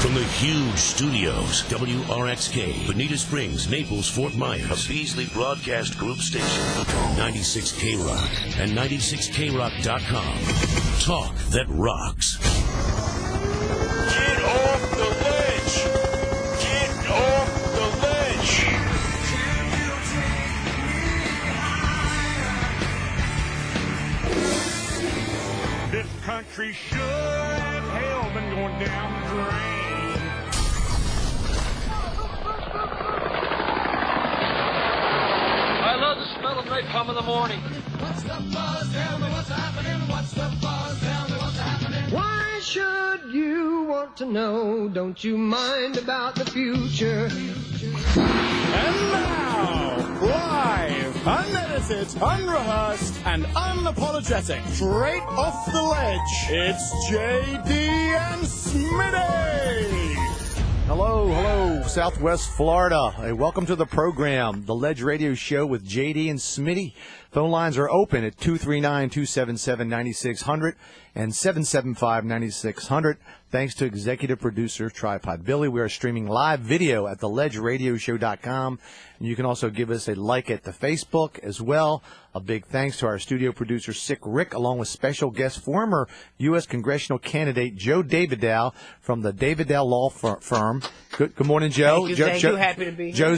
From the huge studios, WRXK, Bonita Springs, Naples, Fort Myers, a Beasley Broadcast Group station, 96K Rock, and 96krock.com. Talk that rocks. Get off the ledge! Get off the ledge! This country should have hell been going down the drain. I love the smell of napalm in the morning. What's the buzz? Tell me what's happening. What's the buzz? Tell me what's happening. Why should you want to know? Don't you mind about the future? And now, live, unedited, unrehearsed, and unapologetic, straight off the ledge, it's JD and Smitty! Hello, Southwest Florida. Hey, welcome to the program, The Ledge Radio Show with JD and Smitty. Phone lines are open at 239-277-9600 and 775-9600. Thanks to executive producer Tripod Billy. We are streaming live video at theledgeradioshow.com. And you can also give us a like at the Facebook as well. A big thanks to our studio producer, Sick Rick, along with special guest, former U.S. congressional candidate Joe Davidow from the Davidow Law Firm. Good morning, Joe. Thank you. Happy to be here.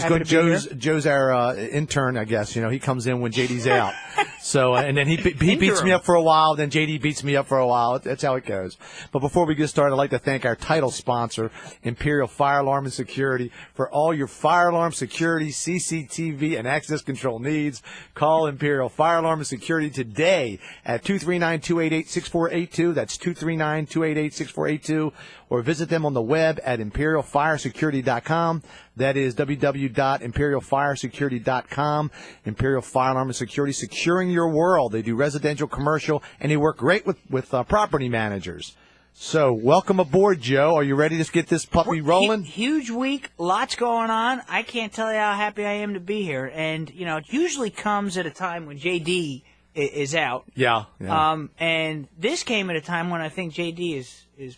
Joe's our intern, I guess. You know, he comes in when JD's out. So, and then he beats me up for a while, then JD beats me up for a while. That's how it goes. But before we get started, I'd like to thank our title sponsor, Imperial Fire Alarm and Security, for all your fire alarm security, CCTV, and access control needs. Call Imperial Fire Alarm and Security today at 239-288-6482. That's 239-288-6482. Or visit them on the web at imperialfiresecurity.com. That is www.imperialfiresecurity.com. Imperial Fire Alarm and Security, securing your world. They do residential, commercial, and they work great with property managers. So, welcome aboard, Joe. Are you ready to get this puppy rolling? Huge week, lots going on. I can't tell you how happy I am to be here. And, you know, it usually comes at a time when JD is out. Yeah. And this came at a time when I think JD is it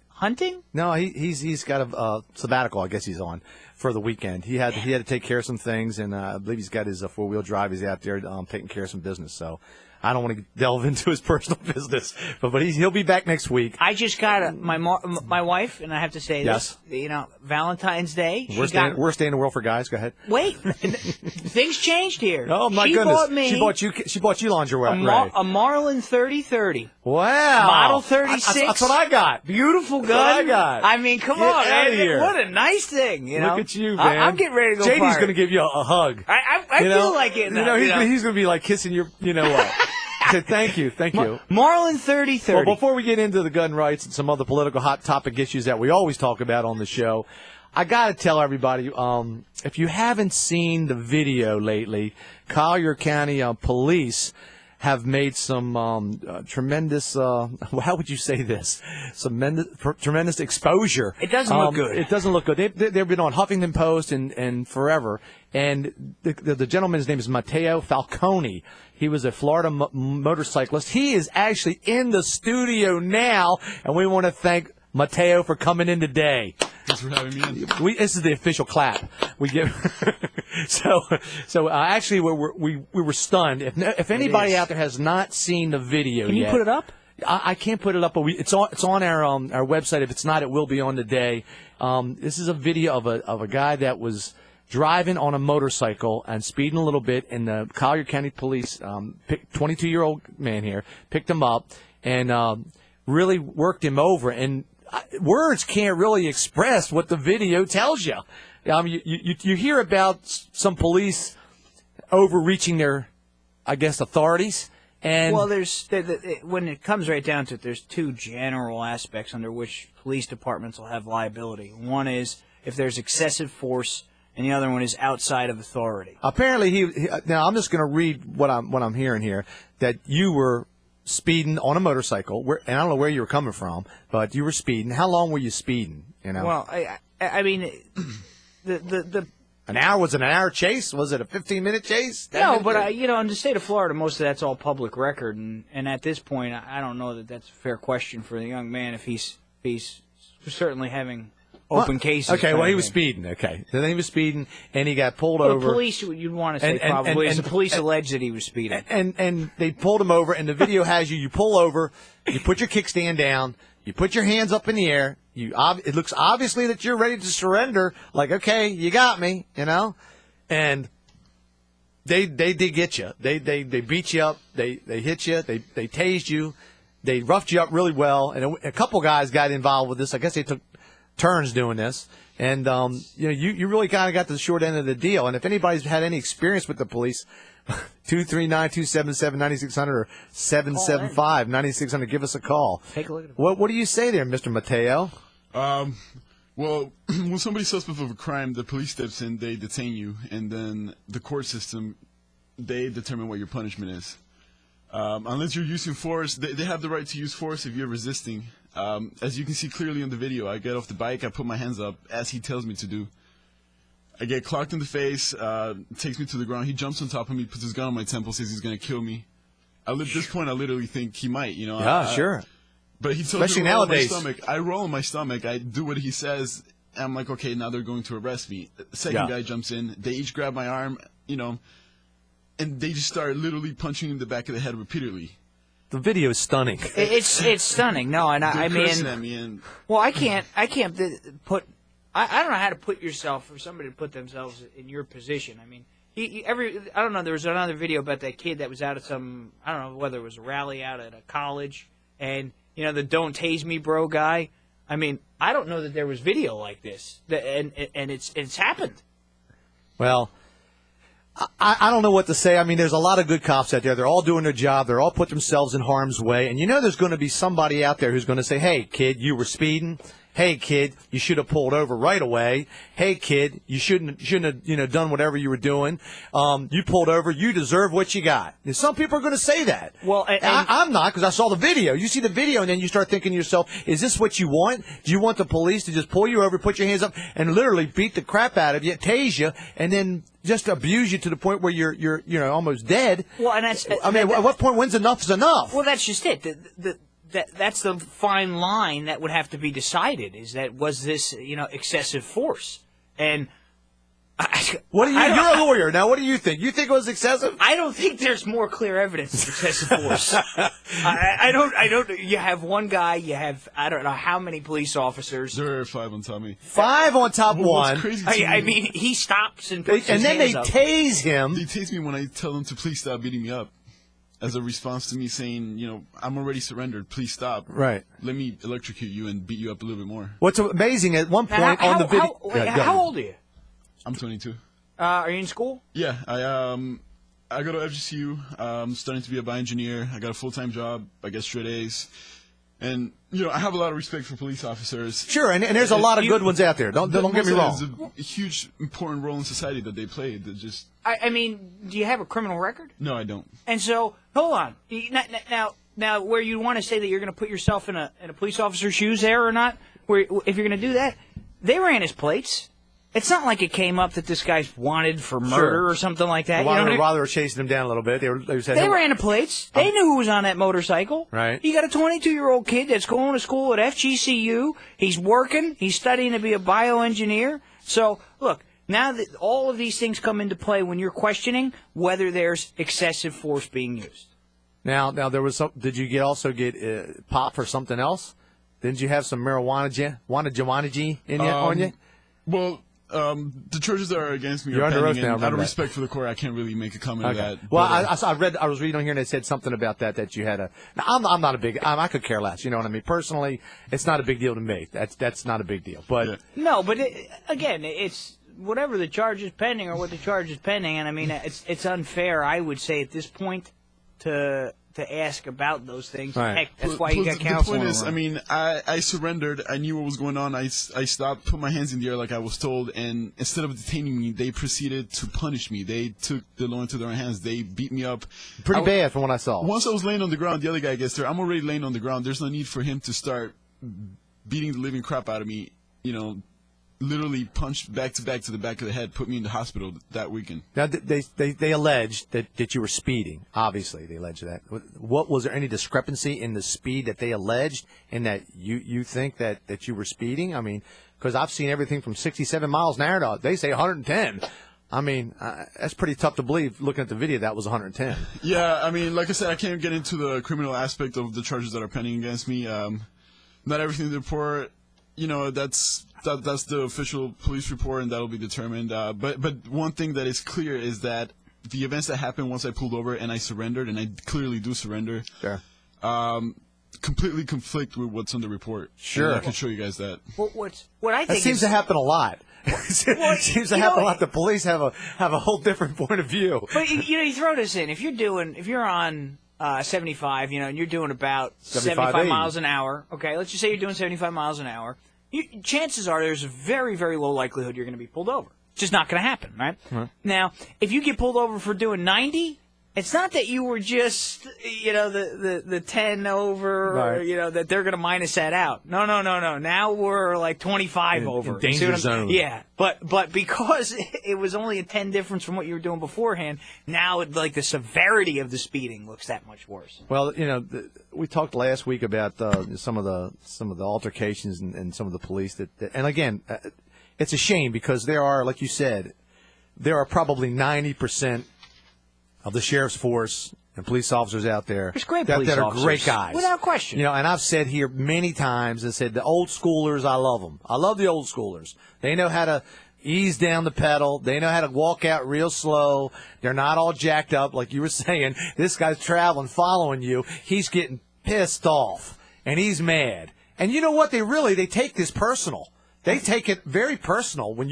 hunting? No, he's got a sabbatical, I guess he's on for the weekend. He had to take care of some things, and I believe he's got his 4-wheel drive. He's out there taking care of some business. So I don't want to delve into his personal business, but he'll be back next week. I just got my wife, and I have to say this. You know, Valentine's Day. Worst day in the world for guys. Go ahead. Wait, things changed here. Oh my goodness! She bought you lingerie. A Marlin 3030. Wow. Model 36. That's what I got. Beautiful gun. That's what I got. I mean, come Get on, out of man. here. What a nice thing, you know. Look at you, man. I'm getting ready to go. JD's going to give you a hug. I feel like it. He's going to be like kissing your, you know what. Thank you. Marlin 3030. Well, before we get into the gun rights and some other political hot topic issues that we always talk about on the show, I got to tell everybody, if you haven't seen the video lately, Collier County Police have made some tremendous, how would you say this? Tremendous exposure. It doesn't look good. It doesn't look good. They've been on Huffington Post and forever. And the gentleman's name is Mateo Falconi. He was a Florida motorcyclist. He is actually in the studio now, and we want to thank Mateo for coming in today. Thanks for having me in. This is the official clap we give. So actually, we were stunned. If anybody out there has not seen the video yet, can you put it up? I can't put it up, but it's on our website. If it's not, it will be on today. This is a video of a guy that was driving on a motorcycle and speeding a little bit, and the Collier County Police, 22-year-old man here, picked him up and really worked him over. And words can't really express what the video tells you. You hear about some police overreaching their, I guess, authorities. And well, when it comes right down to it, there's two general aspects under which police departments will have liability. One is if there's excessive force, and the other one is outside of authority. Apparently, now I'm just going to read what I'm hearing here, that you were speeding on a motorcycle, and I don't know where you were coming from, but you were speeding. How long were you speeding? You know. Well, I mean, an hour, was it an hour chase? Was it a 15-minute chase? No, but in the state of Florida, most of that's all public record, and at this point, I don't know that that's a fair question for the young man if he's certainly having open cases. Okay, well, he was thing. speeding. Okay, then he was speeding, and he got pulled Well, over. the police, you'd want to say probably, the police alleged that he was speeding. And they pulled him over, and the video has you pull over, you put your kickstand down, you put your hands up in the air, it looks obviously that you're ready to surrender, like, okay, you got me, and they did get you. They beat you up, they hit you, they tased you, they roughed you up really well, and a couple guys got involved with this. I guess they took turns doing this. And, you really kind of got to the short end of the deal. And if anybody's had any experience with the police, 239-277-9600 or 775-9600, give us a call. Take a look at it. What do you say there, Mr. Mateo? Well, when somebody's suspect of a crime, the police steps in, they detain you, and then the court system, they determine what your punishment is. Unless you're using force, they have the right to use force if you're resisting. As you can see clearly on the video, I get off the bike, I put my hands up, as he tells me to do. I get clocked in the face, takes me to the ground, he jumps on top of me, puts his gun on my temple, says he's going to kill me. At this point, I literally think he might, Yeah, sure. But he told Especially me to roll nowadays. on my stomach. I roll on my stomach, I do what he says, and I'm like, okay, now they're going to arrest me. The second guy jumps in, they each grab my arm, and they just start literally punching me in the back of the head repeatedly. The video is stunning. It's stunning. No, and I They're cursing mean, at me and well, I can't put. I don't know how to put yourself for somebody to put themselves in your position. I mean, I don't know. There was another video about that kid that was out at some, I don't know whether it was a rally out at a college, and the "Don't Tase Me, Bro" guy. I mean, I don't know that there was video like this, and it's happened. Well, I don't know what to say. I mean, there's a lot of good cops out there. They're all doing their job. They're all put themselves in harm's way. And there's going to be somebody out there who's going to say, hey, kid, you were speeding. Hey, kid, you should have pulled over right away. Hey, kid, you shouldn't have done whatever you were doing. You pulled over. You deserve what you got. And some people are going to say that. Well, I'm not, because I saw the video. You see the video, and then you start thinking to yourself, is this what you want? Do you want the police to just pull you over, put your hands up, and literally beat the crap out of you, tase you, and then just abuse you to the point where you're almost dead? Well, and that's. I mean, at what point when's enough is enough? Well, that's just it. That's the fine line that would have to be decided. Is that, was this excessive force? And you're a lawyer now. What do you think? You think it was excessive? I don't think there's more clear evidence of excessive force. I don't. You have one guy. You have, I don't know how many police officers. there are 5 on top of me. 5 on top Well, one. what's crazy to I me, mean, he stops and puts And his then they hands up. tase him. they tase me when I tell them to please stop beating me up. As a response to me saying, I'm already surrendered, please stop. Right. Let me electrocute you and beat you up a little bit more. What's amazing, at one point Now, on the video. how old are you? I'm 22. Are you in school? Yeah, I go to FGCU. I'm starting to be a bioengineer. I got a full-time job. I get straight A's. And, I have a lot of respect for police officers. Sure, and there's a lot of good ones out there. Don't get me wrong. There's a huge, important role in society that they play. That just. I mean, do you have a criminal record? No, I don't. And so, hold on. Now, where you want to say that you're going to put yourself in a police officer's shoes there or not, where if you're going to do that, they ran his plates. It's not like it came up that this guy's wanted for murder or something like that. While they were chasing him down a little bit, they ran the plates. They knew who was on that motorcycle. Right. You got a 22-year-old kid that's going to school at FGCU. He's working. He's studying to be a bioengineer. So, look, now that all of these things come into play when you're questioning whether there's excessive force being used. Now there was some. Did you also get pop for something else? Didn't you have some marijuana on you? Well. The charges that are against me You're are under pending, oath now, and out of remember respect for the court, I can't really make a comment Okay. of that. Well, But, I was reading on here and it said something about that you had a. Now, I'm not a big. I could care less. You know what I mean? Personally, it's not a big deal to me. That's not a big deal. But Yeah. No, but again, it's whatever the charge is pending or what the charge is pending, and I mean it's unfair, I would say, at this point to ask about those things. Right. Heck, that's why you got the counsel. point is, I mean, I surrendered. I knew what was going on. I stopped, put my hands in the air like I was told, and instead of detaining me, they proceeded to punish me. They took the law into their own hands. They beat me up. pretty bad from what I saw. Once I was laying on the ground, the other guy gets there. I'm already laying on the ground. There's no need for him to start beating the living crap out of me, literally punched back to back to the back of the head, put me in the hospital that weekend. Now, they alleged that you were speeding. Obviously, they alleged that. What was there any discrepancy in the speed that they alleged, and that you think that you were speeding? I mean, because I've seen everything from 67 miles an hour to, they say 110. I mean, that's pretty tough to believe. Looking at the video, that was 110. Yeah, I mean, like I said, I can't get into the criminal aspect of the charges that are pending against me. Not everything in the report, that's the official police report, and that'll be determined. But one thing that is clear is that the events that happened once I pulled over and I surrendered, and I clearly do surrender, Sure. Completely conflict with what's on the report. Sure. And I can show you guys that. What I think That seems to happen a lot. It seems to happen a lot. The police have a whole different point of view. But you throw this in. If you're on 75, and you're doing about 75 miles an hour. Okay, let's just say you're doing 75 miles an hour. Chances are there's a very, very low likelihood you're going to be pulled over. It's just not going to happen, right? Now, if you get pulled over for doing 90, it's not that you were just, the 10 over, right. or, that they're going to minus that out. No. Now we're like 25 over. In danger zone. Yeah, but because it was only a 10 difference from what you were doing beforehand, now like the severity of the speeding looks that much worse. Well, we talked last week about some of the altercations and some of the police and again, it's a shame because there are, like you said, there are probably 90% of the sheriff's force and police officers out there that are great guys. Without question. And I've said here many times and said the old schoolers, I love them. I love the old schoolers. They know how to ease down the pedal. They know how to walk out real slow. They're not all jacked up like you were saying. This guy's traveling, following you. He's getting pissed off and he's mad. And you know what? They take this personal. They take it very personal when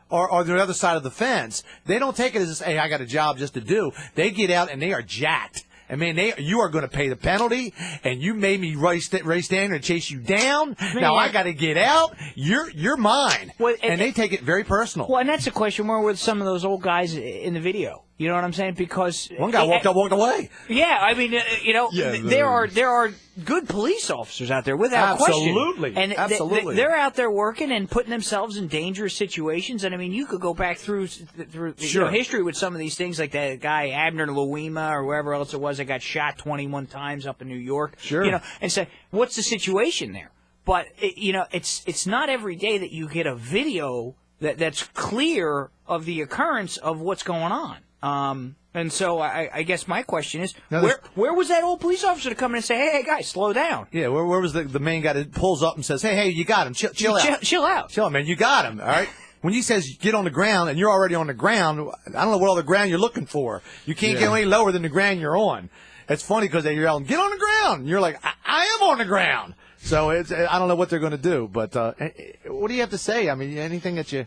or the other side of the fence. They don't take it as, hey, I got a job just to do. They get out and they are jacked. I mean, you are going to pay the penalty, and you made me race down and chase you down. Now I got to get out. You're mine. And they take it very personal. Well, and that's a question more with some of those old guys in the video. You know what I'm saying? Because one guy walked away. Yeah, I mean, there are good police officers out there without question. And absolutely, they're out there working and putting themselves in dangerous situations. And I mean, you could go back through history with some of these things, like that guy Abner Louima or wherever else it was that got shot 21 times up in New York. Sure, and say, what's the situation there? But it's not every day that you get a video that's clear of the occurrence of what's going on. And so I guess my question is, where was that old police officer to come in and say, hey, guys, slow down? Yeah, where was the main guy that pulls up and says, hey, you got him. Chill out. Chill out. Chill out, man. You got him, all right? When he says get on the ground and you're already on the ground, I don't know what other ground you're looking for. You can't go any lower than the ground you're on. It's funny because they're yelling, get on the ground. And you're like, I am on the ground. So I don't know what they're going to do. But what do you have to say? I mean, anything that you...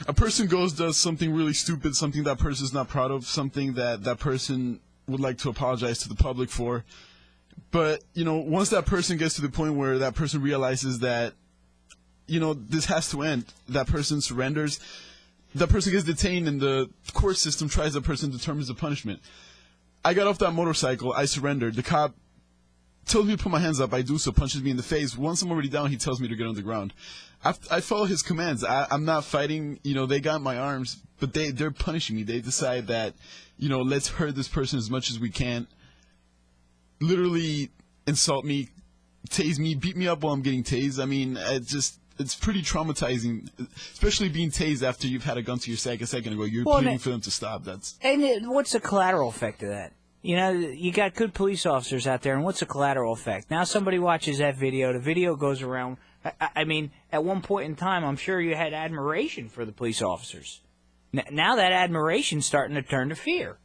A person does something really stupid, something that person's not proud of, something that person would like to apologize to the public for. But, once that person gets to the point where that person realizes that, this has to end, that person surrenders, that person gets detained and the court system tries that person, determines the punishment. I got off that motorcycle, I surrendered. The cop tells me to put my hands up, I do so, punches me in the face. Once I'm already down, he tells me to get on the ground. I follow his commands. I'm not fighting. They got my arms, but they're punishing me. They decide that, let's hurt this person as much as we can. Literally insult me, tase me, beat me up while I'm getting tased. I mean, it's pretty traumatizing, especially being tased after you've had a gun to your sack a second ago. You're pleading for them to stop. What's the collateral effect of that? You got good police officers out there, and what's the collateral effect? Now somebody watches that video. The video goes around. I mean, at one point in time, I'm sure you had admiration for the police officers. Now that admiration's starting to turn to fear.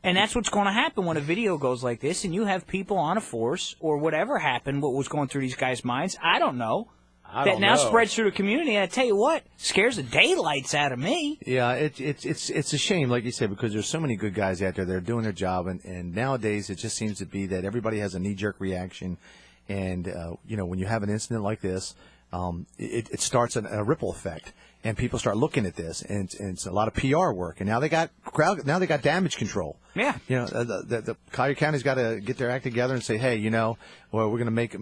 And that's what's going to happen when a video goes like this, and you have people on a force, or whatever happened, what was going through these guys' minds, I don't know. That now spreads through the community, and I tell you what, scares the daylights out of me. Yeah, it's a shame, like you said, because there's so many good guys out there that are doing their job, and nowadays it just seems to be that everybody has a knee-jerk reaction, and when you have an incident like this, it starts a ripple effect, and people start looking at this, and it's a lot of PR work, and now they got damage control. Yeah. You know, the Collier County's got to get their act together and say, hey, you know, well, we'll make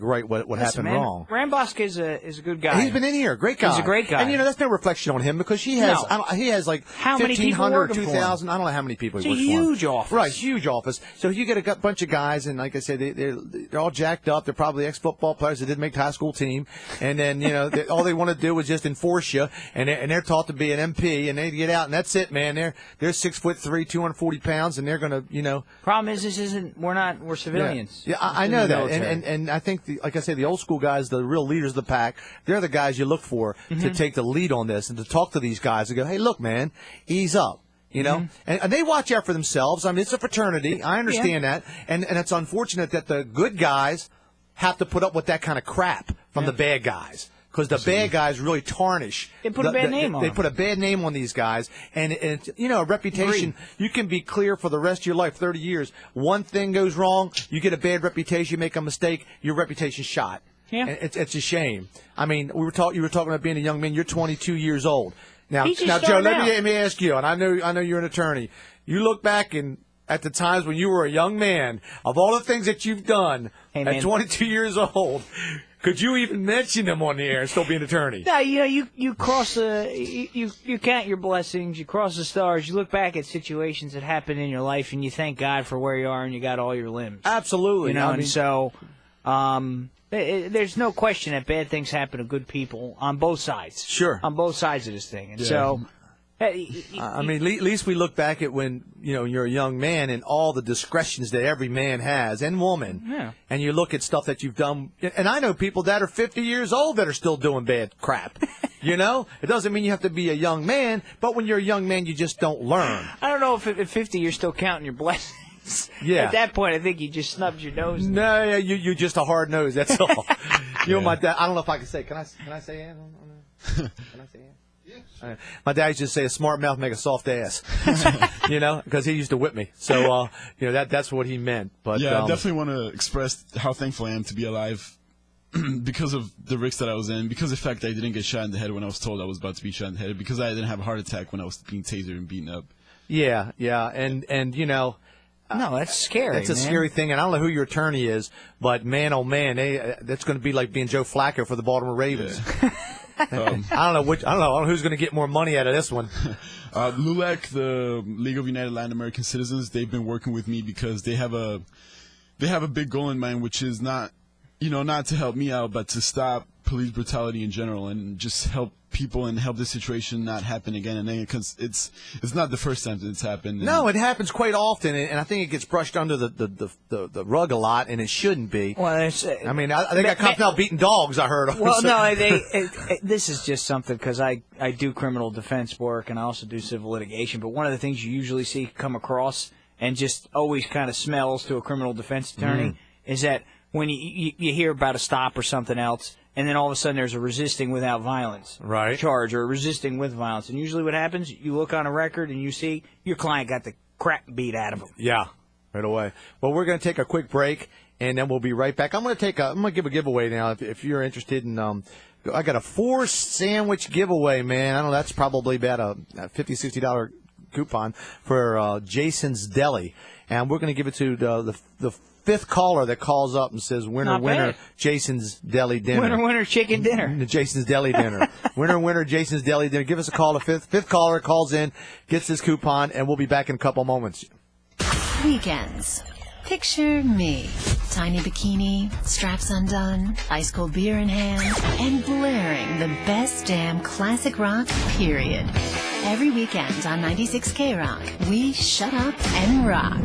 right what happened wrong. Rambosk is a good guy. He's been in here, great guy. He's a great guy. And you know, that's no reflection on him because he has like how many people 1,500, 2,000. I don't know how many people. It's he works a huge for. office, right? Huge office. So you get a bunch of guys, and like I said, they're all jacked up. They're probably ex-football players that didn't make the high school team, and then you know all they want to do is just enforce you, and they're taught to be an MP, and they get out, and that's it, man. They're 6'3", 240 pounds, and they're gonna, you know. Problem is, we're civilians. Yeah, I know that, and I think like I say, the old school guys, the real leaders of the pack, they're the guys you look for to take the lead on this and to talk to these guys and go, hey, look, man, ease up. You know, and they watch out for themselves. I mean, it's a fraternity. I understand that, and it's unfortunate that the good guys have to put up with that kind of crap from the bad guys. Because the bad guys really tarnish. They put a bad name on them. They put a bad name on these guys. And it's, you know, a reputation, you can be clear for the rest of your life, 30 years. One thing goes wrong, you get a bad reputation, you make a mistake, your reputation's shot. Yeah. And it's a shame. I mean, you were talking about being a young man. You're 22 years old. Now, Joe, let me ask you, and I know you're an attorney. You look back at the times when you were a young man, of all the things that you've done at 22 years old, could you even mention them on the air and still be an attorney? No, you know, you cross you count your blessings, you cross the stars, you look back at situations that happened in your life, and you thank God for where you are, and you got all your limbs. Absolutely. You know, and so there's no question that bad things happen to good people on both sides. Sure. On both sides of this thing, and so. I mean, at least we look back at when, you know, you're a young man and all the discretions that every man has and woman, and you look at stuff that you've done. And I know people that are 50 years old that are still doing bad crap. You know, it doesn't mean you have to be a young man, but when you're a young man, you just don't learn. I don't know if at 50 you're still counting your blessings. Yeah. At that point, I think you just snubbed your nose. No, yeah, you're just a hard nose. That's all. You know, my dad. I don't know if I can say. Can I say it? Can I say it? My dad used to say, a smart mouth make a soft ass, you know, because he used to whip me. So, you know, that's what he meant. But yeah, I definitely want to express how thankful I am to be alive because of the risks that I was in, because of the fact that I didn't get shot in the head when I was told I was about to be shot in the head, because I didn't have a heart attack when I was being tasered and beaten up. Yeah, and you know. No, that's scary. It's a scary thing, and I don't know who your attorney is, but man, oh man, that's going to be like being Joe Flacco for the Baltimore Ravens. Yeah. I don't know who's going to get more money out of this one. LULAC, the League of United Latin American Citizens, they've been working with me because they have a big goal in mind, which is not to help me out, but to stop police brutality in general and just help people and help this situation not happen again and again, because it's not the first time that it's happened. No, it happens quite often, and I think it gets brushed under the rug a lot, and it shouldn't be. Well, I mean, they got cops now beating dogs, I heard. Well, no, this is just something because I do criminal defense work and I also do civil litigation, but one of the things you usually see come across and just always kind of smells to a criminal defense attorney is that when you hear about a stop or something else, and then all of a sudden there's a resisting without violence charge or a resisting with violence. And usually what happens, you look on a record and you see your client got the crap beat out of him. Yeah, right away. Well, we're going to take a quick break, and then we'll be right back. I'm going to give a giveaway now if you're interested in I got a 4-sandwich giveaway, man. I don't know, that's probably about a $50, $60 coupon for Jason's Deli. And we're going to give it to the fifth caller that calls up and says, winner, Jason's Deli Dinner. Winner, chicken dinner. Jason's Deli Dinner. winner, Jason's Deli Dinner. Give us a call. The fifth caller calls in, gets this coupon, and we'll be back in a couple moments. Weekends. Picture me. Tiny bikini, straps undone, ice cold beer in hand, and blaring the best damn classic rock, period. Every weekend on 96 K-Rock, we shut up and rock.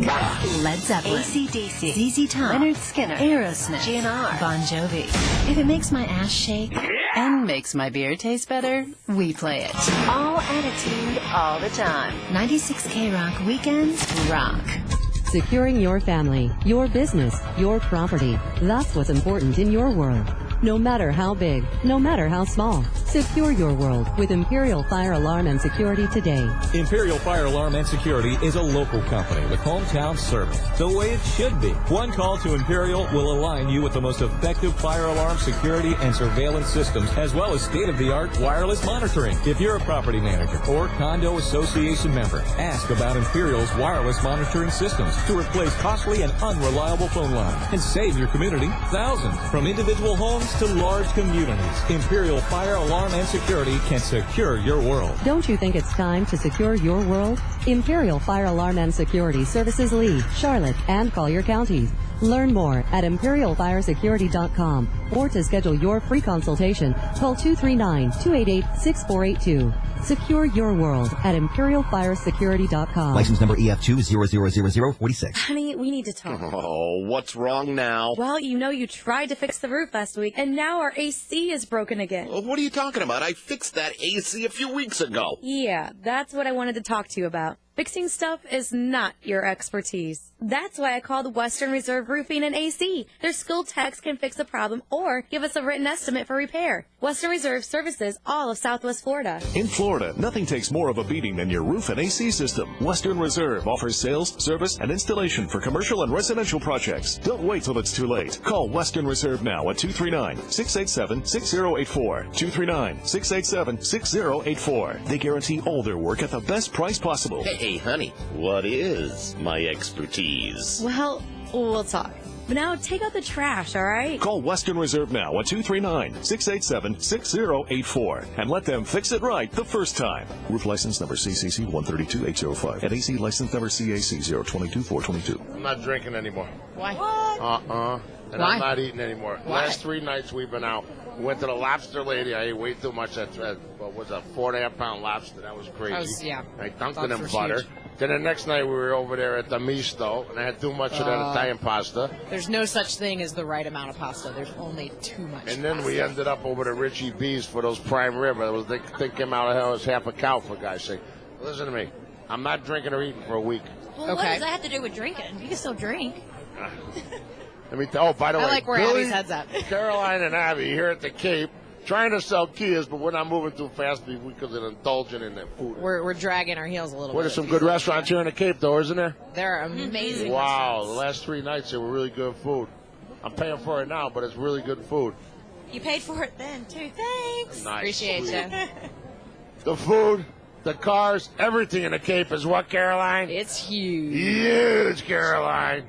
Led Zeppelin, AC/DC, ZZ Top, Leonard Skinner, Aerosmith, GNR, Bon Jovi. If it makes my ass shake and makes my beer taste better, we play it. All attitude, all the time. 96 K-Rock weekends rock. Securing your family, your business, your property. That's what's important in your world. no matter how big, no matter how small. Secure your world with Imperial Fire Alarm and Security today. Imperial Fire Alarm and Security is a local company with hometown service, the way it should be. One call to Imperial will align you with the most effective fire alarm, security, and surveillance systems, as well as state-of-the-art wireless monitoring. If you're a property manager or condo association member, ask about Imperial's wireless monitoring systems to replace costly and unreliable phone lines and save your community thousands. From individual homes to large communities, Imperial Fire Alarm and Security can secure your world. Don't you think it's time to secure your world? Imperial Fire Alarm and Security services Lee, Charlotte, and Collier counties. Learn more at imperialfiresecurity.com or to schedule your free consultation, call 239-288-6482. Secure your world at imperialfiresecurity.com. License number EF2000046. Honey, we need to talk. Oh, what's wrong now? Well, you tried to fix the roof last week, and now our AC is broken again. Well, what are you talking about? I fixed that AC a few weeks ago. Yeah, that's what I wanted to talk to you about. Fixing stuff is not your expertise. That's why I called Western Reserve Roofing and AC. Their skilled techs can fix the problem or give us a written estimate for repair. Western Reserve services all of Southwest Florida. In Florida, nothing takes more of a beating than your roof and AC system. Western Reserve offers sales, service, and installation for commercial and residential projects. Don't wait till it's too late. Call Western Reserve now at 239-687-6084. 239-687-6084. They guarantee all their work at the best price possible. Hey, honey, what is my expertise? Well, we'll talk. But now take out the trash, all right? Call Western Reserve now at 239-687-6084 and let them fix it right the first time. Roof license number CCC 132805 and AC license number CAC 022422. I'm not drinking anymore. Why? And Why? I'm not eating anymore. Why? Last 3 nights we've been out. We went to the Lobster Lady. I ate way too much. What was a 4.5-pound lobster? That was crazy. I dunked it in butter. Huge. Then the next night we were over there at the Misto, and I had too much of that Italian pasta. There's no such thing as the right amount of pasta. There's only too much. And then we ended up over to Richie B's for those prime rib. They came out of hell as half a cow, for God's sake. Listen to me. I'm not drinking or eating for a week. Well, what does that have to do with drinking? You can still drink. Let me by the way, I like where Billy, Abby's head's at. Caroline and Abby here at the Cape, trying to sell Kias, but we're not moving too fast because they're indulging in their food. We're dragging our heels a little bit. There's some good restaurants here in the Cape, though, isn't there? They're amazing. Wow, the last 3 nights they were really good food. I'm paying for it now, but it's really good food. You paid for it then, too. Thanks. Nice. Appreciate you. The food, the cars, everything in the Cape is what, Caroline? It's huge. Huge, Caroline.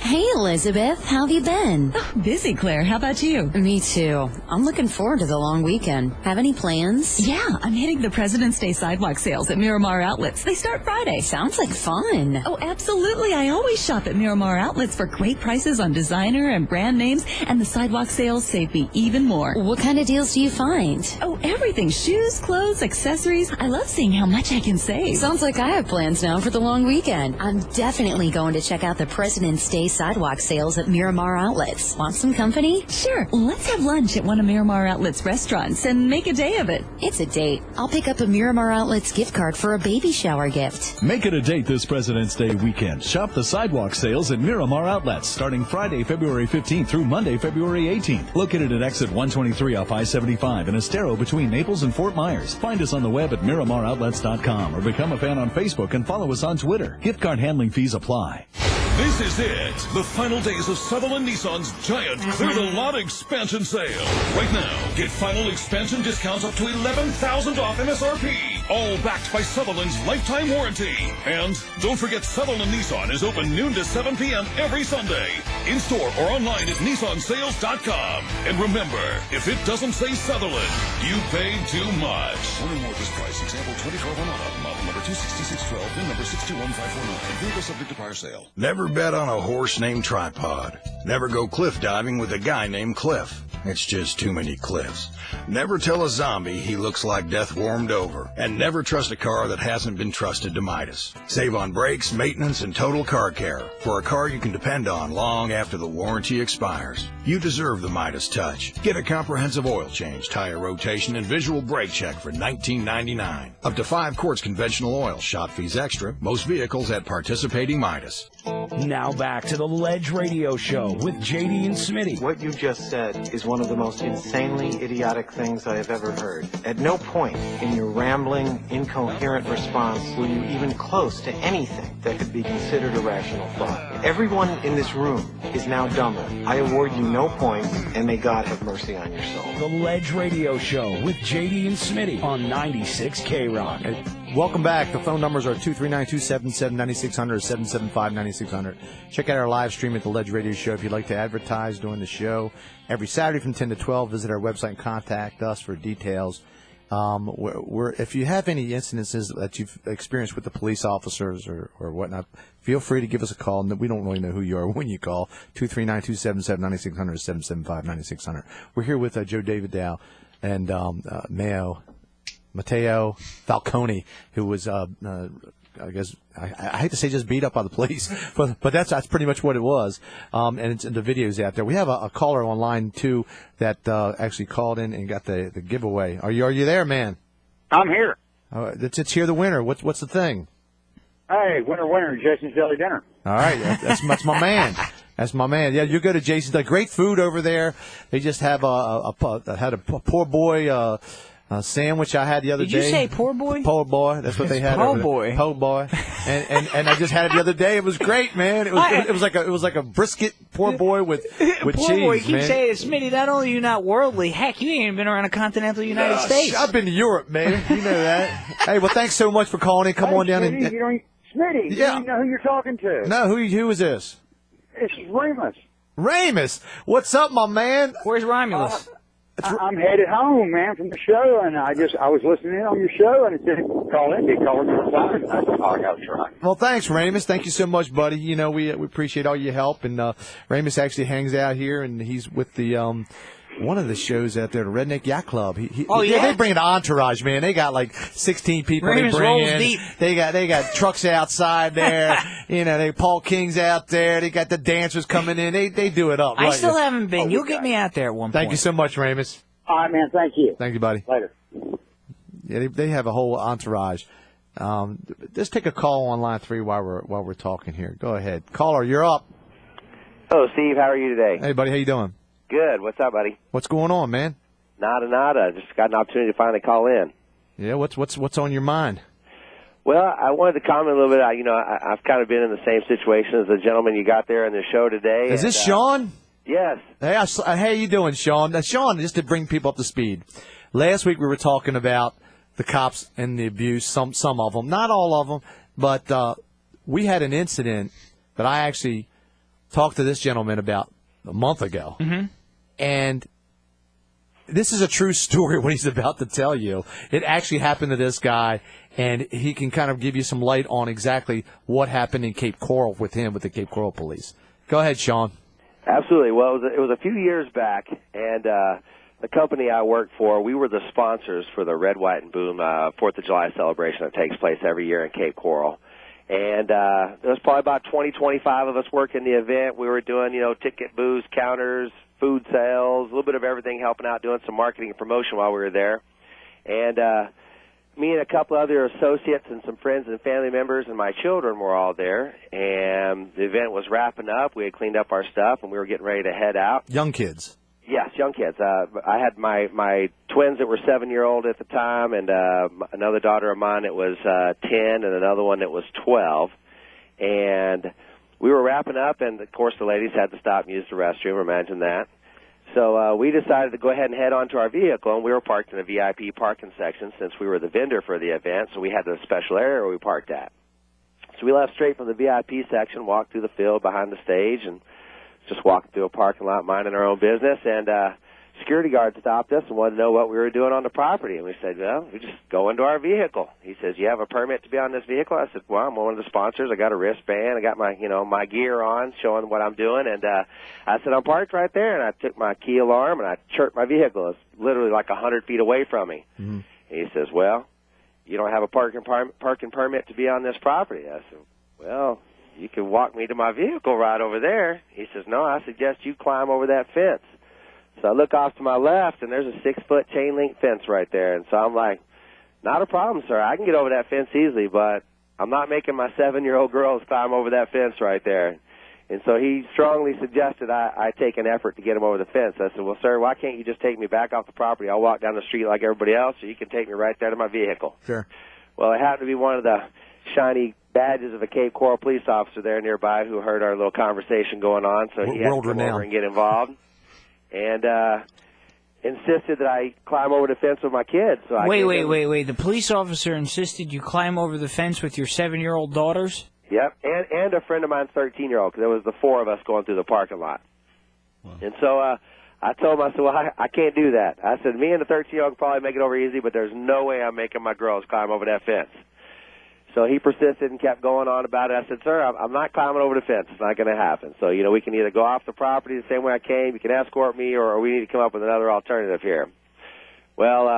Hey, Elizabeth. How have you been? Oh, busy, Claire. How about you? Me too. I'm looking forward to the long weekend. Have any plans? Yeah, I'm hitting the President's Day sidewalk sales at Miramar Outlets. They start Friday. Sounds like fun. Oh, absolutely. I always shop at Miramar Outlets for great prices on designer and brand names, and the sidewalk sales save me even more. What kind of deals do you find? Oh, everything. Shoes, clothes, accessories. I love seeing how much I can save. Sounds like I have plans now for the long weekend. I'm definitely going to check out the President's Day sidewalk sales at Miramar Outlets. Want some company? Sure. Let's have lunch at one of Miramar Outlets restaurants and make a day of it. It's a date. I'll pick up a Miramar Outlets gift card for a baby shower gift. Make it a date this President's Day weekend. Shop the sidewalk sales at Miramar Outlets starting Friday, February 15th through Monday, February 18th. Located at exit 123 off I-75 in Estero between Naples and Fort Myers. Find us on the web at MiramarOutlets.com or become a fan on Facebook and follow us on Twitter. Gift card handling fees apply. This is it. The final days of Sutherland Nissan's giant Clear the Lot expansion sale. Right now, get final expansion discounts up to $11,000 off MSRP. All backed by Sutherland's lifetime warranty. And don't forget Sutherland Nissan is open noon to 7 p.m. every Sunday. In store or online at NissanSales.com. And remember, if it doesn't say Sutherland, you paid too much. Learn more at this price. Example 2012 Armada. Model number 26612. VIN number 621549. Vehicle subject to prior sale. Never bet on a horse named Tripod. Never go cliff diving with a guy named Cliff. It's just too many cliffs. Never tell a zombie he looks like death warmed over. And never trust a car that hasn't been trusted to Midas. Save on brakes, maintenance, and total car care for a car you can depend on long after the warranty expires. You deserve the Midas touch. Get a comprehensive oil change, tire rotation, and visual brake check for $19.99. Up to 5 quarts conventional oil, shop fees extra, most vehicles at participating Midas. Now back to the Ledge Radio Show with JD and Smitty. What you just said is one of the most insanely idiotic things I have ever heard. At no point in your rambling, incoherent response were you even close to anything that could be considered a rational thought. Everyone in this room is now dumber. I award you no points, and may God have mercy on your soul. The Ledge Radio Show with JD and Smitty on 96 K-Rock. Welcome back. The phone numbers are 239-277-9600, 775-9600. Check out our live stream at the Ledge Radio Show if you'd like to advertise during the show. Every Saturday from 10 to 12, visit our website and contact us for details. If you have any incidences that you've experienced with the police officers or whatnot, feel free to give us a call. We don't really know who you are when you call. 239-277-9600, 775-9600. We're here with Joe Davidow and Mateo Falconi, who was, I guess, I hate to say just beat up by the police, but that's pretty much what it was. And it's the videos out there. We have a caller on line 2 that actually called in and got the giveaway. Are you there, man? I'm here. Let's hear the winner. What's the thing? Hey, winner, Jason's Deli Dinner. All right, that's my man. That's my man. Yeah, you go to Jason's. Great food over there. They just have a poor boy. Sandwich I had the other day. Did you say poor boy? Poor boy. That's what they had. Po' boy. Po' boy. And I just had it the other day. It was great, man. It was like a brisket poor boy with poor cheese. Boy, you keep man. saying, Smitty, not only are you not worldly, heck, you ain't even been around a continental United States. I've been to Europe, man. You know that. Hey, well, thanks so much for calling in. Come on down Smitty, and. Smitty, yeah. you know who you're talking to. No, who is this? It's Remus. Remus, what's up, my man? Where's Romulus? I'm headed home, man, from the show, and I was listening in on your show, and it said call in, call in your phone, and I said, I got to try. Well, thanks, Remus. Thank you so much, buddy. You know, we appreciate all your help, and Remus actually hangs out here, and he's with the one of the shows out there, the Redneck Yacht Club. They bring an entourage, man. They got like 16 people Remus they bring rolls in. deep. They got trucks outside there. You know, Paul King's out there. They got the dancers coming in. They do it up. I right? still haven't been. You'll get me out there at one point. Thank you so much, Remus. All right, man. Thank you. Thank you, buddy. Later. Yeah, they have a whole entourage. Just take a call on line 3 while we're talking here. Go ahead, caller. You're up. Hello, Steve. How are you today? Hey, buddy. How you doing? Good. What's up, buddy? What's going on, man? Nada. Just got an opportunity to finally call in. Yeah. What's on your mind? Well, I wanted to comment a little bit. I've kind of been in the same situation as the gentleman you got there in the show today. Is this Sean? Yes. Hey, how you doing, Sean? Sean, just to bring people up to speed. Last week we were talking about the cops and the abuse, some of them, not all of them, but we had an incident that I actually talked to this gentleman about a month ago. Mm-hmm. And this is a true story, what he's about to tell you. It actually happened to this guy, and he can kind of give you some light on exactly what happened in Cape Coral with him, with the Cape Coral police. Go ahead, Sean. Absolutely. Well, it was a few years back, and the company I worked for, we were the sponsors for the Red, White, and Boom 4th of July celebration that takes place every year in Cape Coral. And there was probably about 25 of us working the event. We were doing, ticket booths, counters, food sales, a little bit of everything, helping out, doing some marketing and promotion while we were there. And me and a couple other associates and some friends and family members and my children were all there. And the event was wrapping up. We had cleaned up our stuff, and we were getting ready to head out. Young kids. Yes, young kids. I had my twins that were 7-year-old at the time, and another daughter of mine that was 10, and another one that was 12. And we were wrapping up, and of course the ladies had to stop and use the restroom. Imagine that. So we decided to go ahead and head on to our vehicle, and we were parked in a VIP parking section since we were the vendor for the event, so we had the special area where we parked at. So we left straight from the VIP section, walked through the field behind the stage, and just walking through a parking lot, minding our own business, and security guard stopped us and wanted to know what we were doing on the property. And we said, well, we just go into our vehicle. He says, you have a permit to be on this vehicle? I said, well, I'm one of the sponsors. I got a wristband. I got my, my gear on, showing what I'm doing. And I said, I'm parked right there. And I took my key alarm and I chirped my vehicle. It's literally like 100 feet away from me. Mm-hmm. And he says, well, you don't have a parking permit to be on this property. I said, well, you can walk me to my vehicle right over there. He says, no, I suggest you climb over that fence. So I look off to my left, and there's a 6-foot chain link fence right there. And so I'm like, not a problem, sir. I can get over that fence easily, but I'm not making my 7-year-old girls climb over that fence right there. And so he strongly suggested I take an effort to get him over the fence. I said, well, sir, why can't you just take me back off the property? I'll walk down the street like everybody else, so you can take me right there to my vehicle. Sure. Well, it happened to be one of the shiny badges of a Cape Coral police officer there nearby who heard our little conversation going on, so he had to come over and get involved. And insisted that I climb over the fence with my kids. So Wait. The police officer insisted you climb over the fence with your 7-year-old daughters? Yep, and a friend of mine's 13-year-old, because there was the 4 of us going through the parking lot. Wow. And so I told him, I said, well, I can't do that. I said, me and the 13-year-old can probably make it over easy, but there's no way I'm making my girls climb over that fence. So he persisted and kept going on about it. I said, sir, I'm not climbing over the fence. It's not going to happen. So, we can either go off the property the same way I came, you can escort me, or we need to come up with another alternative here. Well,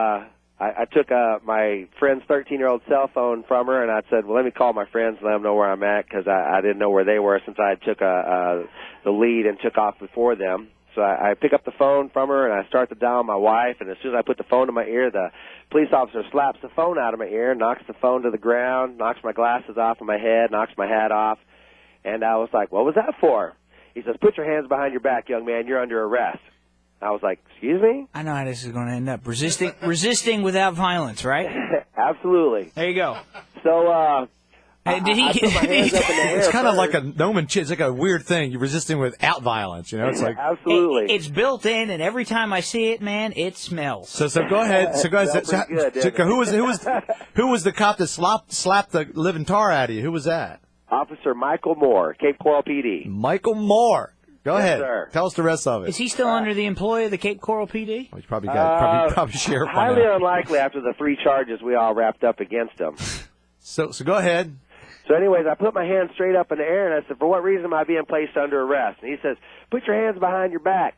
I took my friend's 13-year-old cell phone from her, and I said, well, let me call my friends and let them know where I'm at, because I didn't know where they were since I took the lead and took off before them. So I pick up the phone from her, and I start to dial my wife, and as soon as I put the phone to my ear, the police officer slaps the phone out of my ear, knocks the phone to the ground, knocks my glasses off of my head, knocks my hat off, and I was like, what was that for? He says, put your hands behind your back, young man, you're under arrest. I was like, excuse me? I know how this is going to end up. Resisting without violence, right? Absolutely. There you go. So, did he? I put my hands up in the air It's kind of first. like a it's like a weird thing. You're resisting without violence. It's like absolutely. It's built in, and every time I see it, man, it smells. So go ahead. So guys, who was the cop that slapped the living tar out of you? Who was that? Officer Michael Moore, Cape Coral PD. Michael Moore. Go Yes, ahead. sir. Tell us the rest of it. Is he still under the employ of the Cape Coral PD? He's probably probably sheriff by Highly now. unlikely after the 3 charges we all wrapped up against him. So go ahead. So anyways, I put my hands straight up in the air, and I said, for what reason am I being placed under arrest? And he says, put your hands behind your back.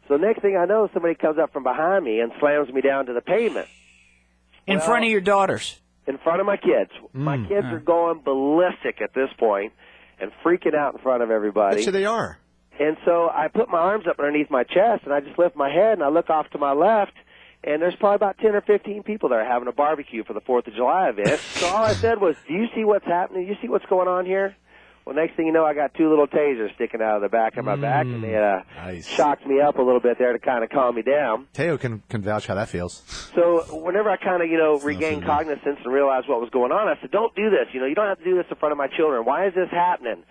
So next thing I know, somebody comes up from behind me and slams me down to the pavement. In front of your daughters? In front of my kids. My kids are going ballistic at this point and freaking out in front of everybody. Sure they are. And so I put my arms up underneath my chest, and I just lift my head, and I look off to my left, and there's probably about 10 or 15 people there having a barbecue for the 4th of July event. So all I said was, do you see what's happening? Do you see what's going on here? Well, next thing you know, I got 2 little tasers sticking out of the back of my back, and they shocked me up a little bit there to kind of calm me down. Mateo can vouch how that feels. So whenever I kind of, regained cognizance and realized what was going on, I said, don't do this. You don't have to do this in front of my children. Why is this happening?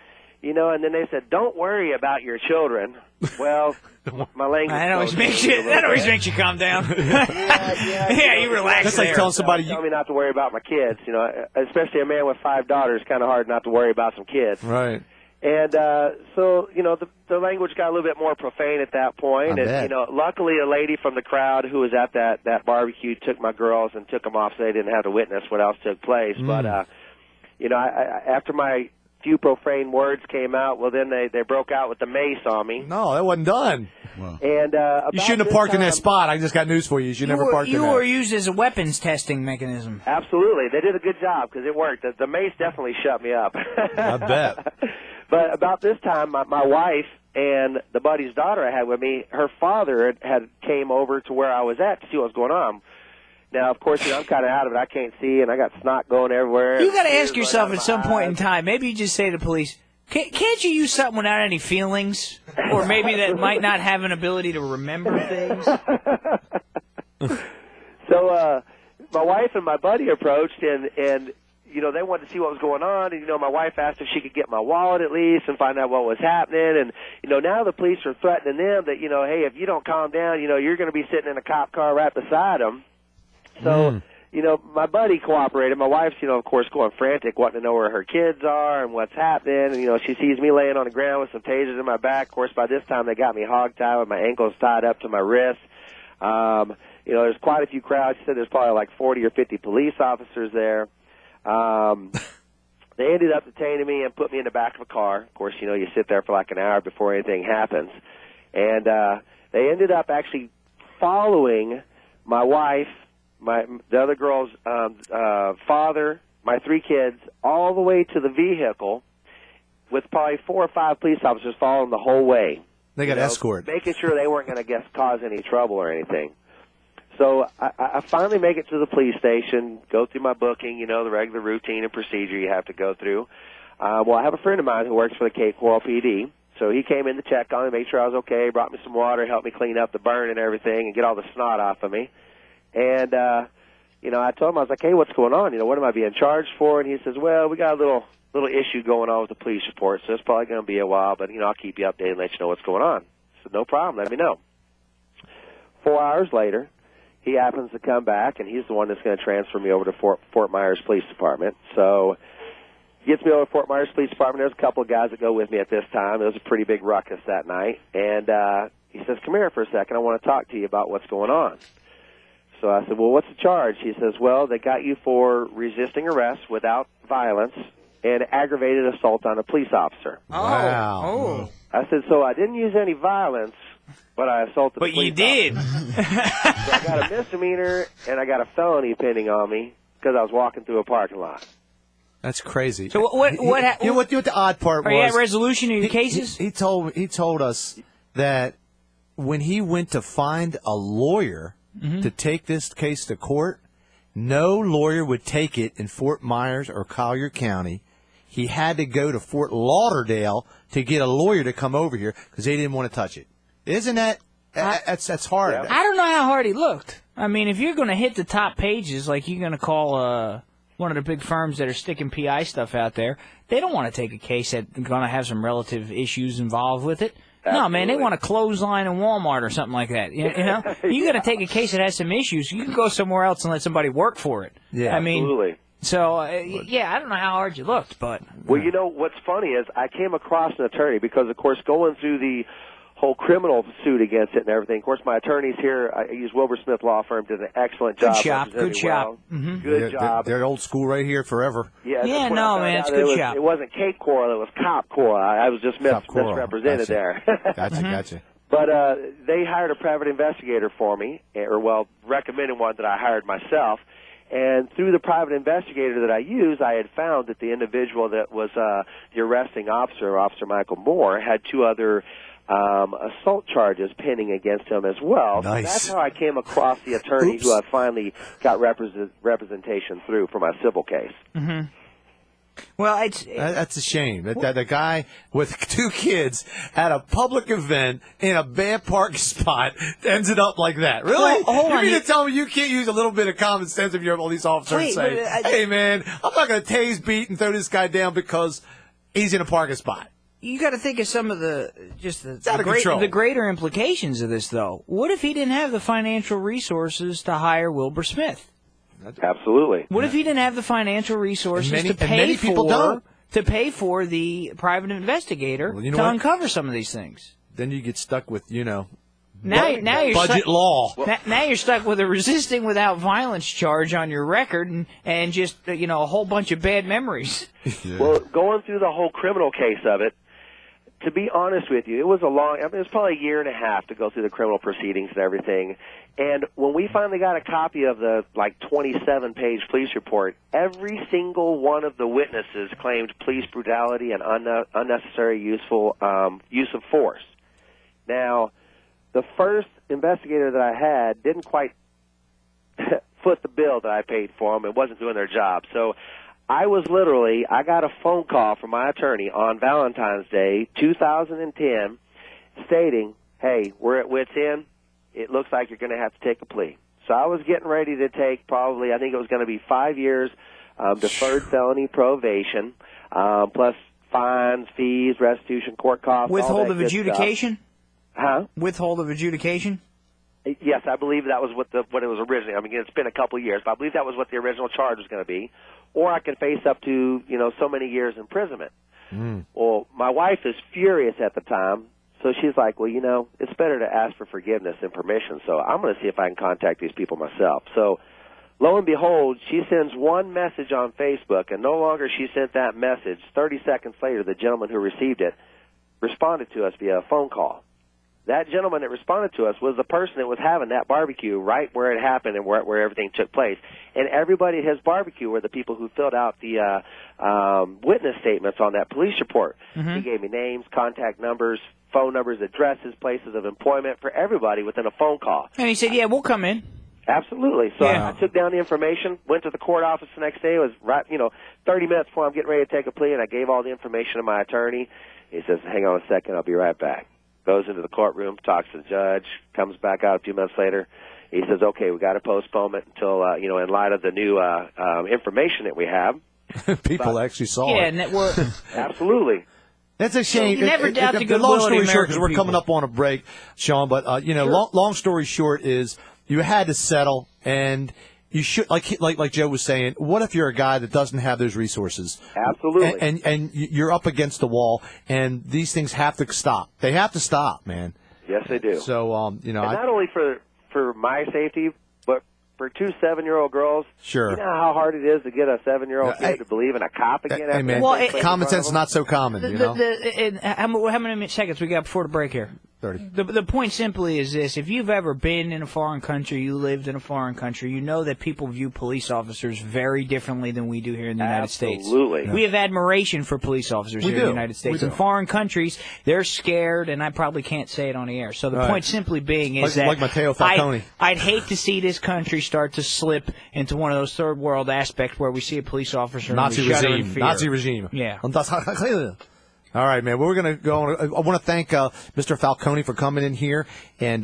And then they said, don't worry about your children. Well, my language. That always makes you calm down. Yeah, you relax. That's like telling somebody. Tell me not to worry about my kids. Especially a man with 5 daughters, kind of hard not to worry about some kids. Right. And so, the language got a little bit more profane at that point. And luckily, a lady from the crowd who was at that barbecue took my girls and took them off, so they didn't have to witness what else took place. But after my few profane words came out, well, then they broke out with the mace on me. No, that wasn't done. Wow. And you shouldn't have parked in that spot. I just got news for you. You should never park in there. You were used as a weapons testing mechanism. Absolutely. They did a good job because it worked. The mace definitely shut me up. I bet. But about this time, my wife and the buddy's daughter I had with me, her father had came over to where I was at to see what was going on. Now, of course, I'm kind of out of it. I can't see, and I got snot going everywhere. You got to ask yourself at some point in time, maybe you just say to the police, can't you use something without any feelings? Or maybe that might not have an ability to remember things? So my wife and my buddy approached, and they wanted to see what was going on. And, my wife asked if she could get my wallet at least and find out what was happening. And, now the police are threatening them that, hey, if you don't calm down, you're going to be sitting in a cop car right beside them. So, my buddy cooperated. My wife's, of course, going frantic, wanting to know where her kids are and what's happening. And, she sees me laying on the ground with some tasers in my back. Of course, by this time, they got me hogtied with my ankles tied up to my wrists. There's quite a few crowds. She said there's probably like 40 or 50 police officers there. They ended up detaining me and put me in the back of a car. Of course, you sit there for like an hour before anything happens. And they ended up actually following my wife, the other girl's father, my 3 kids, all the way to the vehicle with probably 4 or 5 police officers following the whole way. They got escort. Making sure they weren't going to cause any trouble or anything. So I finally make it to the police station, go through my booking, the regular routine and procedure you have to go through. Well, I have a friend of mine who works for the Cape Coral PD. So he came in to check on me, make sure I was okay, brought me some water, helped me clean up the burn and everything and get all the snot off of me. And, I told him, I was like, hey, what's going on? What am I being charged for? And he says, well, we got a little issue going on with the police report, so it's probably going to be a while, but, I'll keep you updated and let you know what's going on. I said, no problem, let me know. 4 hours later, he happens to come back, and he's the one that's going to transfer me over to Fort Myers Police Department. So he gets me over to Fort Myers Police Department. There's a couple of guys that go with me at this time. It was a pretty big ruckus that night. And he says, come here for a second. I want to talk to you about what's going on. So I said, well, what's the charge? He says, well, they got you for resisting arrest without violence and aggravated assault on a police officer. Wow. Oh. I said, so I didn't use any violence, but I assaulted the police But you did. So I got a misdemeanor and I got a felony pending on me because I was walking through a parking lot. That's crazy. So what the odd part was? Are you at resolution of your cases? He told us that when he went to find a lawyer to take this case to court, no lawyer would take it in Fort Myers or Collier County. He had to go to Fort Lauderdale to get a lawyer to come over here because they didn't want to touch it. Isn't that that's hard? I don't know how hard he looked. I mean, if you're going to hit the top pages, like you're going to call one of the big firms that are sticking PI stuff out there, they don't want to take a case that's going to have some relative issues involved with it. Absolutely. No, man, they want a clothesline in Walmart or something like that. You know, you got to take a case that has some issues. You can go somewhere else and let somebody work for it. Yeah, I mean, absolutely. So I don't know how hard you looked, but well, what's funny is I came across an attorney because, of course, going through the whole criminal suit against it and everything. Of course, my attorneys here, I use Wilbur Smith Law Firm, did an excellent job. Good job. Mm-hmm. Good job. They're old school right here forever. Yeah, no, man, it's good job. It wasn't Cape Coral, it was Cop Coral. I was just misrepresented there. Gotcha. But they hired a private investigator for me, recommended one that I hired myself. And through the private investigator that I used, I had found that the individual that was the arresting officer, Officer Michael Moore, had two other assault charges pending against him as well. Nice. So that's how I came across the attorney who I finally got representation through for my civil case. Mm-hmm. Well, that's a shame that the guy with two kids at a public event in a bad parking spot ended up like that. Really? Hold you on, mean to tell me you can't use a little bit of common sense if you're a police officer and say, "Hey, man, I'm not going to tase, beat, and throw this guy down because he's in a parking spot." You got to think of some of the control. The greater implications of this, though. What if he didn't have the financial resources to hire Wilbur Smith? Absolutely. What if he didn't have the financial resources to pay for the private investigator to uncover some of these things? Then you get stuck with now you're budget stuck, law. Now you're stuck with a resisting without violence charge on your record and just a whole bunch of bad memories. Yeah. Well, going through the whole criminal case of it, to be honest with you, it was it was probably a year and a half to go through the criminal proceedings and everything. And when we finally got a copy of the 27-page police report, every single one of the witnesses claimed police brutality and unnecessary use of force. Now, the first investigator that I had didn't quite foot the bill that I paid for them and wasn't doing their job. So I got a phone call from my attorney on Valentine's Day, 2010, stating, hey, we're at wit's end. It looks like you're going to have to take a plea. So I was getting ready to take I think it was going to be 5 years, deferred felony probation, plus fines, fees, restitution, court costs. Withhold of adjudication? Huh? Withhold of adjudication? Yes, I believe that was what it was originally. I mean, it's been a couple of years, but I believe that was what the original charge was going to be. Or I could face up to, so many years imprisonment. Mm. Well, my wife is furious at the time, so she's like, well, it's better to ask for forgiveness and permission, so I'm going to see if I can contact these people myself. So, lo and behold, she sends one message on Facebook, and no longer she sent that message. 30 seconds later, the gentleman who received it responded to us via a phone call. That gentleman that responded to us was the person that was having that barbecue right where it happened and where everything took place. And everybody at his barbecue were the people who filled out the witness statements on that police report. Mm-hmm. He gave me names, contact numbers, phone numbers, addresses, places of employment for everybody within a phone call. And he said, yeah, we'll come in. Absolutely. So Yeah. I took down the information, went to the court office the next day. It was right, 30 minutes before I'm getting ready to take a plea, and I gave all the information to my attorney. He says, hang on a second, I'll be right back. Goes into the courtroom, talks to the judge, comes back out a few minutes later. He says, okay, we got to postpone it until, in light of the new information that we have. People actually saw Yeah, it. and Absolutely. That's a shame. You never doubt the Long goodwill of the story short, because American we're people. coming up on a break, Sean. But long story short is you had to settle, and you should, like Joe was saying. What if you're a guy that doesn't have those resources? Absolutely. And you're up against the wall, and these things have to stop. They have to stop, man. Yes, they do. So and not only for my safety, but for two 7-year-old girls. Sure. You know how hard it is to get a 7-year-old kid to believe in a cop again? Hey, man, common sense is not so common, you know? How many seconds we got before the break here? 30. The point simply is this. If you've ever been in a foreign country, you lived in a foreign country, you know that people view police officers very differently than we do here in the United States. Absolutely. We have admiration for police officers here in the United States. In foreign countries, they're scared, and I probably can't say it on the air. So the point simply being is like Mateo Falconi. I'd hate to see this country start to slip into one of those third world aspects where we see a police officer Nazi and we shudder in regime. fear. Nazi regime. Yeah. All right, man. Well, we're going to go on. I want to thank Mr. Falconi for coming in here and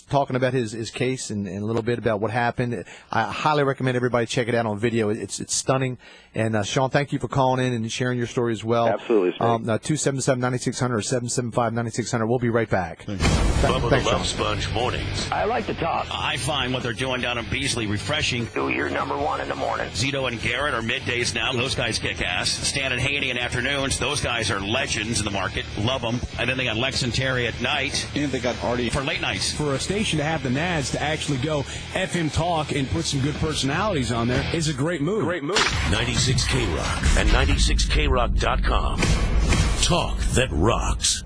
talking about his case and a little bit about what happened. I highly recommend everybody check it out on video. It's stunning. And Sean, thank you for calling in and sharing your story as well. Absolutely. 277-9600 or 775-9600. We'll be right back. Bubba Thanks, the Love Sean. Sponge mornings. I like to talk. I find what they're doing down in Beasley refreshing. You're number one in the morning. Zito and Garrett are middays now. Those guys kick ass. Stan and Haney in afternoons. Those guys are legends in the market. Love them. And then they got Lex and Terry at night. And they got Artie. For late nights. For a station to have the nads to actually go FM talk and put some good personalities on there is a great move. 96 K-Rock and 96krock.com. Talk that rocks.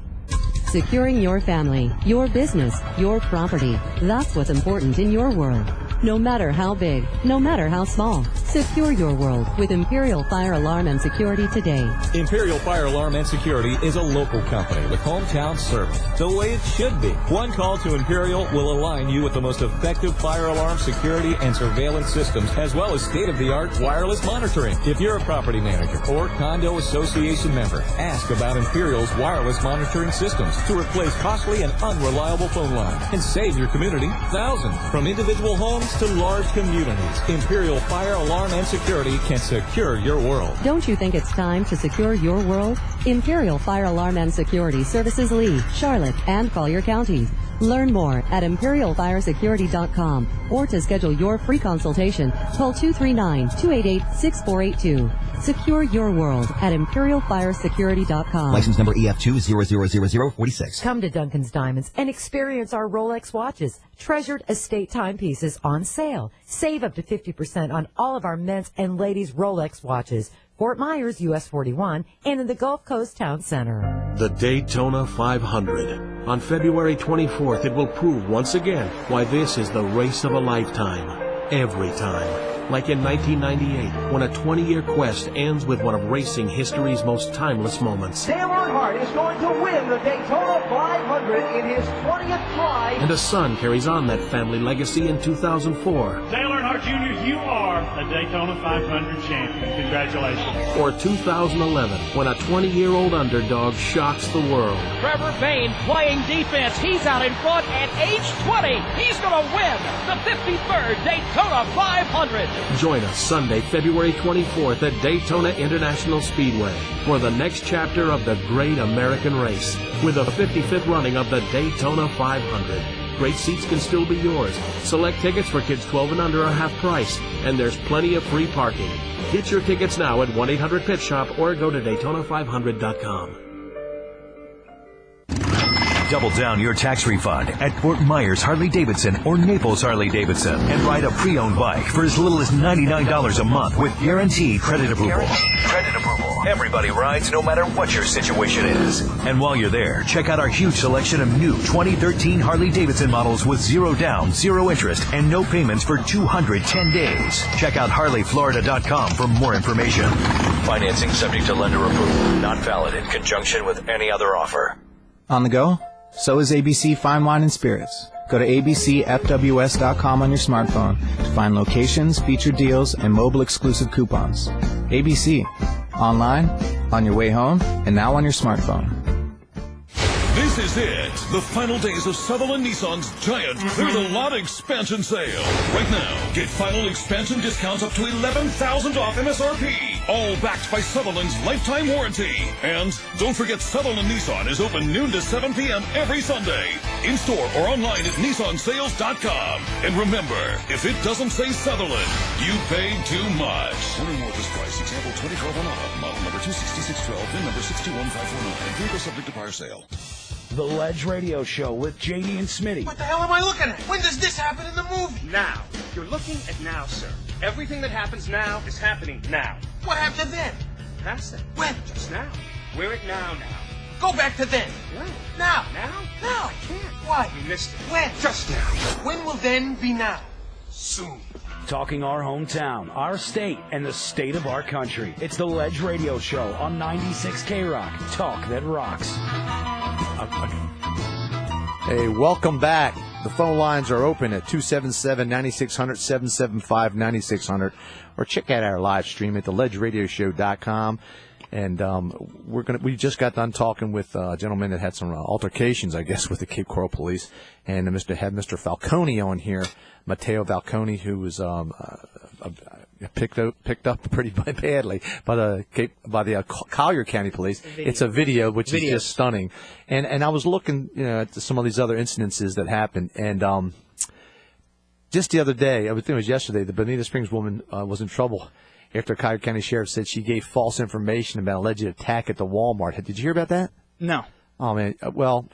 Securing your family, your business, your property. That's what's important in your world. No matter how big, no matter how small, secure your world with Imperial Fire Alarm and Security today. Imperial Fire Alarm and Security is a local company with hometown service, the way it should be. One call to Imperial will align you with the most effective fire alarm security and surveillance systems, as well as state-of-the-art wireless monitoring. If you're a property manager or condo association member, ask about Imperial's wireless monitoring systems to replace costly and unreliable phone lines and save your community thousands. From individual homes to large communities, Imperial Fire Alarm and Security can secure your world. Don't you think it's time to secure your world? Imperial Fire Alarm and Security services Lee, Charlotte, and Collier counties. Learn more at imperialfiresecurity.com or to schedule your free consultation, call 239-288-6482. Secure your world at imperialfiresecurity.com. License number EF2000046. Come to Duncan's Diamonds and experience our Rolex watches. Treasured estate timepieces on sale. Save up to 50% on all of our men's and ladies' Rolex watches. Fort Myers, US 41, and in the Gulf Coast Town Center. The Daytona 500. On February 24th, it will prove once again why this is the race of a lifetime. Every time. Like in 1998, when a 20-year quest ends with one of racing history's most timeless moments. Dale Earnhardt is going to win the Daytona 500 in his 20th try. And a son carries on that family legacy in 2004. Dale Earnhardt Jr., you are the Daytona 500 champion. Congratulations. Or 2011, when a 20-year-old underdog shocks the world. Trevor Bayne playing defense. He's out in front at age 20. He's going to win the 53rd Daytona 500. Join us Sunday, February 24th at Daytona International Speedway for the next chapter of the great American race with the 55th running of the Daytona 500. Great seats can still be yours. Select tickets for kids 12 and under are half price, and there's plenty of free parking. Get your tickets now at 1-800-PIT-SHOP or go to Daytona500.com. Double down your tax refund at Fort Myers Harley-Davidson or Naples Harley-Davidson and ride a pre-owned bike for as little as $99 a month with guaranteed credit approval. Credit approval. Everybody rides no matter what your situation is. And while you're there, check out our huge selection of new 2013 Harley-Davidson models with 0 down, 0 interest, and no payments for 210 days. Check out HarleyFlorida.com for more information. Financing subject to lender approval. Not valid in conjunction with any other offer. On the go? So is ABC Fine Wine and Spirits. Go to abcfws.com on your smartphone to find locations, featured deals, and mobile exclusive coupons. ABC. Online, on your way home, and now on your smartphone. This is it. The final days of Sutherland Nissan's giant Clear the Lot expansion sale. Right now, get final expansion discounts up to $11,000 off MSRP. All backed by Sutherland's lifetime warranty. And don't forget Sutherland Nissan is open noon to 7 p.m. every Sunday. In store or online at NissanSales.com. And remember, if it doesn't say Sutherland, you paid too much. One or more at this price. Example 2012 on auto. Model number 26612. VIN number 621549. Vehicle subject to prior sale. The Ledge Radio Show with JD and Smitty. What the hell am I looking at? When does this happen in the movie? Now. You're looking at now, sir. Everything that happens now is happening now. What happened to then? Past it. When? Just now. We're at now. Go back to then. When? Now. Now? Now. I can't. Why? You missed it. When? Just now. When will then be now? Soon. Talking our hometown, our state, and the state of our country. It's the Ledge Radio Show on 96 K-Rock. Talk that rocks. Hey, welcome back. The phone lines are open at 277-9600, 775-9600, or check out our live stream at theledgeradioshow.com. And we just got done talking with a gentleman that had some altercations, I guess, with the Cape Coral Police, and had Mr. Falconi on here, Mateo Falconi, who was picked up pretty badly by the Collier County Police. It's a video which is just stunning, and I was looking at some of these other incidences that happened, and just the other day, I think it was yesterday, the Bonita Springs woman was in trouble after Collier County Sheriff said she gave false information about an alleged attack at the Walmart. Did you hear about that? No. Oh man, well.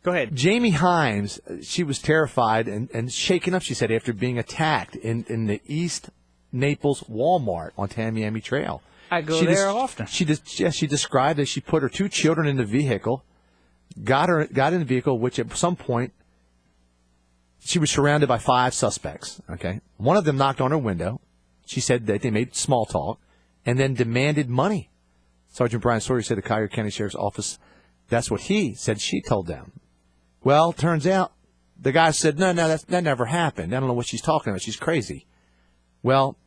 Go ahead. Jamie Himes, she was terrified and shaken up, she said, after being attacked in the East Naples Walmart on Tamiami Trail. I go there often. She described that she put her two children in the vehicle, got in the vehicle, which at some point she was surrounded by 5 suspects. Okay, one of them knocked on her window. She said that they made small talk and then demanded money. Sergeant Brian Sawyer said the Collier County Sheriff's Office, that's what he said she told them. Well, turns out the guy said, no, that never happened. I don't know what she's talking about. She's crazy. Well,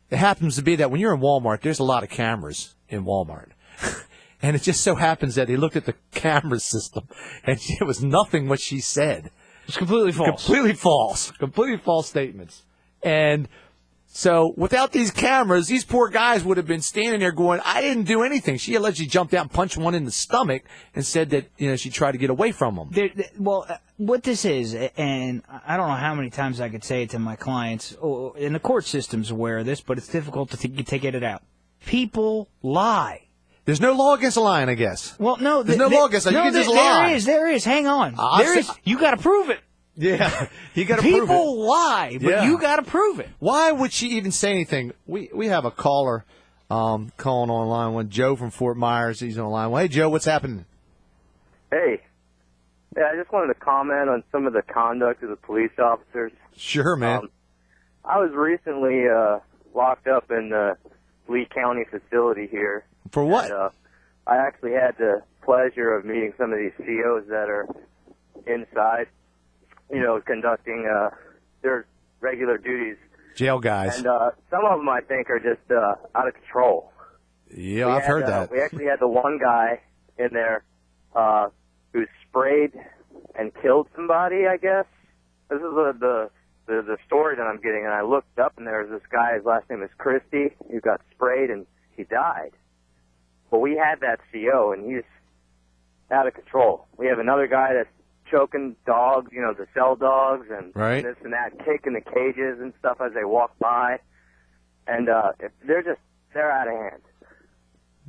it happens to be that when you're in Walmart, there's a lot of cameras in Walmart. And it just so happens that he looked at the camera system, and it was nothing what she said. It's completely false. Completely false statements. And so without these cameras, these poor guys would have been standing there going, I didn't do anything. She allegedly jumped out and punched one in the stomach and said that she tried to get away from them. What this is, and I don't know how many times I could say it to my clients, and the court system's aware of this, but it's difficult to get it out. People lie. There's no law against lying, I guess. Well, no. There's no law against lying. You can just lie. There is. Hang on. You got to prove it. Yeah, you got to prove it. People lie, but you got to prove it. Why would she even say anything? We have a caller calling online. One Joe from Fort Myers. He's on the line. Well, hey, Joe, what's happening? Hey. Yeah, I just wanted to comment on some of the conduct of the police officers. Sure, man. I was recently locked up in the Lee County facility here. For what? And, I actually had the pleasure of meeting some of these COs that are inside, conducting their regular duties. Jail guys. And some of them, I think, are just out of control. Yeah, I've heard that. We actually had the one guy in there who sprayed and killed somebody, I guess. This is the story that I'm getting, and I looked up, and there's this guy, his last name is Christie, who got sprayed, and he died. But we had that CO, and he's out of control. We have another guy that's choking dogs, the cell dogs, and right. this and that, kicking the cages and stuff as they walk by. And they're out of hand.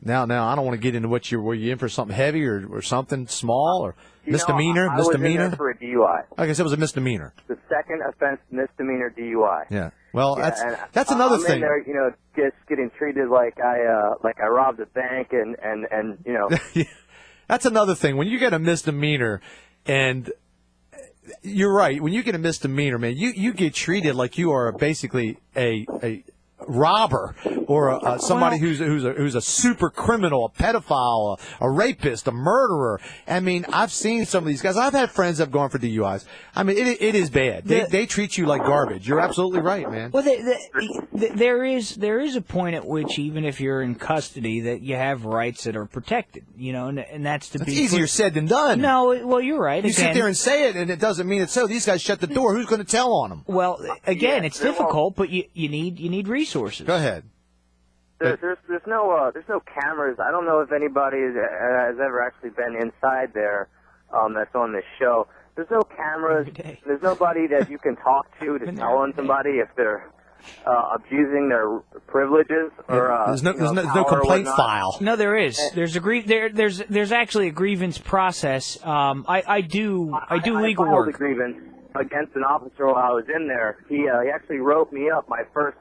Now, I don't want to get into were you in for something heavy or something small or misdemeanor? I misdemeanor? was in there for a DUI. I guess it was a misdemeanor. The second offense, misdemeanor DUI. Yeah. Well, that's another I'm thing. In there, just getting treated like I robbed a bank and. That's another thing. When you get a misdemeanor, and you're right, when you get a misdemeanor, man, you get treated like you are basically a robber or somebody who's a super criminal, a pedophile, a rapist, a murderer. I mean, I've seen some of these guys. I've had friends that have gone for DUIs. I mean, it is bad. They treat you like garbage. You're absolutely right, man. Well, there is a point at which even if you're in custody, that you have rights that are protected. And that's to be easier said than done. No, well, you're right. You sit there and say it, and it doesn't mean it's so. These guys shut the door. Who's going to tell on them? Well, again, it's difficult, but you need resources. Go ahead. There's no cameras. I don't know if anybody has ever actually been inside there that's on this show. There's no cameras. There's nobody that you can talk to tell on somebody if they're abusing their privileges or there's no complaint file. No, there is. There's there's actually a grievance process. I do legal filed work. a grievance against an officer while I was in there. He actually wrote me up my first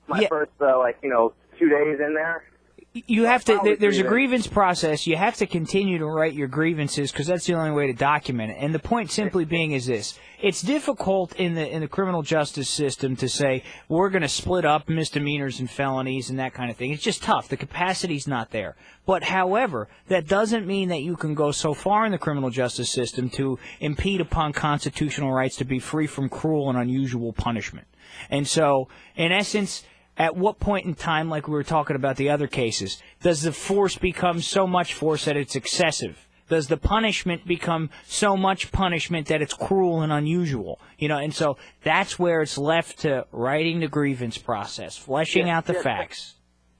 2 days in there. You have to. There's a grievance process. You have to continue to write your grievances because that's the only way to document it. And the point simply being is this: it's difficult in the criminal justice system to say we're going to split up misdemeanors and felonies and that kind of thing. It's just tough. The capacity's not there. But however, that doesn't mean that you can go so far in the criminal justice system to impede upon constitutional rights to be free from cruel and unusual punishment. And so, in essence, at what point in time, like we were talking about the other cases, does the force become so much force that it's excessive? Does the punishment become so much punishment that it's cruel and unusual? And so that's where it's left to writing the grievance process, fleshing out the facts.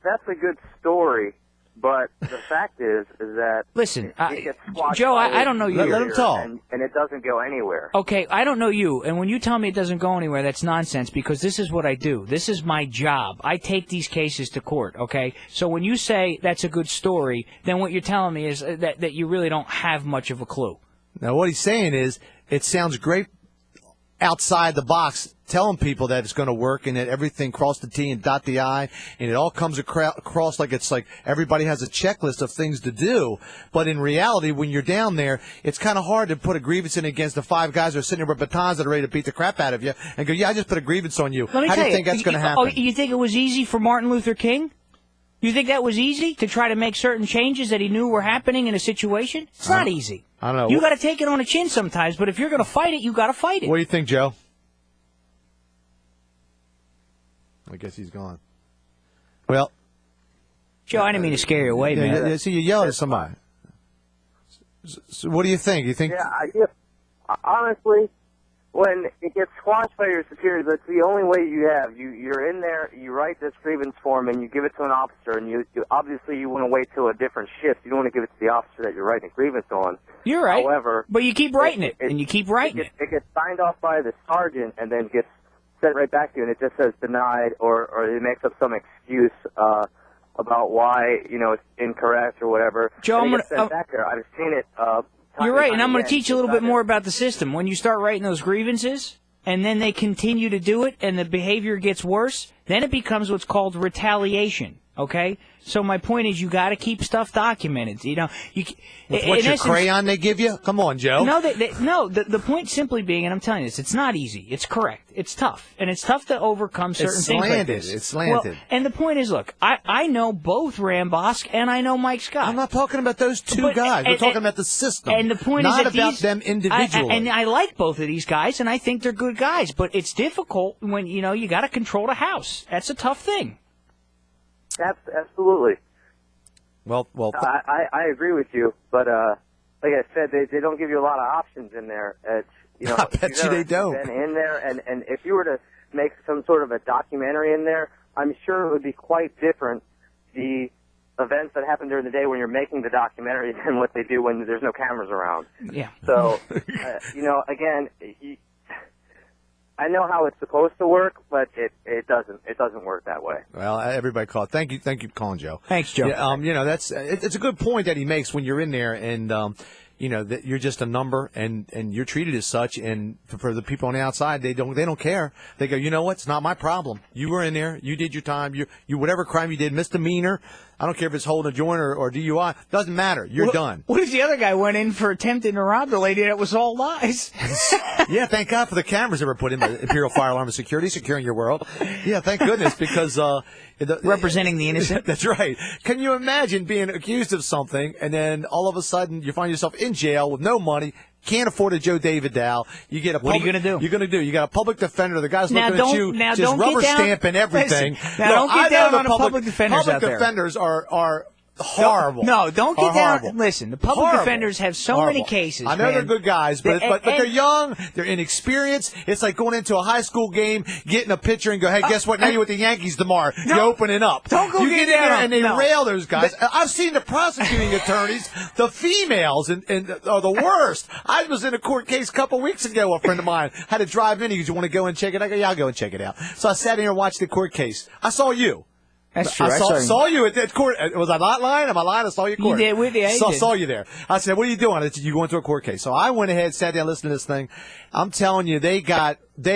That's a good story, but the fact is that listen, it gets squashed Joe, by I don't know you. Let him talk. And it doesn't go anywhere. Okay, I don't know you, and when you tell me it doesn't go anywhere, that's nonsense, because this is what I do. This is my job. I take these cases to court, okay? So when you say that's a good story, then what you're telling me is that you really don't have much of a clue. Now, what he's saying is it sounds great outside the box, telling people that it's going to work and that everything cross the T and dot the I, and it all comes across like it's like everybody has a checklist of things to do. But in reality, when you're down there, it's kind of hard to put a grievance in against the 5 guys that are sitting there with batons that are ready to beat the crap out of you and go, yeah, I just put a grievance on you. How do you think that's going to happen? Oh, you think it was easy for Martin Luther King? You think that was easy to try to make certain changes that he knew were happening in a situation? It's not easy. I don't know. You got to take it on the chin sometimes, but if you're going to fight it, you got to fight it. What do you think, Joe? I guess he's gone. Well, Joe, I didn't mean to scare you away, man. Yeah, see, you yelled at somebody. So what do you think? You think? Yeah, honestly, when it gets squashed by your superiors, that's the only way you have. You're in there, you write this grievance form, and you give it to an officer, and you obviously you want to wait till a different shift. You don't want to give it to the officer that you're writing a grievance on. You're right. However, but you keep writing it, and you keep writing it. It gets signed off by the sergeant, and then gets sent right back to you, and it just says denied, or it makes up some excuse about why it's incorrect or whatever. Joe, I'm gonna back there. I've seen it. You're right, and I'm going to teach you a little bit more about the system. When you start writing those grievances, and then they continue to do it, and the behavior gets worse, then it becomes what's called retaliation. Okay, so my point is, you got to keep stuff documented. What's your crayon they give you? Come on, Joe. No, the point simply being, and I'm telling you this, it's not easy. It's correct. It's tough, and it's tough to overcome certain things like this. It's slanted. Well, and the point is, look, I know both Rambosk and I know Mike Scott. I'm not talking about those two guys. We're talking about the system. And the point not is that about them individually. And I like both of these guys, and I think they're good guys. But it's difficult when you got to control the house. That's a tough thing. Absolutely. Well, I agree with you, but like I said, they don't give you a lot of options in there. I bet you they don't. Been in there, and if you were to make some sort of a documentary in there, I'm sure it would be quite different. The events that happen during the day when you're making the documentary than what they do when there's no cameras around. Yeah. So, again. I know how it's supposed to work, but it doesn't work that way. Well, everybody called. Thank you for calling, Joe. Thanks, Joe. Yeah, it's a good point that he makes when you're in there, and that you're just a number and you're treated as such. And for the people on the outside, they don't care. They go, you know what? It's not my problem. You were in there. You did your time. You whatever crime you did, misdemeanor. I don't care if it's holding a joint or DUI. Doesn't matter. You're done. What if the other guy went in for attempting to rob the lady and it was all lies? Yeah, thank God for the cameras that were put in by Imperial Fire Alarm and Security, securing your world. Yeah, thank goodness, because representing the innocent. That's right. Can you imagine being accused of something and then all of a sudden you find yourself in jail with no money? Can't afford a Joe David Dow. You get what are you going to do? You're going to do. You got a public defender. The guy's looking at you, now just rubber stamping everything. Don't get down on the public defenders out there. Public defenders are horrible. Don't get down. Horrible. Listen, the public defenders have so many cases. I know man. they're good guys, but they're young, they're inexperienced. It's like going into a high school game, getting a pitcher, and go, hey, guess what? Now you're with the Yankees tomorrow. You're opening up. Don't go you get in down. there and they rail those guys. I've seen the prosecuting attorneys, the females, and are the worst. I was in a court case a couple weeks ago. A friend of mine had to drive in. He goes, you want to go and check it out? I go, yeah, I'll go and check it out. So I sat here and watched the court case. I saw you. That's true. I saw you at that court. Was I not lying? Am I lying? I saw you at court. You did. Yeah, you did. Saw you there. I said, what are you doing? I said, you going through a court case. So I went ahead, sat down, listened to this thing. I'm telling you, they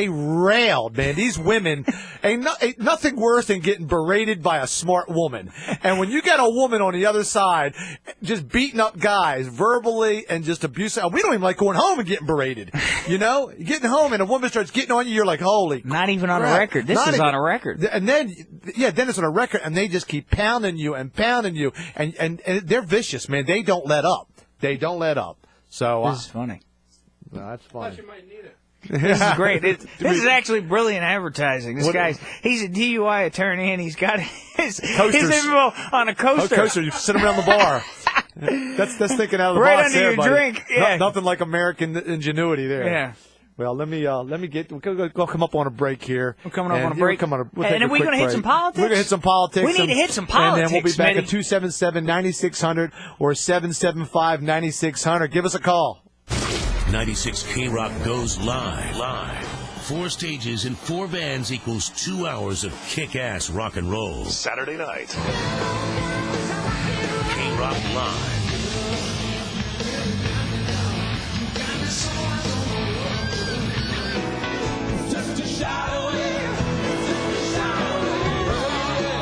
railed, man. These women, ain't nothing worse than getting berated by a smart woman. And when you got a woman on the other side just beating up guys verbally and just abusing, we don't even like going home and getting berated. Getting home and a woman starts getting on you, you're like, holy not even on crap. a record. This is on a record. And then it's on a record, and they just keep pounding you, and they're vicious, man. They don't let up. So this is funny. No, that's funny. You might need it. This is great. This is actually brilliant advertising. He's a DUI attorney, and he's got his info on a coaster. Coaster, you sit around the bar. That's thinking out of the right box under there, your buddy. drink. Yeah. Nothing like American ingenuity there. Yeah. Well, let me we'll come up on a break here. We're coming up on a break. And then we're going to hit some politics? We're going to hit some politics. We need to hit some politics, and then we'll be back Smitty. at 277-9600 or 775-9600. Give us a call. 96 K-Rock goes live. 4 stages and 4 bands equals 2 hours of kick-ass rock and roll. Saturday night. K-Rock Live.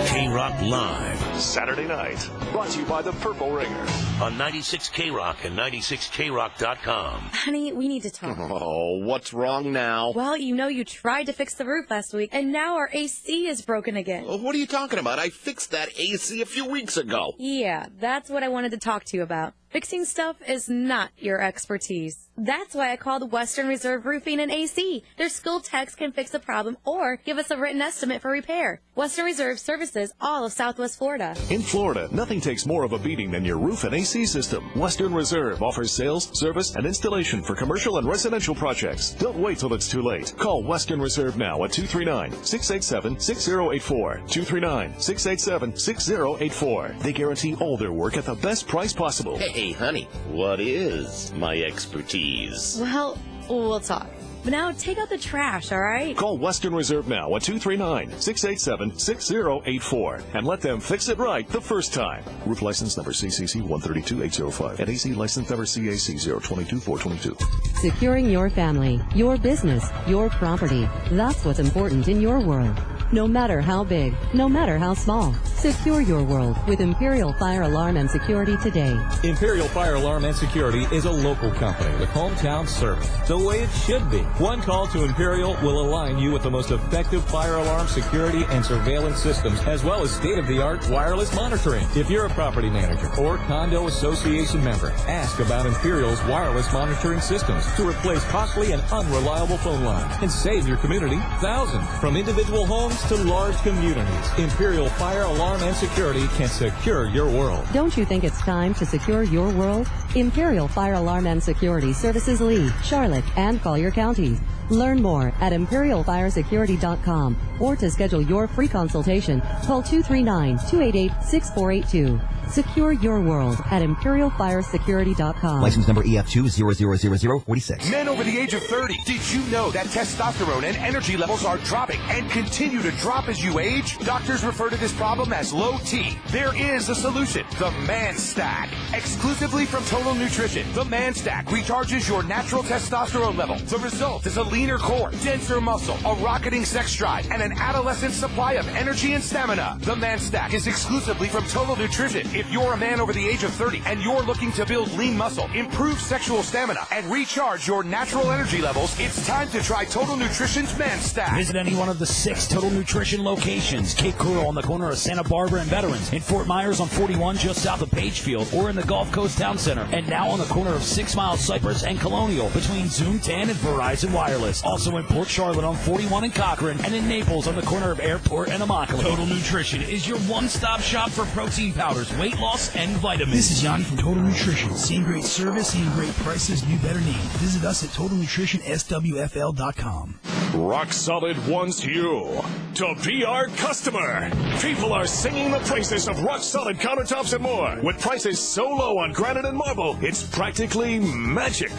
K-Rock Live. Saturday night. Brought to you by the Purple Ringer. On 96 K-Rock and 96krock.com. Honey, we need to talk. Oh, what's wrong now? Well, you tried to fix the roof last week, and now our AC is broken again. Well, what are you talking about? I fixed that AC a few weeks ago. Yeah, that's what I wanted to talk to you about. Fixing stuff is not your expertise. That's why I called Western Reserve Roofing and AC. Their skilled techs can fix a problem or give us a written estimate for repair. Western Reserve services all of Southwest Florida. In Florida, nothing takes more of a beating than your roof and AC system. Western Reserve offers sales, service, and installation for commercial and residential projects. Don't wait till it's too late. Call Western Reserve now at 239-687-6084. 239-687-6084. They guarantee all their work at the best price possible. Hey, honey, what is my expertise? Well, we'll talk. But now take out the trash, all right? Call Western Reserve now at 239-687-6084 and let them fix it right the first time. Roof license number CCC 132805 and AC license number CAC 022422. Securing your family, your business, your property. That's what's important in your world. No matter how big, no matter how small. Secure your world with Imperial Fire Alarm and Security today. Imperial Fire Alarm and Security is a local company with hometown service, the way it should be. One call to Imperial will align you with the most effective fire alarm security and surveillance systems, as well as state-of-the-art wireless monitoring. If you're a property manager or condo association member, ask about Imperial's wireless monitoring systems to replace costly and unreliable phone lines and save your community thousands. From individual homes to large communities, Imperial Fire Alarm and Security can secure your world. Don't you think it's time to secure your world? Imperial Fire Alarm and Security services Lee, Charlotte, and Collier counties. Learn more at ImperialFireSecurity.com or to schedule your free consultation, call 239-288-6482. Secure your world at ImperialFireSecurity.com. License number EF2000046. Men over the age of 30, did you know that testosterone and energy levels are dropping and continue to drop as you age? Doctors refer to this problem as low T. There is a solution. The Man Stack. Exclusively from Total Nutrition, the Man Stack recharges your natural testosterone level. The result is a leaner core, denser muscle, a rocketing sex drive, and an adolescent supply of energy and stamina. The Man Stack is exclusively from Total Nutrition. If you're a man over the age of 30 and you're looking to build lean muscle, improve sexual stamina, and recharge your natural energy levels, it's time to try Total Nutrition's Man Stack. Visit any one of the 6 Total Nutrition locations. Cape Coral on the corner of Santa Barbara and Veterans, in Fort Myers on 41 just south of Pagefield, or in the Gulf Coast Town Center, and now on the corner of 6 Mile Cypress and Colonial between Zoom 10 and Verizon Wireless. Also in Port Charlotte on 41 and Cochran, and in Naples on the corner of Airport and Immokalee. Total Nutrition is your one-stop shop for protein powders, weight loss, and vitamins. This is Yanni from Total Nutrition. Same great service, same great prices, you better need. Visit us at TotalNutritionSWFL.com. Rock Solid wants you to be our customer. People are singing the praises of Rock Solid countertops and more. With prices so low on granite and marble, it's practically magic.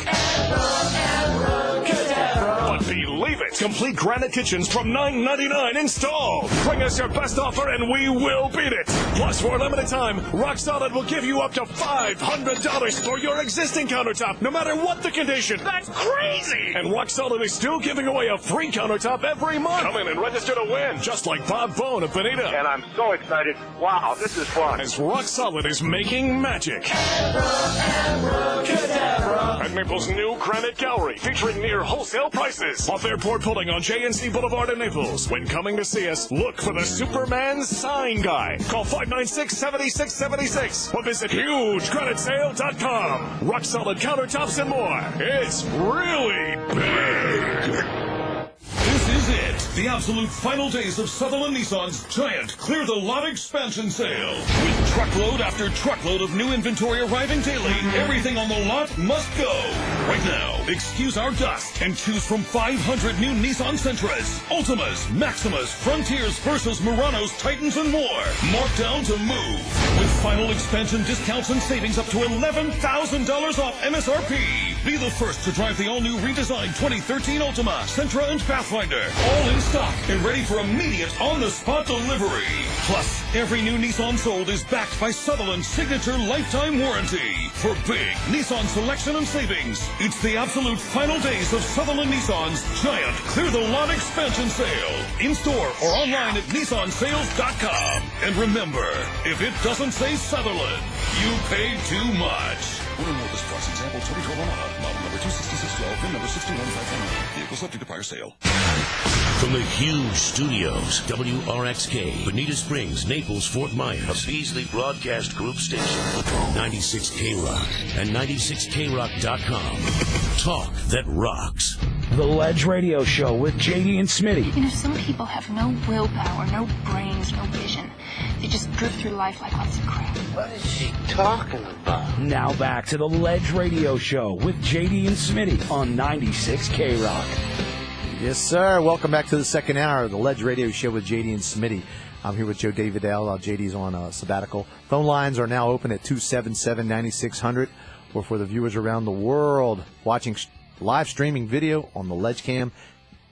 But believe it, complete granite kitchens from $9.99 installed. Bring us your best offer and we will beat it. Plus, for a limited time, Rock Solid will give you up to $500 for your existing countertop, no matter what the condition. That's crazy! And Rock Solid is still giving away a free countertop every month. Come in and register to win, just like Bob Bone of Bonita. And I'm so excited. Wow, this is fun. As Rock Solid is making magic. At Naples' new Granite Gallery, featuring near wholesale prices. Off Airport Pulling on JNC Boulevard in Naples. When coming to see us, look for the Superman sign guy. Call 596-7676 or visit HugeGraniteSale.com. Rock Solid countertops and more. It's really big. This is it. The absolute final days of Sutherland Nissan's giant Clear the Lot expansion sale. With truckload after truckload of new inventory arriving daily, everything on the lot must go. Right now, excuse our dust and choose from 500 new Nissan Sentras, Ultimas, Maximas, Frontiers, Versas, Muranos, Titans, and more. Marked down to move. With final expansion discounts and savings up to $11,000 off MSRP. Be the first to drive the all-new redesigned 2013 Ultima, Sentra, and Pathfinder. All in stock and ready for immediate on-the-spot delivery. Plus, every new Nissan sold is backed by Sutherland's signature lifetime warranty. For big Nissan selection and savings, it's the absolute final days of Sutherland Nissan's giant Clear the Lot expansion sale. In-store or online at NissanSales.com. And remember, if it doesn't say Sutherland, you paid too much. Order more this price. Example, 2012 Armada, model number 26612, VIN number 61555. Vehicle subject to prior sale. From the huge studios, WRXK, Bonita Springs, Naples, Fort Myers, a Beasley Broadcast Group station, 96K Rock, and 96KRock.com. Talk that rocks. The Ledge Radio Show with JD and Smitty. You know, some people have no willpower, no brains, no vision. They just drift through life like lots of crap. What is she talking about? Now back to the Ledge Radio Show with JD and Smitty on 96K Rock. Yes, sir. Welcome back to the second hour of the Ledge Radio Show with JD and Smitty. I'm here with Joe David L. JD's on sabbatical. Phone lines are now open at 277-9600, or for the viewers around the world watching live streaming video on the Ledge Cam,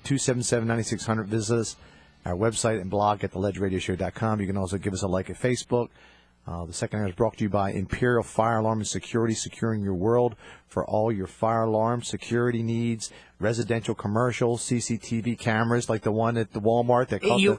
277-9600. Visit us, our website and blog at theledgeradioshow.com. You can also give us a like at Facebook. The second hour is brought to you by Imperial Fire Alarm and Security, securing your world for all your fire alarm security needs, residential, commercial, CCTV cameras like the one at the Walmart that caught you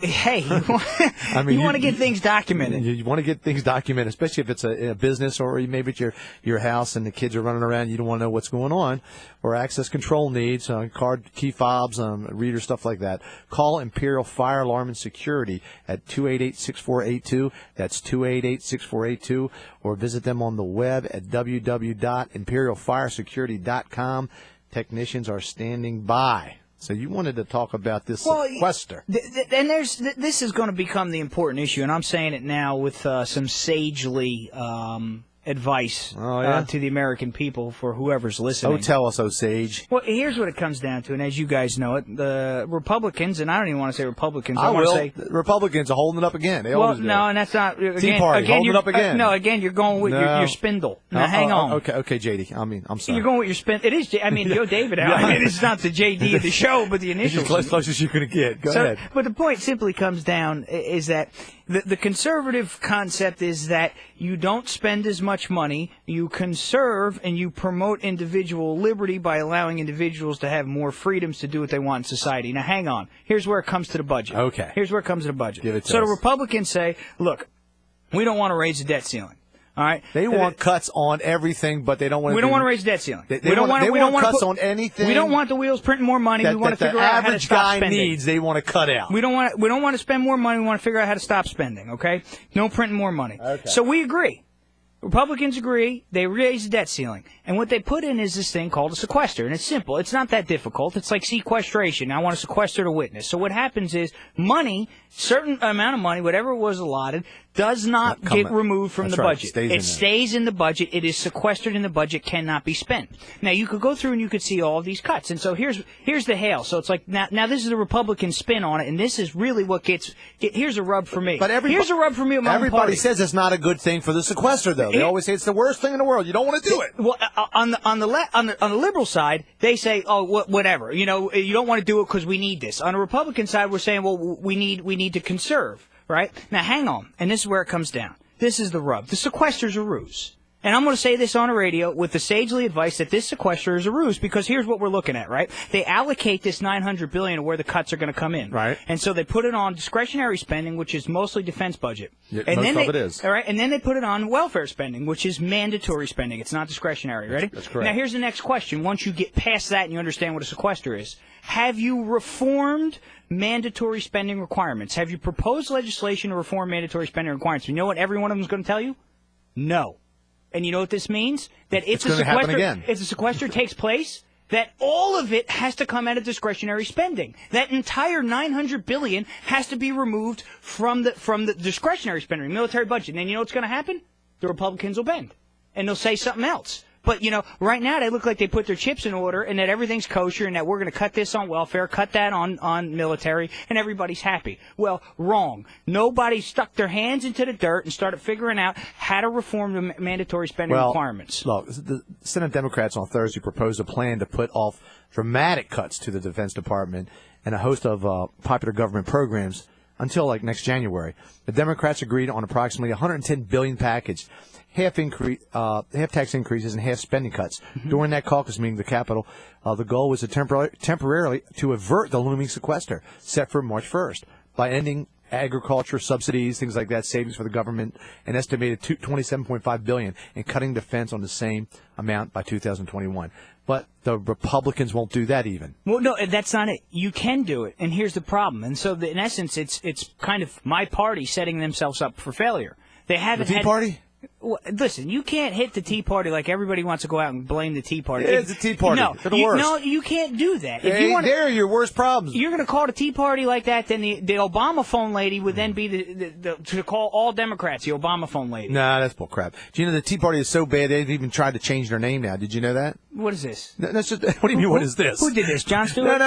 want to get things documented. You want to get things documented, especially if it's a business or maybe it's your house and the kids are running around. You don't want to know what's going on, or access control needs, card key fobs, reader, stuff like that. Call Imperial Fire Alarm and Security at 288-6482. That's 288-6482, or visit them on the web at www.imperialfiresecurity.com. Technicians are standing by. So you wanted to talk about this sequester. And this is going to become the important issue, and I'm saying it now with some sagely advice yeah? to the American people for whoever's listening. Oh, tell us, Osage. Well, here's what it comes down to, and as you guys know it, the Republicans, and I don't even want to say Republicans. I want to say Republicans are holding it up again. They always do. No, and that's not Tea Party holding it up again. No, again, you're going with your spindle. Now, hang on. Okay, JD. I'm sorry. You're going with your spindle. It is. I mean, Joe David. I mean, it's not the JD of the show, but the initials. As close as you're going to get. Go ahead. But the point simply comes down is that the conservative concept is that you don't spend as much money, you conserve, and you promote individual liberty by allowing individuals to have more freedoms to do what they want in society. Now, hang on. Here's where it comes to the budget. Okay. Here's where it comes to the budget. Give it to so us. the Republicans say, look, we don't want to raise the debt ceiling. All right. They want cuts on everything, but they don't want. We don't want to raise the debt ceiling. They don't want cuts on anything. We don't want the wheels printing more money. We want to figure out how to stop spending. The average guy needs. They want to cut out. We don't want to spend more money. We want to figure out how to stop spending. Okay. No printing more money. Okay. So we agree. Republicans agree. They raise the debt ceiling. And what they put in is this thing called a sequester. And it's simple. It's not that difficult. It's like sequestration. I want to sequester the witness. So what happens is money, certain amount of money, whatever was allotted, does not get removed from the budget. It stays in the budget. It is sequestered in the budget, cannot be spent. Now, you could go through and you could see all of these cuts. And so here's the hail. So it's like, now this is a Republican spin on it, and this is really what here's a rub for me. Here's a rub for me. Everybody says it's not a good thing for the sequester, though. They always say it's the worst thing in the world. You don't want to do it. Well, on the liberal side, they say, oh, whatever. You know, you don't want to do it because we need this. On the Republican side, we're saying, well, we need to conserve. Right? Now, hang on. And this is where it comes down. This is the rub. The sequester's a ruse. And I'm going to say this on the radio with the sagely advice that this sequester is a ruse because here's what we're looking at, right? They allocate this $900 billion to where the cuts are going to come in. Right. And so they put it on discretionary spending, which is mostly defense budget. Yeah, and most of it is. All right. And then they put it on welfare spending, which is mandatory spending. It's not discretionary. Ready? That's correct. Now, here's the next question. Once you get past that and you understand what a sequester is, have you reformed mandatory spending requirements? Have you proposed legislation to reform mandatory spending requirements? You know what every one of them is going to tell you? No. And you know what this means? That if a sequester takes place, that all of it has to come out of discretionary spending. That entire $900 billion has to be removed from the discretionary spending, military budget. And then you know what's going to happen? The Republicans will bend. And they'll say something else. But, you know, right now they look like they put their chips in order and that everything's kosher and that we're going to cut this on welfare, cut that on military, and everybody's happy. Well, wrong. Nobody stuck their hands into the dirt and started figuring out how to reform the mandatory spending requirements. Look, the Senate Democrats on Thursday proposed a plan to put off dramatic cuts to the Defense Department and a host of popular government programs until like next January. The Democrats agreed on approximately $110 billion package. Half tax increases and half spending cuts. Mm-hmm. During that caucus meeting, the Capitol, the goal was to temporarily to avert the looming sequester set for March 1st by ending agriculture subsidies, things like that, savings for the government, an estimated $27.5 billion, and cutting defense on the same amount by 2021. But the Republicans won't do that even. Well, no, that's not it. You can do it, and here's the problem. And so, in essence, it's kind of my party setting themselves up for failure. They haven't the Tea Party? Well, listen, you can't hit the Tea Party like everybody wants to go out and blame the Tea Party. It's the Tea Party. No, they're the worst. No, you can't do that. They're your worst problems. You're going to call it a Tea Party like that, then the Obama phone lady would then be to call all Democrats the Obama phone lady. Nah, that's bullcrap. Do you know the Tea Party is so bad they've even tried to change their name now? Did you know that? What is this? That's just. What do you mean? What is this? Who did this? Jon Stewart?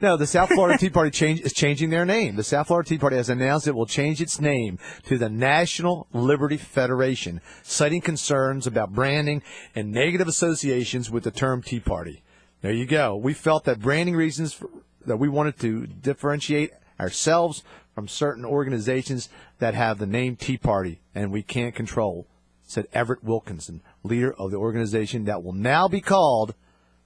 No. The South Florida Tea Party is changing their name. The South Florida Tea Party has announced it will change its name to the National Liberty Federation, citing concerns about branding and negative associations with the term Tea Party. There you go. We felt that branding reasons that we wanted to differentiate ourselves from certain organizations that have the name Tea Party, and we can't control, said Everett Wilkinson, leader of the organization that will now be called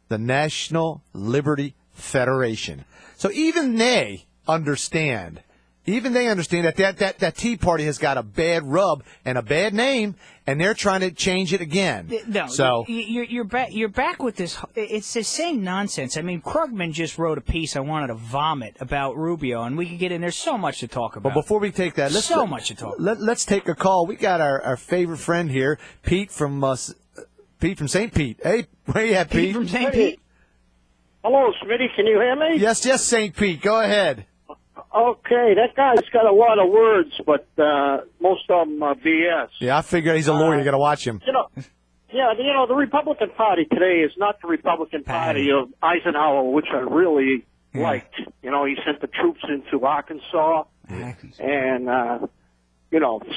the National Liberty Federation. So even they understand that Tea Party has got a bad rub and a bad name, and they're trying to change it again. No, so you're back with this. It's the same nonsense. I mean, Krugman just wrote a piece I wanted to vomit about Rubio, and we could get in. There's so much to talk about. But before we take that, much to talk about. Let's take a call. We got our favorite friend here, Pete from St. Pete. Hey, where you at, Pete? Pete from St. Pete. Hello, Smitty. Can you hear me? Yes, St. Pete. Go ahead. Okay, that guy's got a lot of words, but most of them are BS. Yeah, I figure he's a lawyer. You got to watch him. The Republican Party today is not the Republican Party of Eisenhower, which I really liked. He sent the troops into Arkansas and,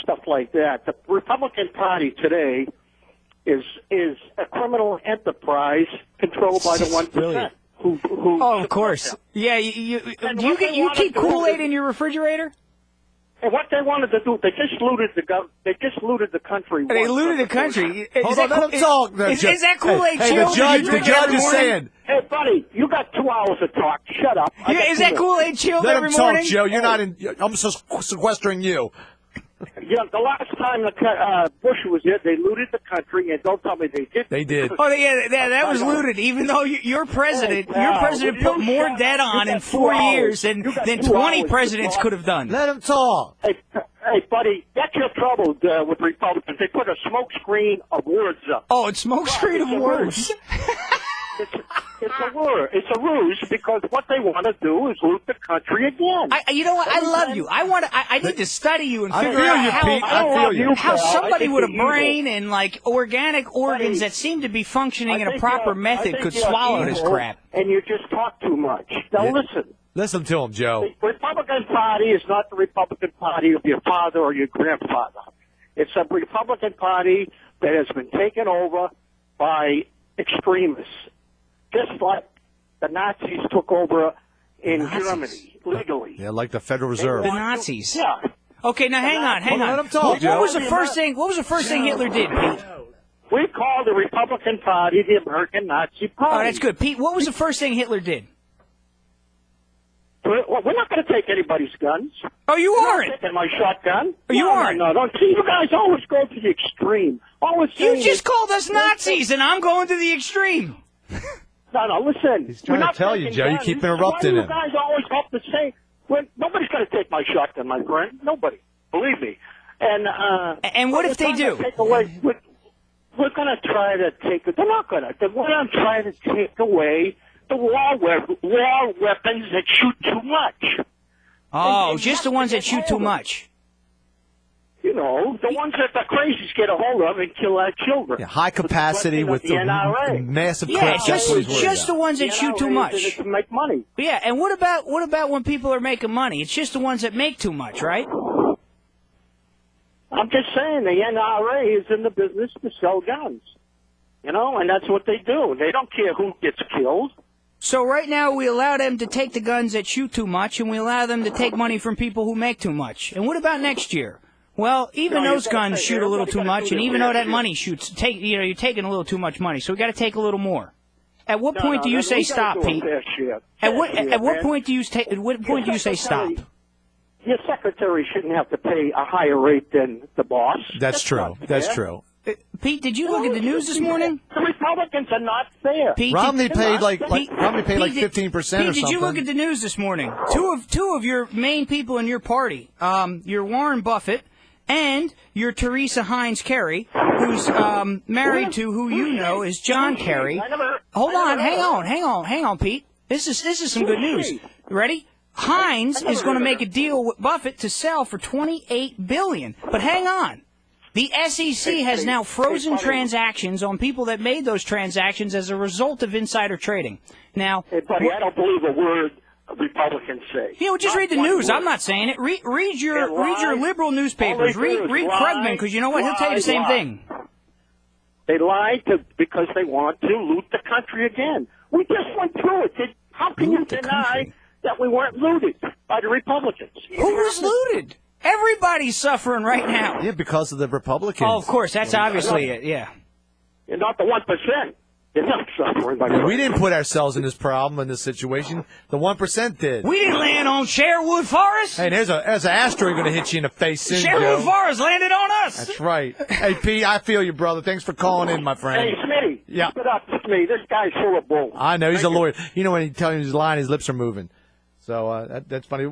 stuff like that. The Republican Party today is a criminal enterprise controlled by the 1%. Of course. Yeah, you keep Kool-Aid in your refrigerator? And what they wanted to do, they just looted the country. They looted the country. Hold on, let him talk. Is that Kool-Aid chill? The judge is saying. Hey, buddy, you got 2 hours to talk. Shut up. Is that Kool-Aid chilled every morning? Let him talk, Joe. You're not in. I'm sequestering you. Yeah, the last time Bush was here, they looted the country, and don't tell me they did. They did. Oh, yeah, that was looted. Even though your president put more debt on in 4 years than 20 presidents could have done. Let him talk. Hey, buddy, that's your trouble with Republicans. They put a smoke screen of words up. Oh, it's smoke screen of words. It's a ruse because what they want to do is loot the country again. You know what? I love you. I need to study you and figure out how somebody with a brain and organic organs that seem to be functioning in a proper method could swallow this crap. And you just talk too much. Now listen. Listen to him, Joe. The Republican Party is not the Republican Party of your father or your grandfather. It's a Republican Party that has been taken over by extremists. Just like the Nazis took over in Germany legally. Yeah, like the Federal Reserve. The Nazis. Yeah. Okay, now hang on. Let him talk, What was the first thing Hitler did, Pete? We call the Republican Party the American Nazi Party. Oh, that's good. Pete, what was the first thing Hitler did? We're not going to take anybody's guns. Oh, you aren't? Taking my shotgun. Oh, you aren't? No. See, you guys always go to the extreme. You just called us Nazis, and I'm going to the extreme. No, listen. He's trying to tell you, Joe. You keep interrupting him. You guys always have to say, nobody's going to take my shotgun, my friend. Nobody. Believe me. And what if they do? We're going to try to take it. They're not going to. We're going to try to take away the war weapons that shoot too much. Oh, just the ones that shoot too much. The ones that the crazies get a hold of and kill our children. Yeah, high capacity with the NRA. Massive clips. Yeah, just the ones that shoot too much. To make money. Yeah, and what about when people are making money? It's just the ones that make too much, right? I'm just saying the NRA is in the business to sell guns. And that's what they do. They don't care who gets killed. So right now we allow them to take the guns that shoot too much, and we allow them to take money from people who make too much. And what about next year? Well, even those guns shoot a little too much, and even though that money shoots, you're taking a little too much money. So we got to take a little more. At what point do you say stop, Pete? At what point do you say stop? Your secretary shouldn't have to pay a higher rate than the boss. That's true. That's true. Pete, did you look at the news this morning? The Republicans are not fair. Pete, Romney paid like 15% or something. Did you look at the news this morning? Two of your main people in your party, your Warren Buffett and your Teresa Heinz Kerry, who's married to who you know is John Kerry. Hold on, hang on, Pete. This is some good news. You ready? Heinz is going to make a deal with Buffett to sell for $28 billion. But hang on. The SEC has now frozen transactions on people that made those transactions as a result of insider trading. Now, hey, buddy, I don't believe a word Republicans say. Just read the news. I'm not saying it. Read your liberal newspapers. Read Krugman, because you know what? He'll tell you the same thing. They lied because they want to loot the country again. We just went through it. How can you deny that we weren't looted by the Republicans? Who was looted? Everybody's suffering right now. Yeah, because of the Republicans. Oh, of course. That's obviously it, yeah. You're not the 1%. You're not suffering. We didn't put ourselves in this problem, in this situation. The 1% did. We didn't land on Sherwood Forest. Hey, there's an asteroid going to hit you in the face soon, Sherwood Joe. Forest landed on us. That's right. Hey, Pete, I feel you, brother. Thanks for calling in, my friend. Hey, Smitty. Yeah. Keep it up with me. This guy's full of bull. I know. He's a lawyer. You know, when he tells you he's lying, his lips are moving. So that's funny.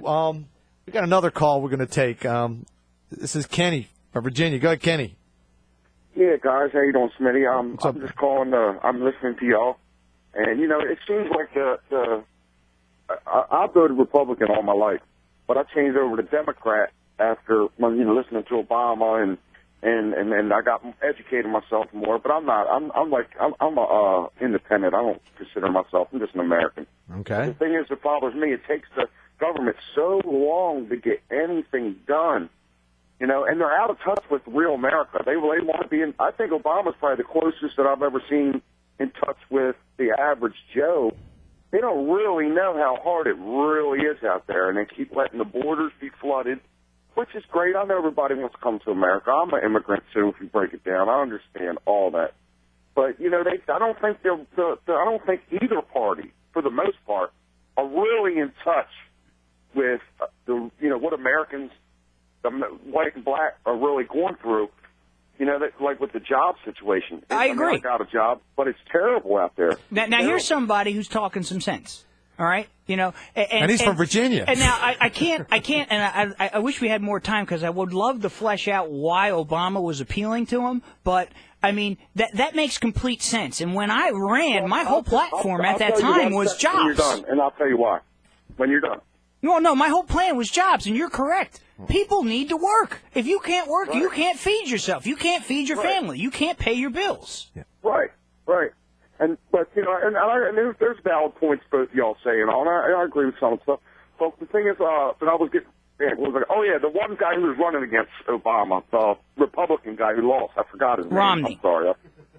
We got another call we're going to take. This is Kenny from Virginia. Go ahead, Kenny. Yeah, guys. How you doing, Smitty? I'm just calling. I'm listening to y'all. And, it seems like I've voted Republican all my life. but I changed over to Democrat after listening to Obama and I got educated myself more. But I'm not. I'm a independent. I don't consider myself. I'm just an American. Okay. The thing is, it bothers me. It takes the government so long to get anything done. And they're out of touch with real America. They want to be in. I think Obama's probably the closest that I've ever seen in touch with the average Joe. They don't really know how hard it really is out there, and they keep letting the borders be flooded, which is great. I know everybody wants to come to America. I'm an immigrant too. If you break it down, I understand all that. But I don't think I don't think either party, for the most part, are really in touch with what Americans, the white and black, are really going through. Like with the job situation. I agree. I got a job, but it's terrible out there. Now here's somebody who's talking some sense. All right, and he's from Virginia. And now I can't, and I wish we had more time because I would love to flesh out why Obama was appealing to him. But I mean, that makes complete sense. And when I ran, my whole platform at that time was jobs. When you're done, and I'll tell you why. When you're done. No, my whole plan was jobs, and you're correct. People need to work. If you can't work, you can't feed yourself. You can't feed your family. You can't pay your bills. Yeah. Right. But there's valid points both of y'all saying, and I agree with some of the stuff. But the thing is, that I was getting, the one guy who was running against Obama, the Republican guy who lost, I forgot his name. Romney. I'm sorry.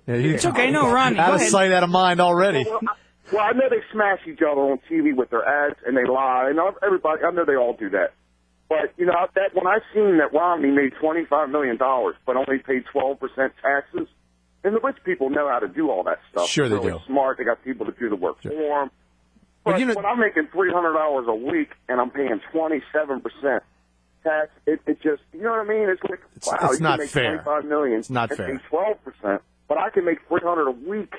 It's okay, no, Romney. Out of sight, out of mind already. Well, I know they smash each other on TV with their ads, and they lie. And everybody, I know they all do that. But, that when I seen that Romney made $25 million but only paid 12% taxes, and the rich people know how to do all that stuff. Sure they really do. Smart. They got people to do the work for them. But when I'm making $300 a week and I'm paying 27% tax, it just, you know what I mean? It's like, wow, it's you not can make fair. $25 million It's not and fair. pay 12%, but I can make $300 a week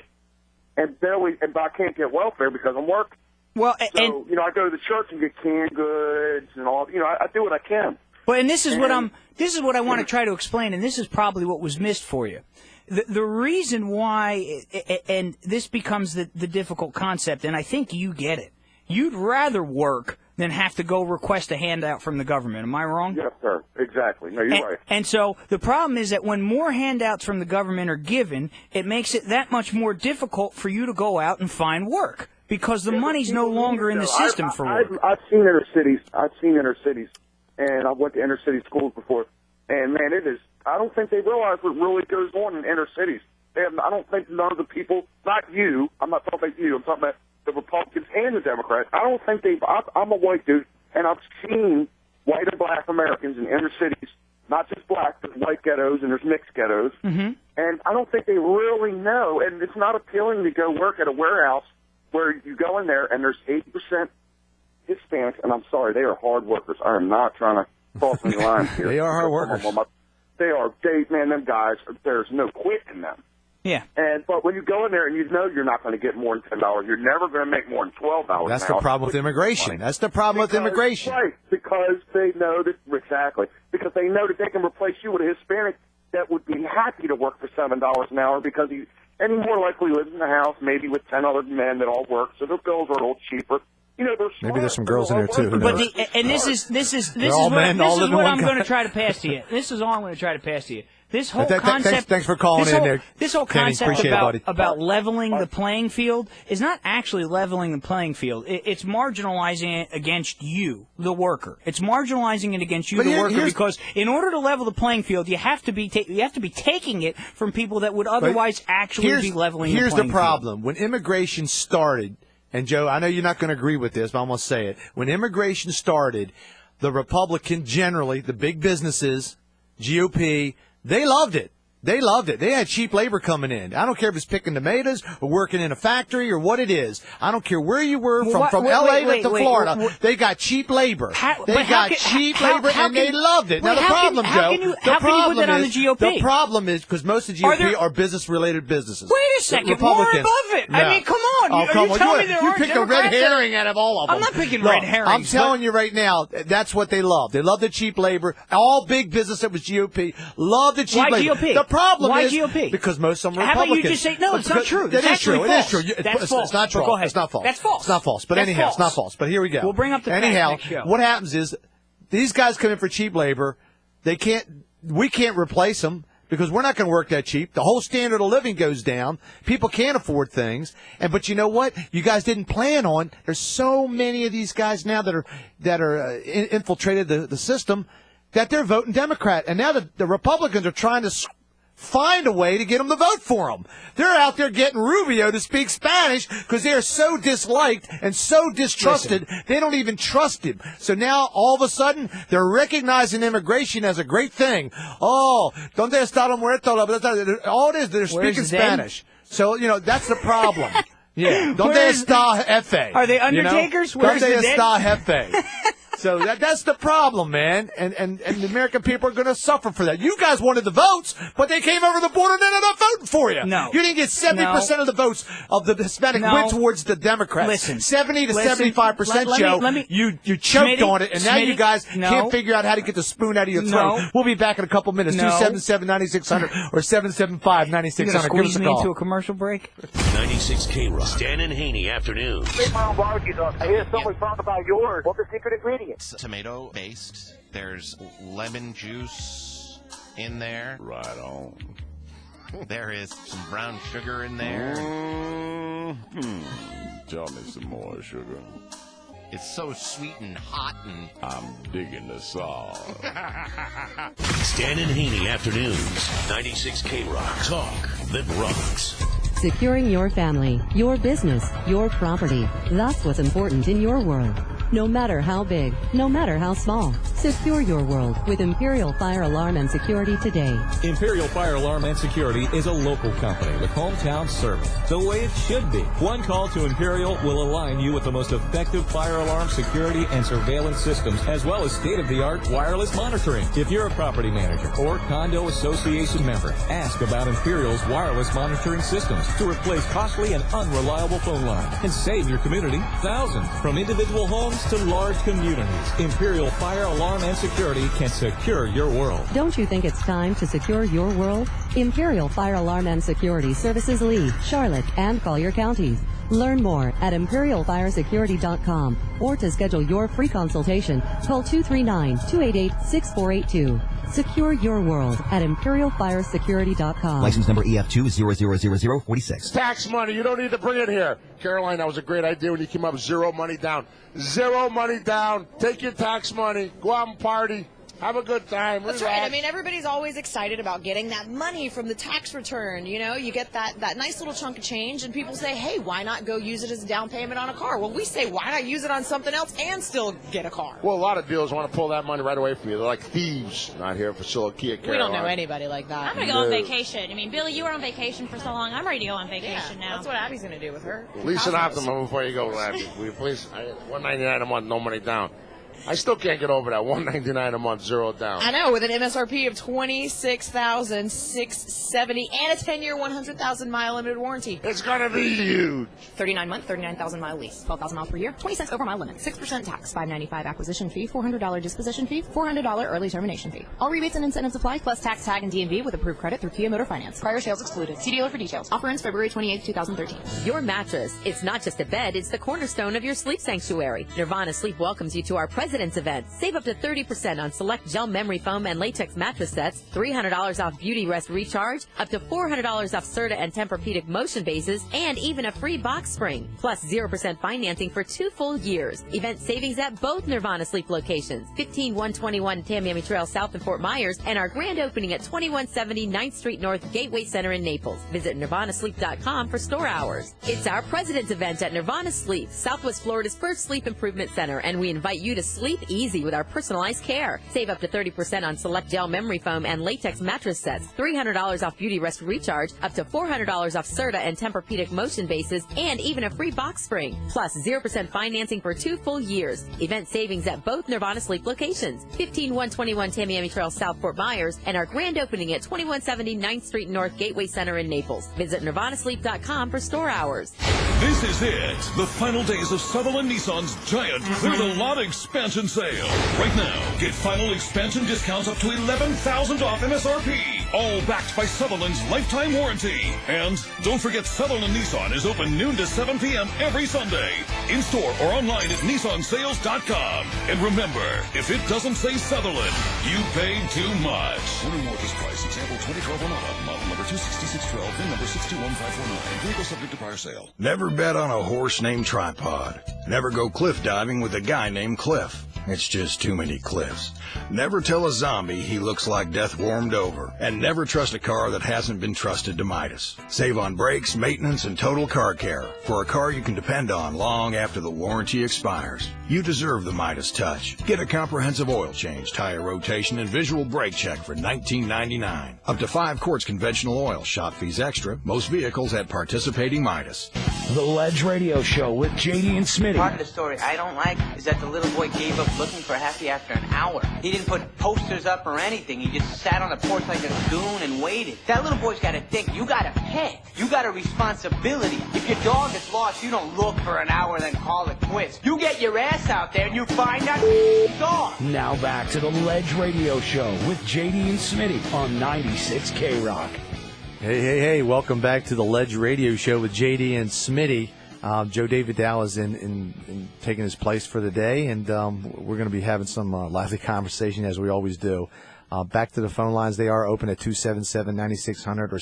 and barely, but I can't get welfare because I'm working. Well, so, I go to the church and get canned goods and all. I do what I can. Well, and this is what I want to try to explain, and this is probably what was missed for you. The reason why, and this becomes the difficult concept, and I think you get it. You'd rather work than have to go request a handout from the government. Am I wrong? Yes, sir. Exactly. No, you're right. And so the problem is that when more handouts from the government are given, it makes it that much more difficult for you to go out and find work. Because the money's no longer in the system for work. I've seen inner cities, and I went to inner city schools before. And man, it is. I don't think they realize what really goes on in inner cities. I don't think none of the people, not you. I'm not talking about you. I'm talking about the Republicans and the Democrats. I don't think they've. I'm a white dude, and I've seen white and black Americans in inner cities, not just black, but white ghettos, and there's mixed ghettos. Mm-hmm. And I don't think they really know. And it's not appealing to go work at a warehouse where you go in there and there's 80% Hispanics, and I'm sorry, they are hard workers. I am not trying to cross any lines here. They are hard workers. They are, them guys, there's no quit in them. Yeah. But when you go in there and you know you're not going to get more than $10, you're never going to make more than $12. That's the problem with immigration. That's the problem with immigration. Right, because they know that, exactly, because they know that they can replace you with a Hispanic that would be happy to work for $7 an hour because he more likely lives in the house, maybe with 10 other men that all work, so their bills are a little cheaper. Maybe there's some girls in there too. Who But knows? this is all what men, all living I'm one going to guy. try to pass to you. This is all I'm going to try to pass to you. This whole Thanks concept. for calling in there. This whole Kenny. concept Appreciate it, buddy. about leveling the playing field is not actually leveling the playing field. It's marginalizing it against you, the worker. It's marginalizing it against you, the worker, because in order to level the playing field, you have to be taking it from people that would otherwise actually be leveling the playing field. Here's the problem. When immigration started, and Joe, I know you're not going to agree with this, but I'm going to say it. When immigration started, the Republican generally, the big businesses, GOP, they loved it. They loved it. They had cheap labor coming in. I don't care if it's picking tomatoes or working in a factory or what it is. I don't care where you were, from L.A. to Florida. They got cheap labor. They got cheap labor, and they loved it. Now, the problem, Joe, how can you put that on the GOP? The problem is because most of the GOP are business-related businesses. Wait a second. More above it. No. I mean, come on. Oh, come on. Telling me there You aren't pick a red Democrats herring out of all of them. I'm not picking Look, red herrings. I'm telling you right now, that's what they love. They love the cheap labor. All big business that was GOP love the cheap labor. GOP? The problem Why is GOP? Because most of them are How about Republicans. you just say, no, it's not true. That is true. It is true. That's false. It's not true. Go ahead. It's not false. That's false. It's not false. But That's anyhow, false. it's not false. But here we go. We'll bring up the anyhow, facts next show. what happens is these guys come in for cheap labor. We can't replace them because we're not going to work that cheap. The whole standard of living goes down. People can't afford things. But you know what? You guys didn't plan on. There's so many of these guys now that are infiltrated the system that they're voting Democrat. And now the Republicans are trying to find a way to get them to vote for them. They're out there getting Rubio to speak Spanish because they are so disliked and so distrusted, they don't even trust him. So now, all of a sudden, they're recognizing immigration as a great thing. Oh, donde está el muerto? All it is, they're speaking Spanish. So, that's the problem. Yeah. Donde está Jefe? Are they undertakers? Donde está Jefe? So that's the problem, man. And the American people are going to suffer for that. You guys wanted the votes, but they came over the border and ended up voting for you. No. You didn't get 70% of the votes of the Hispanic went towards the Democrats. Listen. 70 to 75%, Joe. You choked on it, and now you guys can't figure out how to get the spoon out of your throat. We'll be back in a couple minutes. 277-9600 or 775-9600. Give us a call. Into a commercial break. 96 K-Rock. Stan and Haney afternoons. I hear someone talk about yours. What's the secret ingredient? It's tomato based. There's lemon juice in there. Right on. There is some brown sugar in there. Tell me some more sugar. It's so sweet and hot and... I'm digging the sauce. Stan and Haney afternoons. 96 K-Rock. Talk that rocks. Securing your family, your business, your property. That's what's important in your world. No matter how big, no matter how small, secure your world with Imperial Fire Alarm and Security today. Imperial Fire Alarm and Security is a local company with hometown service, the way it should be. One call to Imperial will align you with the most effective fire alarm security and surveillance systems, as well as state-of-the-art wireless monitoring. If you're a property manager or condo association member, ask about Imperial's wireless monitoring systems to replace costly and unreliable phone lines and save your community thousands. From individual homes to large communities, Imperial Fire Alarm and Security can secure your world. Don't you think it's time to secure your world? Imperial Fire Alarm and Security services Lee, Charlotte, and Collier counties. Learn more at ImperialFireSecurity.com or to schedule your free consultation, call 239-288-6482. Secure your world at ImperialFireSecurity.com. License number EF2000046. Tax money, you don't need to bring it here. Caroline, that was a great idea when you came up with zero money down. Zero money down. Take your tax money. Go out and party. Have a good time. That's right. I mean, everybody's always excited about getting that money from the tax return. You know, you get that nice little chunk of change, and people say, hey, why not go use it as a down payment on a car? Well, we say, why not use it on something else and still get a car? Well, a lot of dealers want to pull that money right away from you. They're like thieves. Not here for Kia, Caroline. We don't know anybody like that. I'm going to go on vacation. I mean, Billy, you were on vacation for so long. I'm ready to go on vacation now. That's what Abby's going to do with her. Listen out to me before you go, Abby. Will you please? $199 a month, no money down. I still can't get over that. $199 a month, zero down. I know, with an MSRP of $26,670 and a 10-year, 100,000-mile limited warranty. It's gonna be huge. 39-month, 39,000-mile lease, 12,000 miles per year, 20 cents over mile limit, 6% tax, $595 acquisition fee, $400 disposition fee, $400 early termination fee. All rebates and incentives apply, plus tax, tag, and DMV with approved credit through Kia Motor Finance. Prior sales excluded. See dealer for details. Offer ends February 28, 2013. Your mattress. It's not just a bed, it's the cornerstone of your sleep sanctuary. Nirvana Sleep welcomes you to our President's event. Save up to 30% on select gel memory foam and latex mattress sets, $300 off Beauty Rest Recharge, up to $400 off Serta and Tempur-Pedic motion bases, and even a free box spring, plus 0% financing for 2 full years. Event savings at both Nirvana Sleep locations, 15121 Tamiami Trail South in Fort Myers, and our grand opening at 2170 9th Street North Gateway Center in Naples. Visit nirvanasleep.com for store hours. It's our President's event at Nirvana Sleep, Southwest Florida's first sleep improvement center, and we invite you to sleep easy with our personalized care. Save up to 30% on select gel memory foam and latex mattress sets, $300 off Beauty Rest Recharge, up to $400 off Serta and Tempur-Pedic motion bases, and even a free box spring, plus 0% financing for 2 full years. Event savings at both Nirvana Sleep locations, 15121 Tamiami Trail South Fort Myers, and our grand opening at 2170 9th Street North Gateway Center in Naples. Visit nirvanasleep.com for store hours. This is it. The final days of Sutherland Nissan's giant Clear the Lot expansion sale. Right now, get final expansion discounts up to $11,000 off MSRP. all backed by Sutherland's lifetime warranty. And don't forget, Sutherland Nissan is open noon to 7 p.m. every Sunday. In-store or online at NissanSales.com. And remember, if it doesn't say Sutherland, you paid too much. Winner Mortgage price. Example 2012 or model. Model number 26612. VIN number 621549. Vehicle subject to prior sale. Never bet on a horse named Tripod. Never go cliff diving with a guy named Cliff. It's just too many cliffs. Never tell a zombie he looks like death warmed over. And never trust a car that hasn't been trusted to Midas. Save on brakes, maintenance, and total car care for a car you can depend on long after the warranty expires. You deserve the Midas touch. Get a comprehensive oil change, tire rotation, and visual brake check for $19.99. Up to 5 quarts conventional oil, shop fees extra. Most vehicles at participating Midas. The Ledge Radio Show with JD and Smitty. Part of the story I don't like is that the little boy gave up looking for Happy after an hour. He didn't put posters up or anything. He just sat on the porch like a goon and waited. That little boy's got to think. You got a pet. You got a responsibility. If your dog is lost, you don't look for an hour and then call it quits. You get your ass out there and you find that dog. Now back to the Ledge Radio Show with JD and Smitty on 96 K-Rock. Hey, welcome back to the Ledge Radio Show with JD and Smitty. Joe David Dow is in taking his place for the day, and we're going to be having some lively conversation as we always do. Back to the phone lines. They are open at 277-9600 or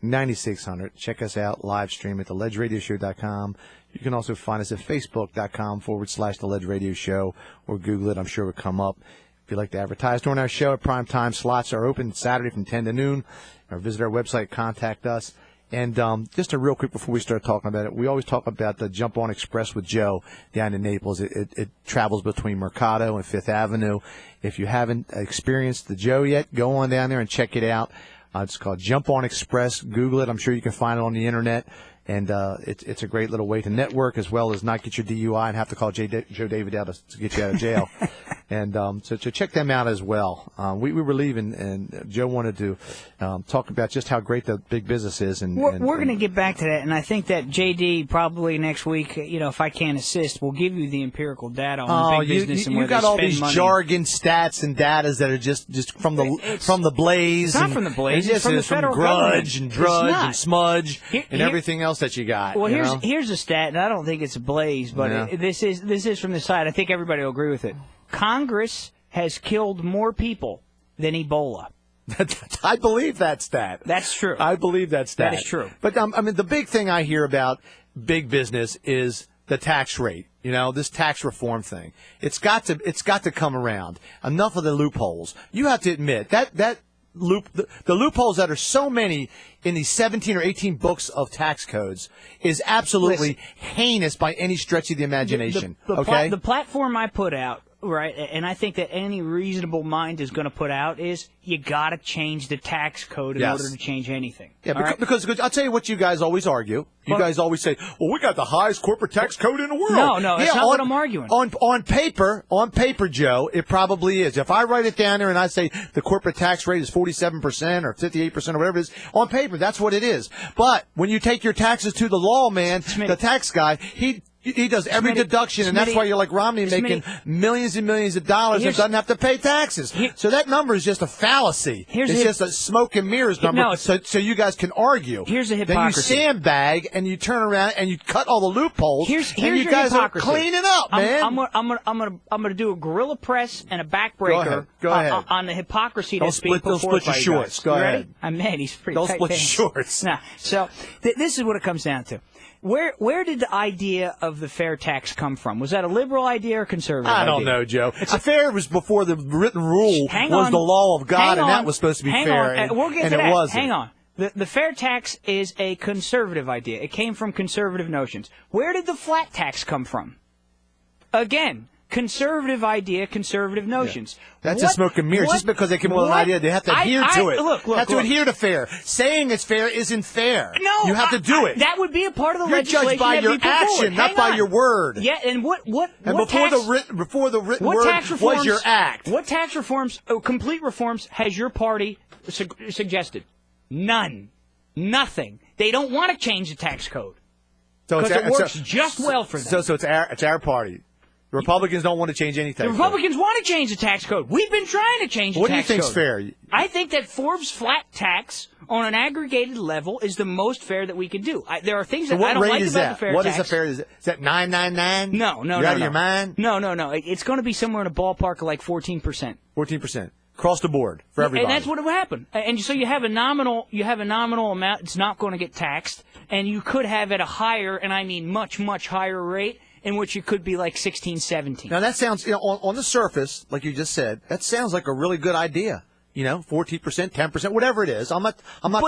775-9600. Check us out live stream at theledgeradioshow.com. You can also find us at facebook.com/The Ledge Radio Show or Google it. I'm sure it will come up. If you'd like to advertise during our show at prime time, slots are open Saturday from 10 to noon. Or visit our website, contact us. And just a real quick before we start talking about it, we always talk about the Jump On Express with Joe down in Naples. It travels between Mercado and Fifth Avenue. If you haven't experienced the Joe yet, go on down there and check it out. It's called Jump On Express. Google it. I'm sure you can find it on the internet. And it's a great little way to network as well as not get your DUI and have to call Joe David out to get you out of jail. And so check them out as well. We were leaving, and Joe wanted to talk about just how great the big business is. And we're going to get back to that, and I think that JD probably next week, if I can assist, will give you the empirical data on big business and where they spend money. You got all these jargon stats and datas that are just from the Blaze. It's not from the Blaze. It's from the federal Grudge government. and Drudge and Smudge and everything else that you got. Well, here's a stat, and I don't think it's a Blaze, but this is from the side. I think everybody will agree with it. Congress has killed more people than Ebola. I believe that stat. That's true. I believe that stat. That is true. But the big thing I hear about big business is the tax rate. This tax reform thing. It's got to come around. Enough of the loopholes. You have to admit that the loopholes that are so many in these 17 or 18 books of tax codes is absolutely heinous by any stretch of the imagination. The platform I put out, right, and I think that any reasonable mind is going to put out is you got to change the tax code in order to change anything. Yeah, because I'll tell you what you guys always argue. You guys always say, well, we got the highest corporate tax code in the world. No, that's not what I'm arguing. On paper, Joe, it probably is. If I write it down there and I say the corporate tax rate is 47% or 58% or whatever it is, on paper, that's what it is. But when you take your taxes to the law man, the tax guy, he does every deduction, and that's why you're like Romney making millions and millions of dollars and doesn't have to pay taxes. So that number is just a fallacy. It's just a smoke and mirrors number so you guys can argue. Here's the hypocrisy. Then you sandbag and you turn around and you cut all the loopholes here's and you guys are cleaning up, man. I'm gonna do a gorilla press and a backbreaker Go ahead. On the hypocrisy that's being put forth. Don't split your shorts. Go ahead. I'm mad. He's pretty Don't tight split your pants. shorts. Nah. So this is what it comes down to. Where did the idea of the fair tax come from? Was that a liberal idea or conservative idea? I don't know, Joe. The fair was before the written rule was the law of God, and that was supposed to be fair, and we'll get to it that. wasn't. Hang on. The fair tax is a conservative idea. It came from conservative notions. Where did the flat tax come from? Again, conservative idea, conservative notions. Yeah. That's a smoke and mirrors. Just because they come up with an idea, they have to adhere to it. Look, have to adhere to fair. Saying it's fair isn't fair. No, you have to do it. That would be a part of the You're legislation. judged by your action, not by your word. Yeah, and what before the written word was your act. What tax reforms, complete reforms, has your party suggested? None. Nothing. They don't want to change the tax code because it works just well for them. So it's our party. The Republicans don't want to change any tax The Republicans want to change the tax code. We've been trying to change the What do you tax code. think's fair? I think that Forbes flat tax on an aggregated level is the most fair that we can do. There are things So that what I don't rate like is about that? the fair What tax. is the fair? Is that 999? No. You're out of your mind? No. It's going to be somewhere in a ballpark of like 14%. 14%. Across the board for everybody. And that's what will happen. And so you have a nominal amount. It's not going to get taxed. And you could have at a higher, and I mean much, much higher rate, in which it could be like 16, 17. Now that sounds, on the surface, like you just said, that sounds like a really good idea. 14%, 10%, whatever it is. I'm not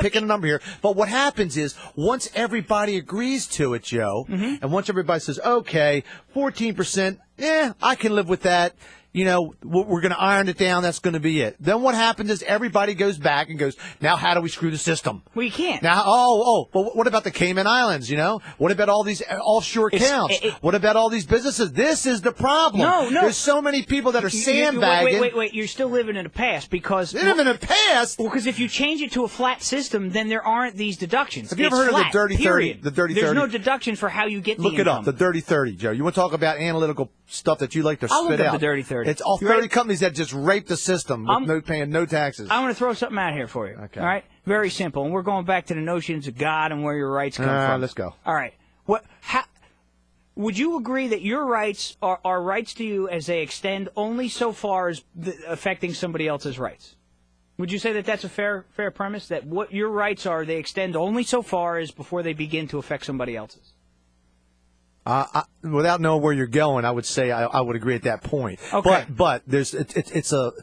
picking a number here. But what happens is once everybody agrees to it, Joe, and once everybody says, okay, 14%, I can live with that. We're going to iron it down. That's going to be it. Then what happens is everybody goes back and goes, now how do we screw the system? Well, you can't. Now, but what about the Cayman Islands, What about all these offshore accounts? What about all these businesses? This is the problem. No. There's so many people that are sandbagging. Wait. You're still living in the past because... They live in the past? Well, because if you change it to a flat system, then there aren't these deductions. Have you ever heard of the Dirty 30? The Dirty 30? There's no deduction for how you get the income. Look it up, the Dirty 30, Joe. You want to talk about analytical stuff that you like to I'll spit look up out. the Dirty 30. It's all 30 companies that just rape the system with paying no taxes. I'm going to throw something out here for you. Okay. All right? Very simple. And we're going back to the notions of God and where your rights come from. Let's go. All right. Would you agree that your rights are rights to you as they extend only so far as affecting somebody else's rights? Would you say that that's a fair premise, that what your rights are, they extend only so far as before they begin to affect somebody else's? Without knowing where you're going, I would say I would agree at that point. Okay. But it's a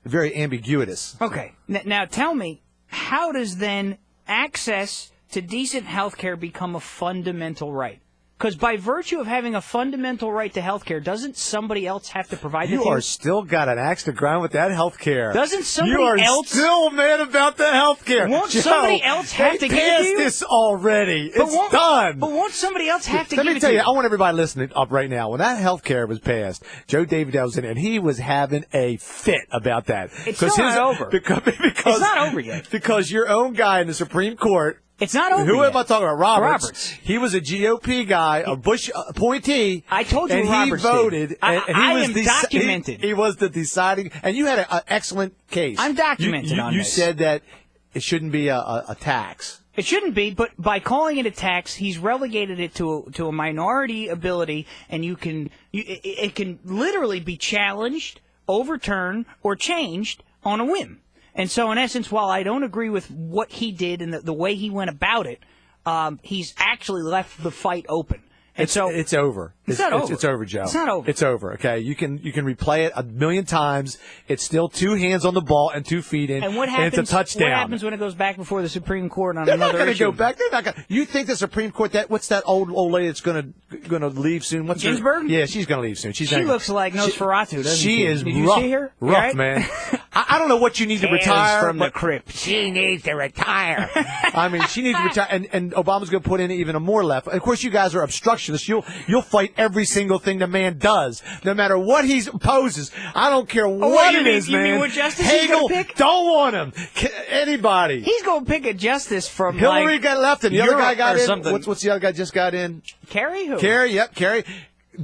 very ambiguous. Okay. Now tell me, how does then access to decent health care become a fundamental right? Because by virtue of having a fundamental right to health care, doesn't somebody else have to provide it to you? You are still got an axe to grind with that health care. Doesn't somebody You else... are still mad about the health care. Won't somebody else have to give it to you? This already. It's done. But won't somebody else have to give it to you? Let me tell you, I want everybody listening up right now. When that health care was passed, Joe David was in it, and he was having a fit about that. It's still not over. Because it's not over yet. Because your own guy in the Supreme Court... It's not over Who yet. am I talking about? Roberts. He was a GOP guy, a Bush appointee. I told you and Roberts he voted. did. And I he am was documented. He was the deciding, and you had an excellent case. I'm documented on this. You said that it shouldn't be a tax. It shouldn't be, but by calling it a tax, he's relegated it to a minority ability, and it can literally be challenged, overturned, or changed on a whim. And so, in essence, while I don't agree with what he did and the way he went about it, he's actually left the fight open. And it's over. It's not over. It's over, Joe. It's not over. It's over. Okay, you can replay it a million times. It's still 2 hands on the ball and 2 feet in. And what happens? And it's a touchdown. What happens when it goes back before the Supreme Court on They're another not going issue? to go back. They're not going. You think the Supreme Court? What's that old lady that's going to leave soon? What's Ginsburg? Yeah, she's going to leave soon. She looks like Nosferatu, doesn't she? She is Did you rough. see her? Rough, right? man. I don't know what you need to retire from the crypt. She needs to retire. I mean, she needs to retire, and Obama's going to put in even a more left. Of course, you guys are obstructionists. You'll fight every single thing the man does, no matter what he opposes. I don't care what it is, man. You mean what justice Hagel, he's going to pick? don't want him. Anybody. He's going to pick a justice from Hillary got left, and the other guy got in. Something. What's the other guy just got in? Kerry? Who? Kerry, yep, Kerry.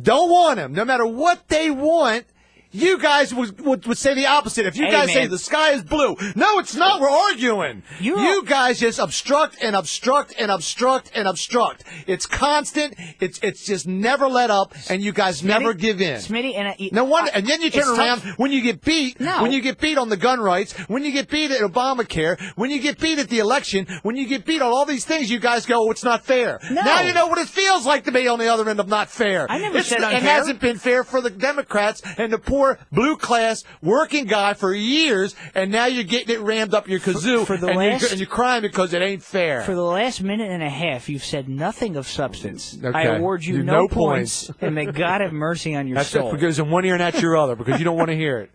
Don't want him. No matter what they want. You guys would say the opposite. If you guys say the sky is blue. No, it's not. We're arguing. You guys just obstruct and obstruct and obstruct and obstruct. It's constant. It's just never let up, and you guys never give in. Smitty, and then you turn around when you get beat. No. When you get beat on the gun rights. When you get beat at Obamacare. When you get beat at the election. When you get beat on all these things, you guys go, "Oh, it's not fair." No. Now you know what it feels like to be on the other end of not fair. I never said unfair. It hasn't been fair for the Democrats and the poor blue class working guy for years, and now you're getting it rammed up your kazoo, and you're crying because it ain't fair. For the last minute and a half, you've said nothing of substance. Okay. I award you no points, and may God have mercy on your soul. That's it, because in one ear and out your other, because you don't want to hear it.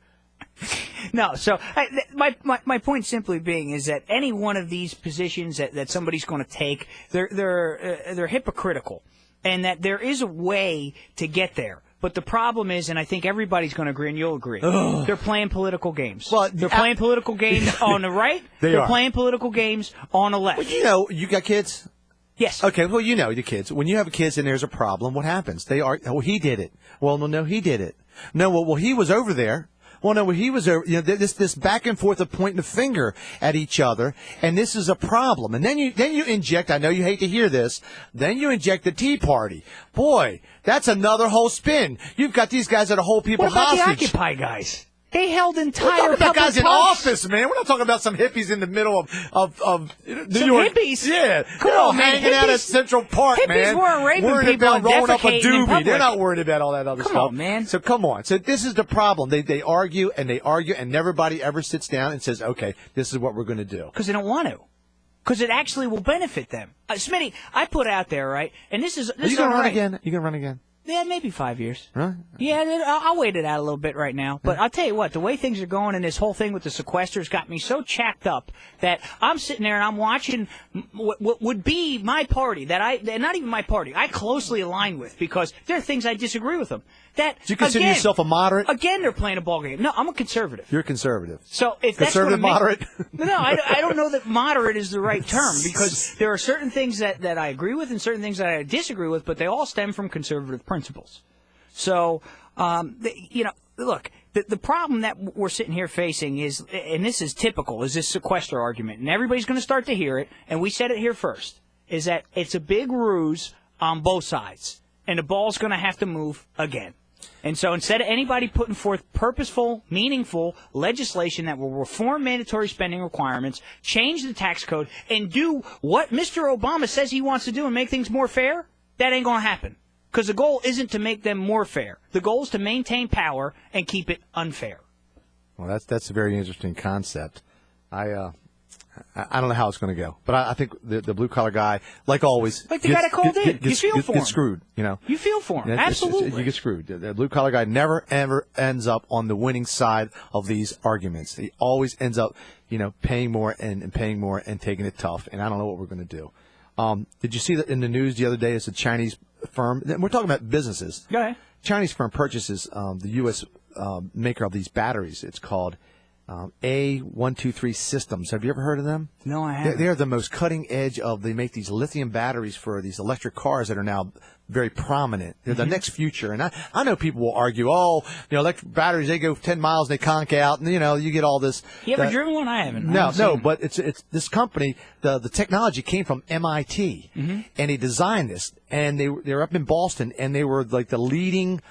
No, so my point simply being is that any one of these positions that somebody's going to take, they're hypocritical, and that there is a way to get there. But the problem is, and I think everybody's going to agree, and you'll agree, they're playing political games. Well, they're playing political games on the right. They're playing political games on the left. Well, you know, you got kids. Yes. Okay, well, you know the kids. When you have kids and there's a problem, what happens? They are, well, he did it. Well, no, he did it. No, well, he was over there. Well, no, he was over. You know, this back and forth of pointing the finger at each other, and this is a problem. And then you inject. I know you hate to hear this. Then you inject the Tea Party. Boy, that's another whole spin. You've got these guys that hold people hostage. What about the Occupy guys? They held entire We're talking about guys in parks. office, man. We're not talking about some hippies in the middle of New Some York. hippies? Yeah. Come They're all on, man. hanging out at Hippies- Central Park, hippies man. weren't raping worried people about and rolling up a defecating in doobie. public. They're not worried about all that other Come stuff. on, man. So come on. So this is the problem. They argue and they argue, and everybody ever sits down and says, okay, this is what we're going to do. Because they don't want to. Because it actually will benefit them. Smitty, I put out there, right? And this is Are you going to run again? You going to run again? Yeah, maybe 5 years. Really? Yeah, I'll wait it out a little bit right now. But I'll tell you what, the way things are going and this whole thing with the sequesters got me so chapped up that I'm sitting there and I'm watching what would be my party, and not even my party, I closely align with, because there are things I disagree with them. That, Do you consider again, yourself a moderate? Again, they're playing a ball game. No, I'm a conservative. You're conservative. So if Conservative, that's moderate? No, I don't know that moderate is the right term, because there are certain things that I agree with and certain things that I disagree with, but they all stem from conservative principles. So, look, the problem that we're sitting here facing is, and this is typical, is this sequester argument, and everybody's going to start to hear it, and we said it here first, is that it's a big ruse on both sides, and the ball's going to have to move again. And so instead of anybody putting forth purposeful, meaningful legislation that will reform mandatory spending requirements, change the tax code, and do what Mr. Obama says he wants to do and make things more fair, that ain't going to happen. Because the goal isn't to make them more fair. The goal is to maintain power and keep it unfair. Well, that's a very interesting concept. I don't know how it's going to go, but I think the blue collar guy, like always, like the guy that called in, you feel for him. Gets screwed. You know, you feel for him. Absolutely, you get screwed. The blue collar guy never ever ends up on the winning side of these arguments. He always ends up, paying more and paying more and taking it tough. And I don't know what we're going to do. Did you see that in the news the other day? It's a Chinese firm. We're talking about businesses. Go ahead. Chinese firm purchases the U.S. Maker of these batteries. It's called A123 Systems. Have you ever heard of them? No, I haven't. They're the most cutting edge of. They make these lithium batteries for these electric cars that are now very prominent. They're the next future. And I know people will argue, electric batteries, they go 10 miles, they conk out, and you get all this. You ever driven one? I haven't. No, but it's this company. The technology came from MIT, and they designed this, and they're up in Boston, and they were like the leading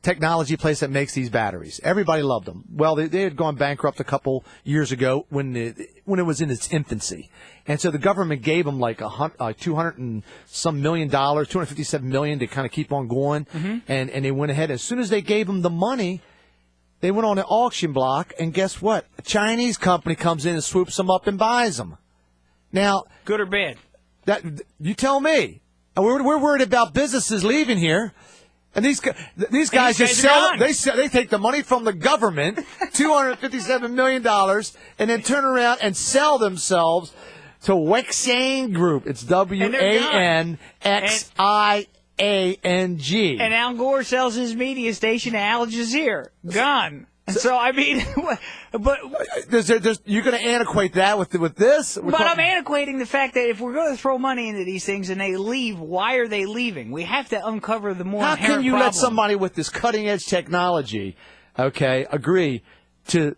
technology place that makes these batteries. Everybody loved them. Well, they had gone bankrupt a couple years ago when it was in its infancy, and so the government gave them like $200 and some million, $257 million to kind of keep on going, and they went ahead. As soon as they gave them the money, they went on an auction block, and guess what? A Chinese company comes in and swoops them up and buys them. Now, good or bad? That you tell me. And we're worried about businesses leaving here. And these guys just sell. They take the money from the government, $257 million, and then turn around and sell themselves to Wexang Group. It's WANXIANG. And Al Gore sells his media station to Al Jazeera. Gone. So I mean, but you're going to antiquate that with this? But I'm antiquating the fact that if we're going to throw money into these things and they leave, why are they leaving? We have to uncover the more How inherent can you problem. let somebody with this cutting edge technology, agree to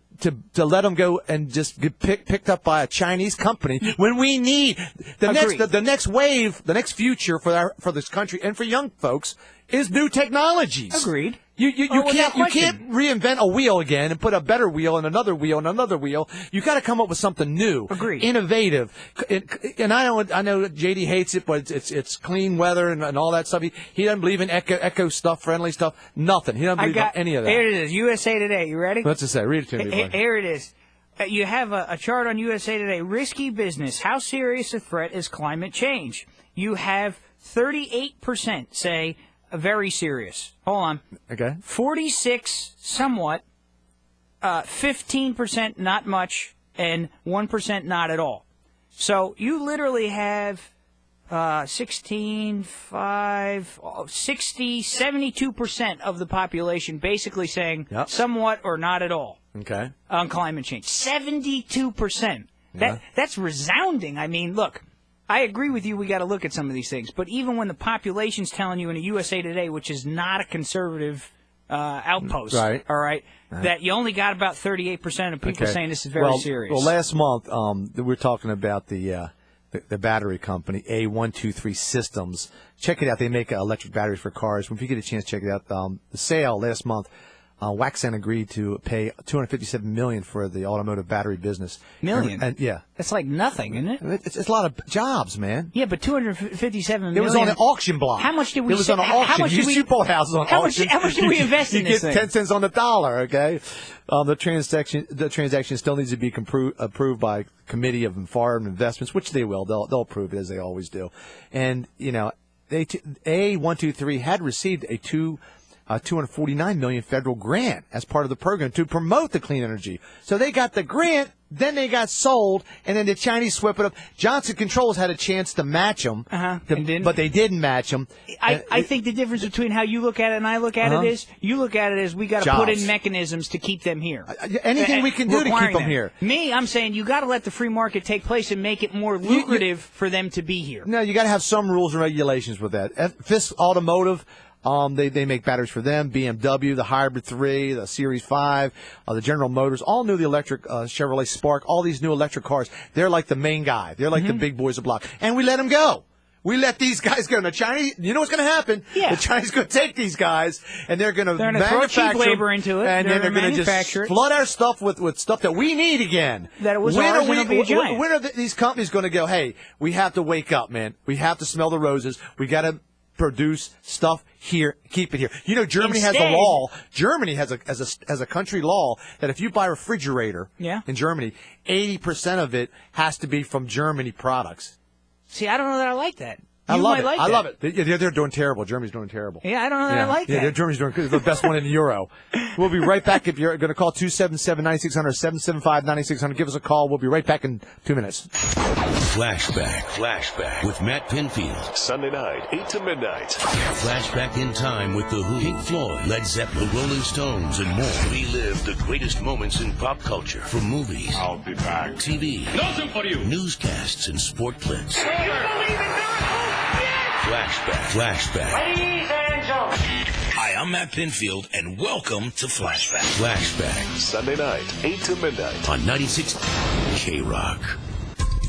let them go and just get picked up by a Chinese company when we need the next wave, the next future for this country and for young folks is new technologies. Agreed. You can't reinvent a wheel again and put a better wheel and another wheel and another wheel. You got to come up with something new, innovative. And I know JD hates it, but it's clean weather and all that stuff. He doesn't believe in eco stuff, friendly stuff, nothing. He doesn't believe in any of that. Here it is, USA Today. You ready? What's it say? Read it to me, buddy. Here it is. You have a chart on USA Today. Risky business. How serious a threat is climate change? You have 38% say very serious. Hold on. Okay. 46 somewhat, 15% not much, and 1% not at all. So you literally have 16, 5, 60, 72% of the population basically saying somewhat or not at all. Okay. On climate change. 72%. That's resounding. I mean, look, I agree with you. We got to look at some of these things. But even when the population's telling you in a USA Today, which is not a conservative outpost, right. all right, that you only got about 38% of people saying this is very serious. Well, last month we were talking about the battery company, A123 Systems. Check it out. They make electric batteries for cars. If you get a chance, check it out. The sale last month, Waxen agreed to pay $257 million for the automotive battery business. Million? And yeah. That's like nothing, isn't it? It's a lot of jobs, man. Yeah, but $257 million. It was on an auction block. How much did we? It was on an auction. You bought houses on auction. How much did we invest in this thing? You get 10 cents on the dollar. Okay. The transaction still needs to be approved by Committee of Foreign Investments, which they will. They'll approve it as they always do. And A123 had received a $249 million federal grant as part of the program to promote the clean energy. So they got the grant, then they got sold, and then the Chinese swept it up. Johnson Controls had a chance to match them, but they didn't match them. I think the difference between how you look at it and I look at it is, you look at it as we got to put in mechanisms to keep them here. Anything we can do to keep them here. Me, I'm saying you got to let the free market take place and make it more lucrative for them to be here. No, you got to have some rules and regulations with that. Fisk Automotive. They make batteries for them, BMW, the Hybrid 3, the Series 5, the General Motors, all new, the electric Chevrolet Spark, all these new electric cars. They're like the main guy. They're like the big boys of the block. And we let them go. We let these guys go. The Chinese, you know what's going to happen? Yeah. The Chinese going to take these guys, and they're going to throw cheap labor into it, and then they're going to just flood our stuff with stuff that we need again. That it was ours, and it'll be a giant. When are these companies going to go, hey, we have to wake up, man. We have to smell the roses. We got to produce stuff here, keep it here. You know, Germany has a law. Germany has a country law that if you buy a refrigerator in Germany, 80% of it has to be from Germany products. See, I don't know that I like that. I love it. They're doing terrible. Germany's doing terrible. Yeah, I don't know that I like that. Yeah, Germany's doing good. They're the best one in the Euro. We'll be right back. If you're going to call 277-9600, 775-9600, give us a call. We'll be right back in 2 minutes. Flashback with Matt Pinfield. Sunday night, 8 to midnight. Flashback in time with The Who, Pink Floyd, Led Zeppelin, The Rolling Stones, and more. Relive the greatest moments in pop culture from movies. I'll be back. TV. Nothing for you. Newscasts and sport clips. Do you believe in miracles? Flashback. Ladies and gentlemen. Hi, I'm Matt Pinfield, and welcome to Flashback. Sunday night, 8 to midnight. On 96 K-Rock.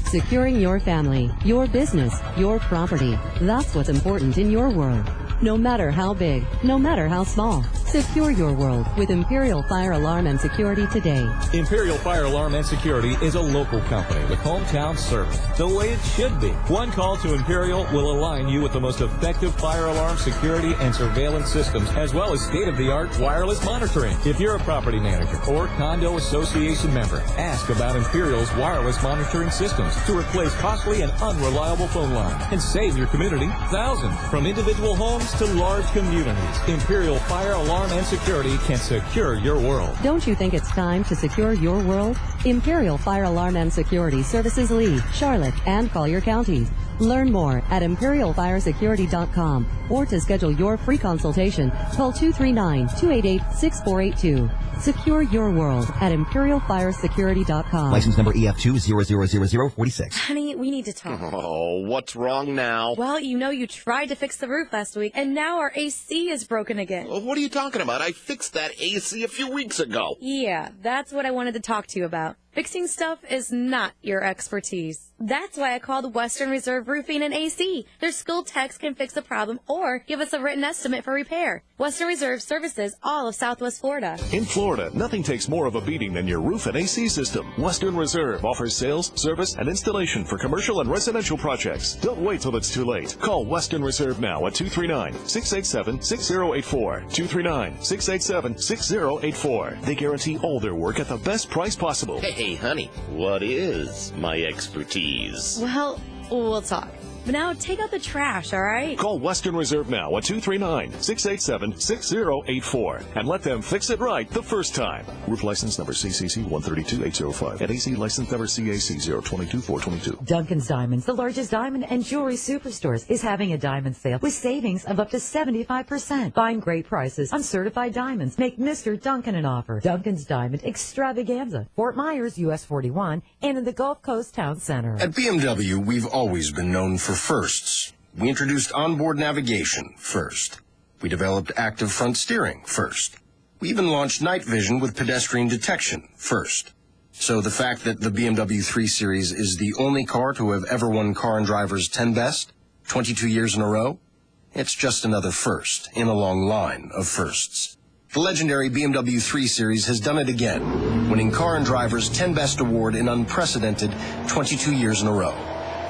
Securing your family, your business, your property. That's what's important in your world. No matter how big, no matter how small. Secure your world with Imperial Fire Alarm and Security today. Imperial Fire Alarm and Security is a local company with hometown service, the way it should be. One call to Imperial will align you with the most effective fire alarm security and surveillance systems, as well as state-of-the-art wireless monitoring. If you're a property manager or condo association member, ask about Imperial's wireless monitoring systems to replace costly and unreliable phone lines and save your community thousands. From individual homes to large communities, Imperial Fire Alarm and Security can secure your world. Don't you think it's time to secure your world? Imperial Fire Alarm and Security services Lee, Charlotte, and Collier counties. Learn more at imperialfiresecurity.com or to schedule your free consultation, call 239-288-6482. Secure your world at imperialfiresecurity.com. License number EF2000046. Honey, we need to talk. Oh, what's wrong now? Well, you know you tried to fix the roof last week, and now our AC is broken again. Well, what are you talking about? I fixed that AC a few weeks ago. Yeah, that's what I wanted to talk to you about. Fixing stuff is not your expertise. That's why I called Western Reserve Roofing and AC. Their skilled techs can fix the problem or give us a written estimate for repair. Western Reserve services all of Southwest Florida. In Florida, nothing takes more of a beating than your roof and AC system. Western Reserve offers sales, service, and installation for commercial and residential projects. Don't wait till it's too late. Call Western Reserve now at 239-687-6084. 239-687-6084. They guarantee all their work at the best price possible. Hey, honey, what is my expertise? Well, we'll talk. But now take out the trash, all right? Call Western Reserve now at 239-687-6084 and let them fix it right the first time. Roof license number CCC 132805 and AC license number CAC 022422. Duncan's Diamonds, the largest diamond and jewelry superstores, is having a diamond sale with savings of up to 75%. Find great prices on certified diamonds. Make Mr. Duncan an offer. Duncan's Diamond Extravaganza, Fort Myers, US 41, and in the Gulf Coast Town Center. At BMW, we've always been known for firsts. We introduced onboard navigation first. We developed active front steering first. We even launched night vision with pedestrian detection first. So the fact that the BMW 3 Series is the only car to have ever won Car and Driver's 10 Best, 22 years in a row, it's just another first in a long line of firsts. The legendary BMW 3 Series has done it again, winning Car and Driver's 10 Best Award in unprecedented 22 years in a row.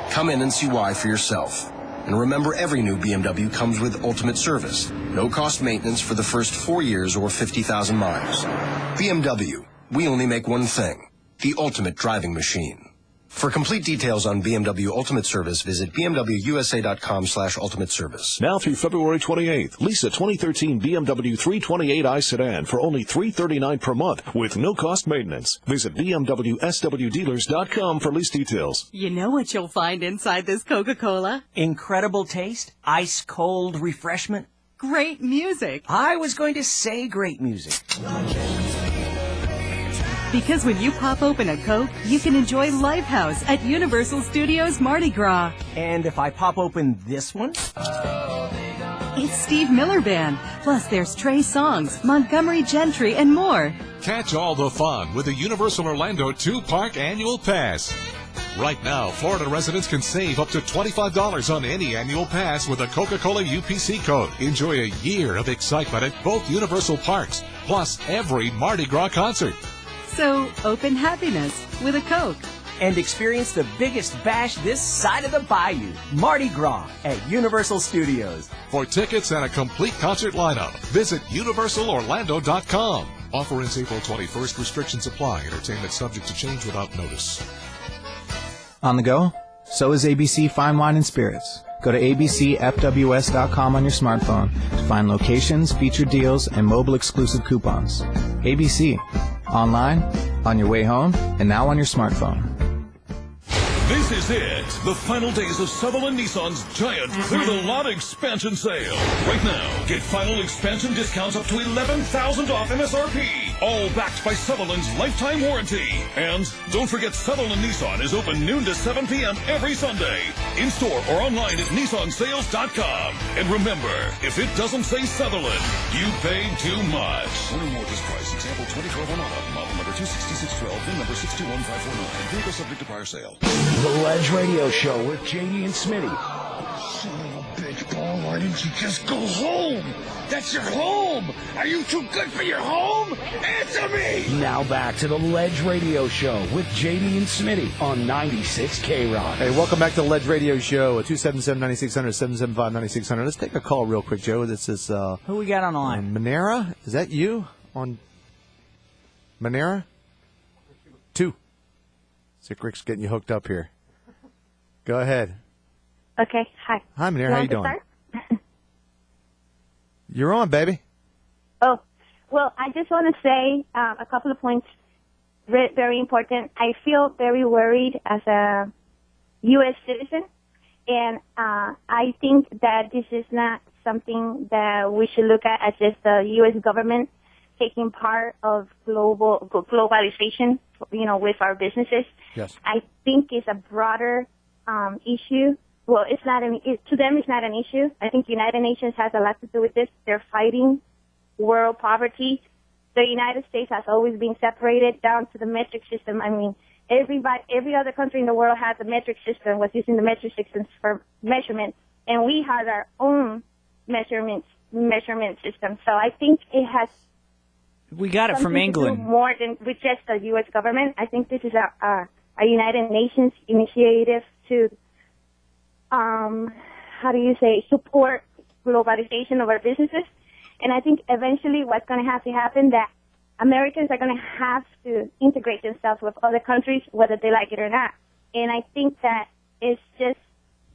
Come in and see why for yourself. And remember, every new BMW comes with ultimate service. No cost maintenance for the first 4 years or 50,000 miles. BMW, we only make one thing. The ultimate driving machine. For complete details on BMW Ultimate Service, visit bmwusa.com/ultimate service. Now through February 28th, lease a 2013 BMW 328i sedan for only $339 per month with no cost maintenance. Visit bmwswdealers.com for lease details. You know what you'll find inside this Coca-Cola? Incredible taste, ice-cold refreshment. Great music. I was going to say great music. Because when you pop open a Coke, you can enjoy Lifehouse at Universal Studios Mardi Gras. And if I pop open this one? It's Steve Miller Band. Plus there's Trey Songz, Montgomery Gentry, and more. Catch all the fun with the Universal Orlando 2-Park Annual Pass. Right now, Florida residents can save up to $25 on any annual pass with a Coca-Cola UPC code. Enjoy a year of excitement at both Universal Parks, plus every Mardi Gras concert. So, open happiness with a Coke. And experience the biggest bash this side of the bayou, Mardi Gras at Universal Studios. For tickets and a complete concert lineup, visit universalorlando.com. Offer ends April 21st. Restrictions apply. Entertainment subject to change without notice. On the go? So is ABC Fine Wine and Spirits. Go to abcfws.com on your smartphone to find locations, featured deals, and mobile exclusive coupons. ABC. Online, on your way home, and now on your smartphone. This is it. The final days of Sutherland Nissan's giant Clear the Lot expansion sale. Right now, get final expansion discounts up to $11,000 off MSRP. All backed by Sutherland's lifetime warranty. And don't forget, Sutherland Nissan is open noon to 7 p.m. every Sunday. In store or online at nissansales.com. And remember, if it doesn't say Sutherland, you paid too much. Learn more at this price. Example 2012 on Auto. Model number 26612. VIN number 621549. Vehicle subject to prior sale. The Ledge Radio Show with JD and Smitty. Son of a bitch, Paul, why didn't you just go home? That's your home! Are you too good for your home? Answer me! Now back to the Ledge Radio Show with JD and Smitty on 96 K-Rock. Hey, welcome back to the Ledge Radio Show at 277-9600, 775-9600. Let's take a call real quick, Joe. This is who we got on the line? Manera? Is that you on Manera? 2. Sick Rick's getting you hooked up here. Go ahead. Okay, hi. Hi, Manera. How you doing? Start? You're on, baby. Oh, well, I just want to say a couple of points, very important. I feel very worried as a U.S. citizen, and I think that this is not something that we should look at as just the U.S. government taking part of globalization, with our businesses. Yes. I think it's a broader issue. Well, to them, it's not an issue. I think United Nations has a lot to do with this. They're fighting world poverty. The United States has always been separated down to the metric system. I mean, every other country in the world has a metric system, was using the metric systems for measurement, and we have our own measurement system. So I think it has. We got it from England. More than with just the U.S. government. I think this is a United Nations initiative to, support globalization of our businesses. And I think eventually what's going to have to happen, that Americans are going to have to integrate themselves with other countries, whether they like it or not. And I think that it's just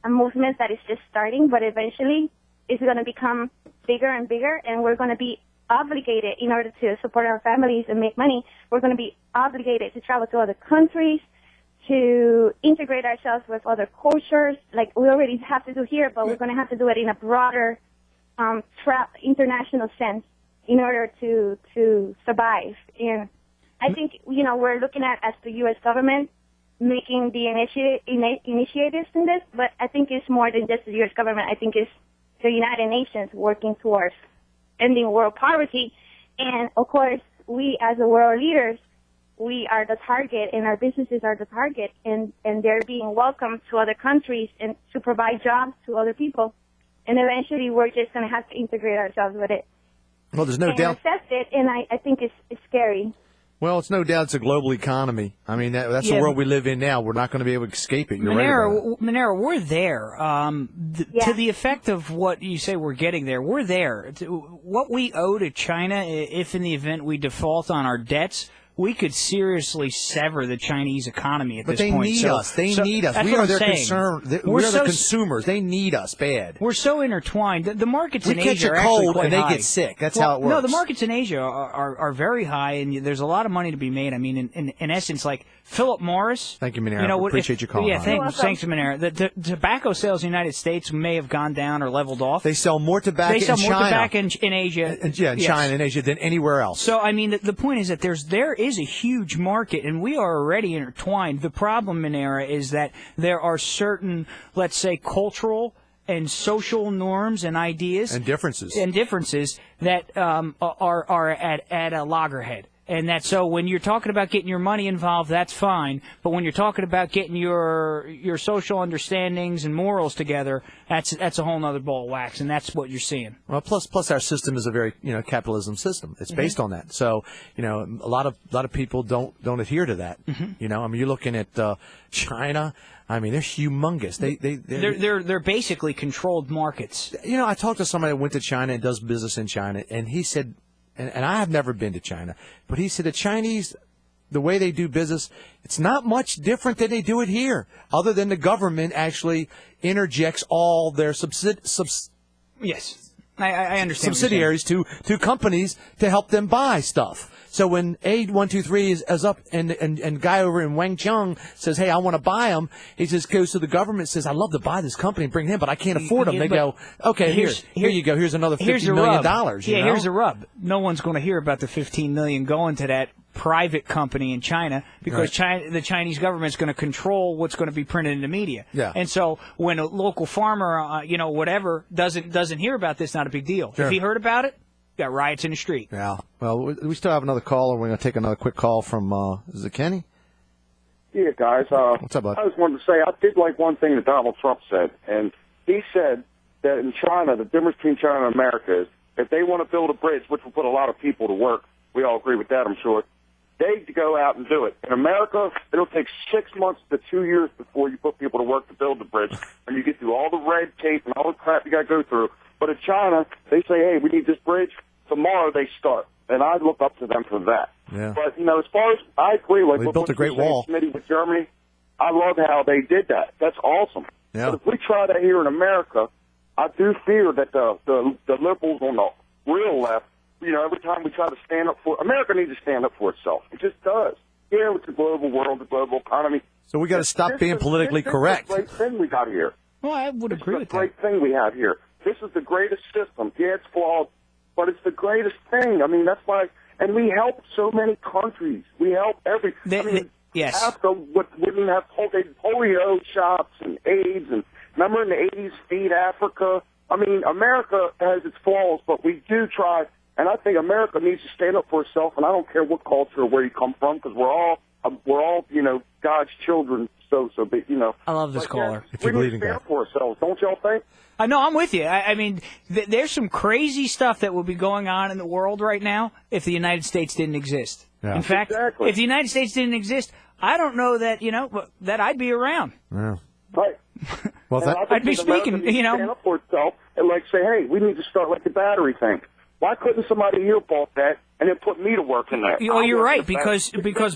a movement that is just starting, but eventually it's going to become bigger and bigger, and we're going to be obligated, in order to support our families and make money, we're going to be obligated to travel to other countries, to integrate ourselves with other cultures, like we already have to do here, but we're going to have to do it in a broader international sense in order to survive. And I think, we're looking at, as the U.S. government, making the initiatives in this, but I think it's more than just the U.S. government. I think it's the United Nations working towards ending world poverty. And, of course, we as the world leaders, we are the target, and our businesses are the target, and they're being welcomed to other countries and to provide jobs to other people. And eventually we're just going to have to integrate ourselves with it. Well, there's no doubt. Accept it, and I think it's scary. Well, it's no doubt it's a global economy. I mean, that's the world we live in now. We're not going to be able to escape it. You're right about it. Monero, we're there. To the effect of what you say we're getting there, we're there. What we owe to China, if in the event we default on our debts, we could seriously sever the Chinese economy at this point. But they need us. They need us. We are their concern. We're the consumers. They need us bad. We're so intertwined. The markets in Asia are actually actually quite quite high. high. They get sick. That's how it works. No, the markets in Asia are very high, and there's a lot of money to be made. I mean, in essence, like Philip Morris. Thank you, Monero. Appreciate you calling. Yeah, thanks, Monero. The tobacco sales in the United States may have gone down or leveled off. They sell more tobacco in China. They sell more tobacco in Asia. China and Asia than anywhere else. So, I mean, the point is that there is a huge market, and we are already intertwined. The problem, Monero, is that there are certain, let's say, cultural and social norms and ideas and differences that are at a loggerhead. And that so when you're talking about getting your money involved, that's fine. But when you're talking about getting your social understandings and morals together, that's a whole other ball of wax, and that's what you're seeing. Well, plus our system is a very capitalism system. It's based on that. So a lot of people don't adhere to that. I mean, you're looking at China. I mean, they're humongous. They're basically controlled markets. I talked to somebody that went to China and does business in China, and he said. And I have never been to China, but he said the Chinese, the way they do business, it's not much different than they do it here, other than the government actually interjects all their Yes, I understand. Subsidiaries to companies to help them buy stuff. So when A123 is up and guy over in Wangcheng says, hey, I want to buy them, he just goes to the government and says, I'd love to buy this company and bring them, but I can't afford them. They go, okay, here you go. Here's another $50 million. Here's a rub. No one's going to hear about the $15 million going to that private company in China because the Chinese government's going to control what's going to be printed in the media. Yeah. And so when a local farmer, whatever, doesn't hear about this, not a big deal. Sure. If he heard about it, got riots in the street. Yeah. Well, we still have another caller. We're going to take another quick call from, is it Kenny? Yeah, guys. What's up, bud? I just wanted to say I did like one thing that Donald Trump said, and he said that in China, the difference between China and America is if they want to build a bridge, which will put a lot of people to work, we all agree with that, I'm sure, they go out and do it. In America, it'll take 6 months to 2 years before you put people to work to build the bridge, and you get through all the red tape and all the crap you got to go through. But in China, they say, hey, we need this bridge. Tomorrow they start. And I look up to them for that. Yeah. But, as far as I agree, like they built a great wall. Smitty with Germany, I love how they did that. That's awesome. Yeah. But if we try that here in America, I do fear that the liberals on the real left, every time we try to stand up for America needs to stand up for itself. It just does. Yeah, it's a global world, a global economy. So we got to stop being politically correct. This is a great thing we got here. Well, I would agree with that. This is a great thing we have here. This is the greatest system. Yeah, it's flawed, but it's the greatest thing. I mean, that's why, and we help so many countries. We help yes. Africa wouldn't have polio shots and AIDS, and remember in the 80s, Feed Africa. I mean, America has its flaws, but we do try, and I think America needs to stand up for itself, and I don't care what culture or where you come from, because we're all, God's children. So big, I love this caller. If you believe in God, for ourselves, don't y'all think? I know, I'm with you. I mean, there's some crazy stuff that would be going on in the world right now if the United States didn't exist. Yeah. In fact, if the United States didn't exist, I don't know that that I'd be around. Yeah. Right. Well, I'd be speaking. Stand up for itself and say, hey, we need to start like the battery thing. Why couldn't somebody here bought that and then put me to work in there. Oh, you're right, because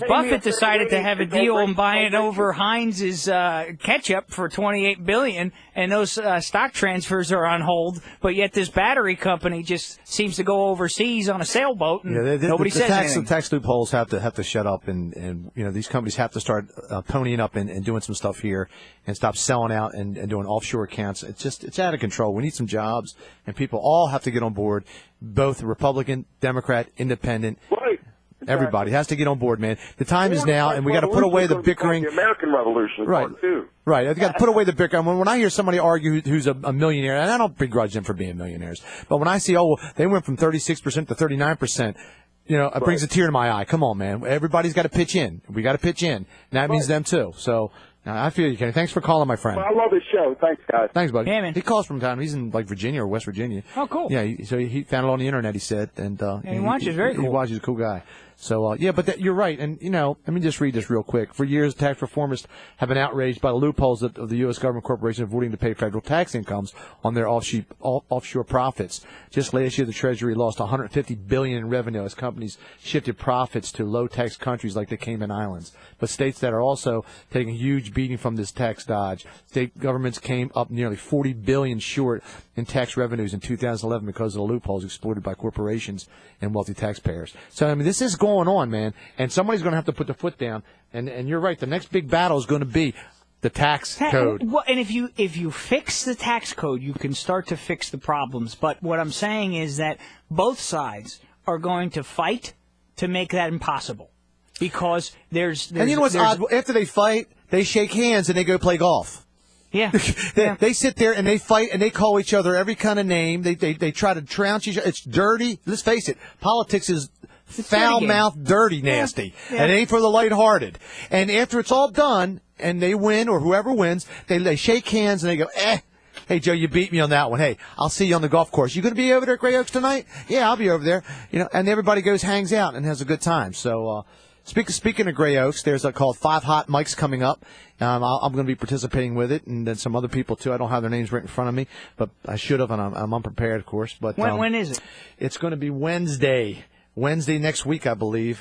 Buffett decided to have a deal on buying over Heinz's ketchup for $28 billion, and those stock transfers are on hold. But yet this battery company just seems to go overseas on a sailboat, and nobody says anything. The tax loopholes have to shut up, and these companies have to start ponying up and doing some stuff here, and stop selling out and doing offshore accounts. It's out of control. We need some jobs, and people all have to get on board. Both Republican, Democrat, Independent, right. Everybody has to get on board, man. The time is now, and we got to put away the bickering. The American Revolution, right? Right. I got to put away the bickering. When I hear somebody argue who's a millionaire, and I don't begrudge them for being millionaires, but when I see, they went from 36% to 39%. It brings a tear to my eye. Come on, man. Everybody's got to pitch in. We got to pitch in. And that means them too. So I feel you, Kenny. Thanks for calling, my friend. Well, I love this show. Thanks, guys. Thanks, buddy. Yeah, man. He calls from time. He's in Virginia or West Virginia. Oh, cool. Yeah. So he found it on the internet. He said, and he watches. Very cool. He watches. A cool guy. So, but you're right. And, let me just read this real quick. For years, tax reformists have been outraged by the loopholes of the U.S. government corporations avoiding to pay federal tax incomes on their offshore profits. Just last year, the Treasury lost $150 billion in revenue as companies shifted profits to low-tax countries like the Cayman Islands. But states that are also taking a huge beating from this tax dodge. State governments came up nearly $40 billion short in tax revenues in 2011 because of the loopholes exploited by corporations and wealthy taxpayers. So, this is going on, man, and somebody's going to have to put the foot down. And you're right. The next big battle is going to be the tax code. Well, and if you fix the tax code, you can start to fix the problems. But what I'm saying is that both sides are going to fight to make that impossible, because there's and you know what's odd? After they fight, they shake hands and they go play golf. Yeah. They sit there and they fight and they call each other every kind of name. They try to trounce each other. It's dirty. Let's face it. Politics is foul-mouthed, dirty, nasty. Yeah. It ain't for the lighthearted. And after it's all done and they win, or whoever wins, they shake hands and they go, hey, Joe, you beat me on that one. Hey, I'll see you on the golf course. You going to be over there at Gray Oaks tonight? Yeah, I'll be over there. And everybody hangs out and has a good time. So, Speaking of Gray Oaks, there's called 5 Hot Mics coming up. I'm going to be participating with it, and then some other people too. I don't have their names right in front of me, but I should have, and I'm unprepared, of course. But when is it? It's going to be Wednesday next week, I believe.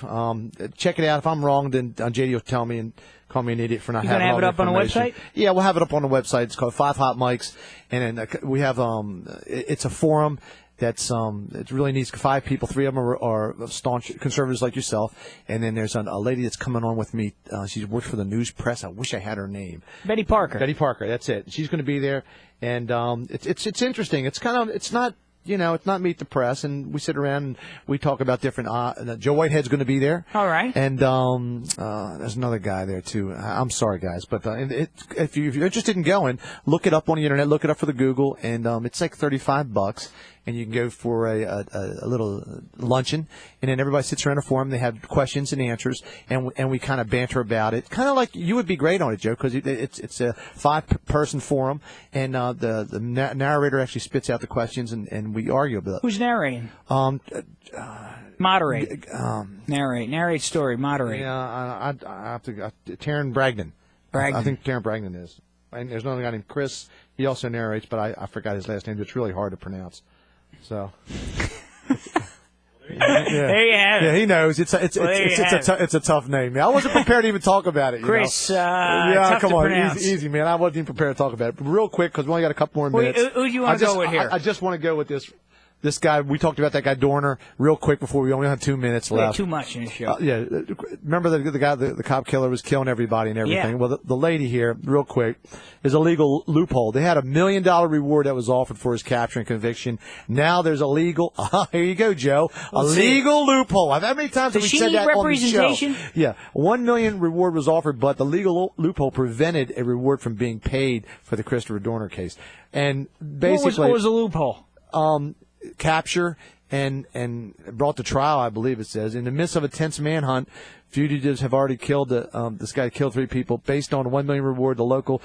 Check it out. If I'm wrong, then JD will tell me and call me an idiot for not having all the information. You going to have it up on the website? Yeah, we'll have it up on the website. It's called 5 Hot Mics, and then we have it's a forum. That's it really needs 5 people. 3 of them are staunch conservatives like yourself, and then there's a lady that's coming on with me. She works for the News Press. I wish I had her name. Betty Parker. Betty Parker. That's it. She's going to be there, and it's interesting. It's not. It's not Meet the Press, and we sit around and we talk about different. Joe Whitehead's going to be there. All right. And there's another guy there too. I'm sorry, guys, but if you're interested in going, look it up on the internet. Look it up for the Google, and it's like $35. And you can go for a little luncheon, and then everybody sits around a forum. They have questions and answers, and we kind of banter about it. Kind of like you would be great on it, Joe, because it's a 5-person forum, and the narrator actually spits out the questions, and we argue about it. Who's narrating? Moderate. Narrate story. Moderate. Yeah, I have to. Taryn Bragdon. I think Taryn Bragdon is. And there's another guy named Chris. He also narrates, but I forgot his last name. It's really hard to pronounce. So, there you have it. Yeah, he knows. It's a tough name. I wasn't prepared to even talk about it. Chris, yeah, come on, pronounce. easy, man. I wasn't even prepared to talk about it. But real quick, because we only got a couple more minutes. Who do you want to go with here? I just want to go with this guy. We talked about that guy Dorner real quick before we only have 2 minutes left. Too much in the show. Yeah, remember the guy, the cop killer was killing everybody and everything. Yeah. Well, the lady here, real quick, is a legal loophole. They had $1 million reward that was offered for his capture and conviction. Now there's a legal. Here you go, Joe. Legal loophole. How many times have we said that on the show? Yeah, $1 million reward was offered, but the legal loophole prevented a reward from being paid for the Christopher Dorner case. And basically, what was the loophole? Capture and brought to trial, I believe it says. In the midst of a tense manhunt, fugitives have already killed this guy killed 3 people. Based on a $1 million reward, the local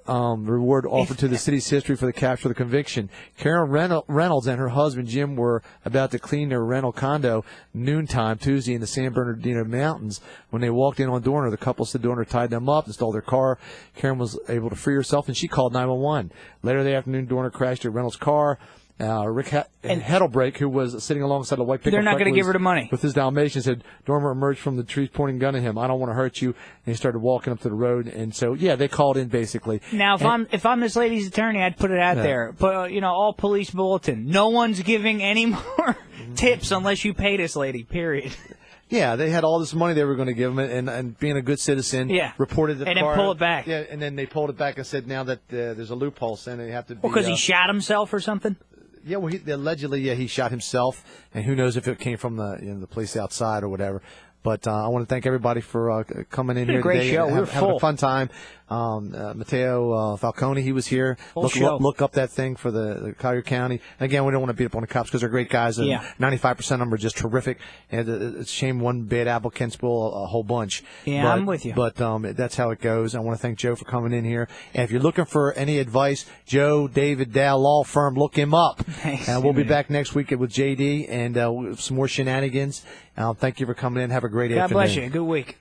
reward offered to the city's history for the capture of the conviction. Karen Reynolds and her husband Jim were about to clean their rental condo noontime Tuesday in the San Bernardino Mountains. When they walked in on Dorner, the couple said Dorner tied them up and stole their car. Karen was able to free herself, and she called 911. Later that afternoon, Dorner crashed at Reynolds' car Rick Hedelbrake, who was sitting alongside the white pickup They're not truck going to give her the money. with his Dalmatian, said Dormer emerged from the trees pointing a gun at him. I don't want to hurt you. And he started walking up to the road. And so, yeah, they called in basically. Now, if I'm this lady's attorney, I'd put it out there. But, all police bulletin. No one's giving any more tips unless you pay this lady, period. Yeah, they had all this money they were going to give him, and being a good citizen, reported the and car. then pull it back. Yeah, and then they pulled it back and said now that there's a loophole, and they have to. Because he shot himself or something. Yeah, well, allegedly, he shot himself, and who knows if it came from the place outside or whatever. But I want to thank everybody for coming in here great today. Show. Having a fun time. Mateo Falconi, he was here. Look up that thing for the Collier County. Again, we don't want to beat up on the cops because they're great guys. And 95% of them are just terrific. And it's a shame one bad apple can spoil a whole bunch. Yeah, I'm with you. But that's how it goes. I want to thank Joe for coming in here. And if you're looking for any advice, Joe David Dow Law Firm, look him up. Thanks. And we'll be back next week with JD and some more shenanigans. Thank you for coming in. Have a great afternoon. God bless you. Good week.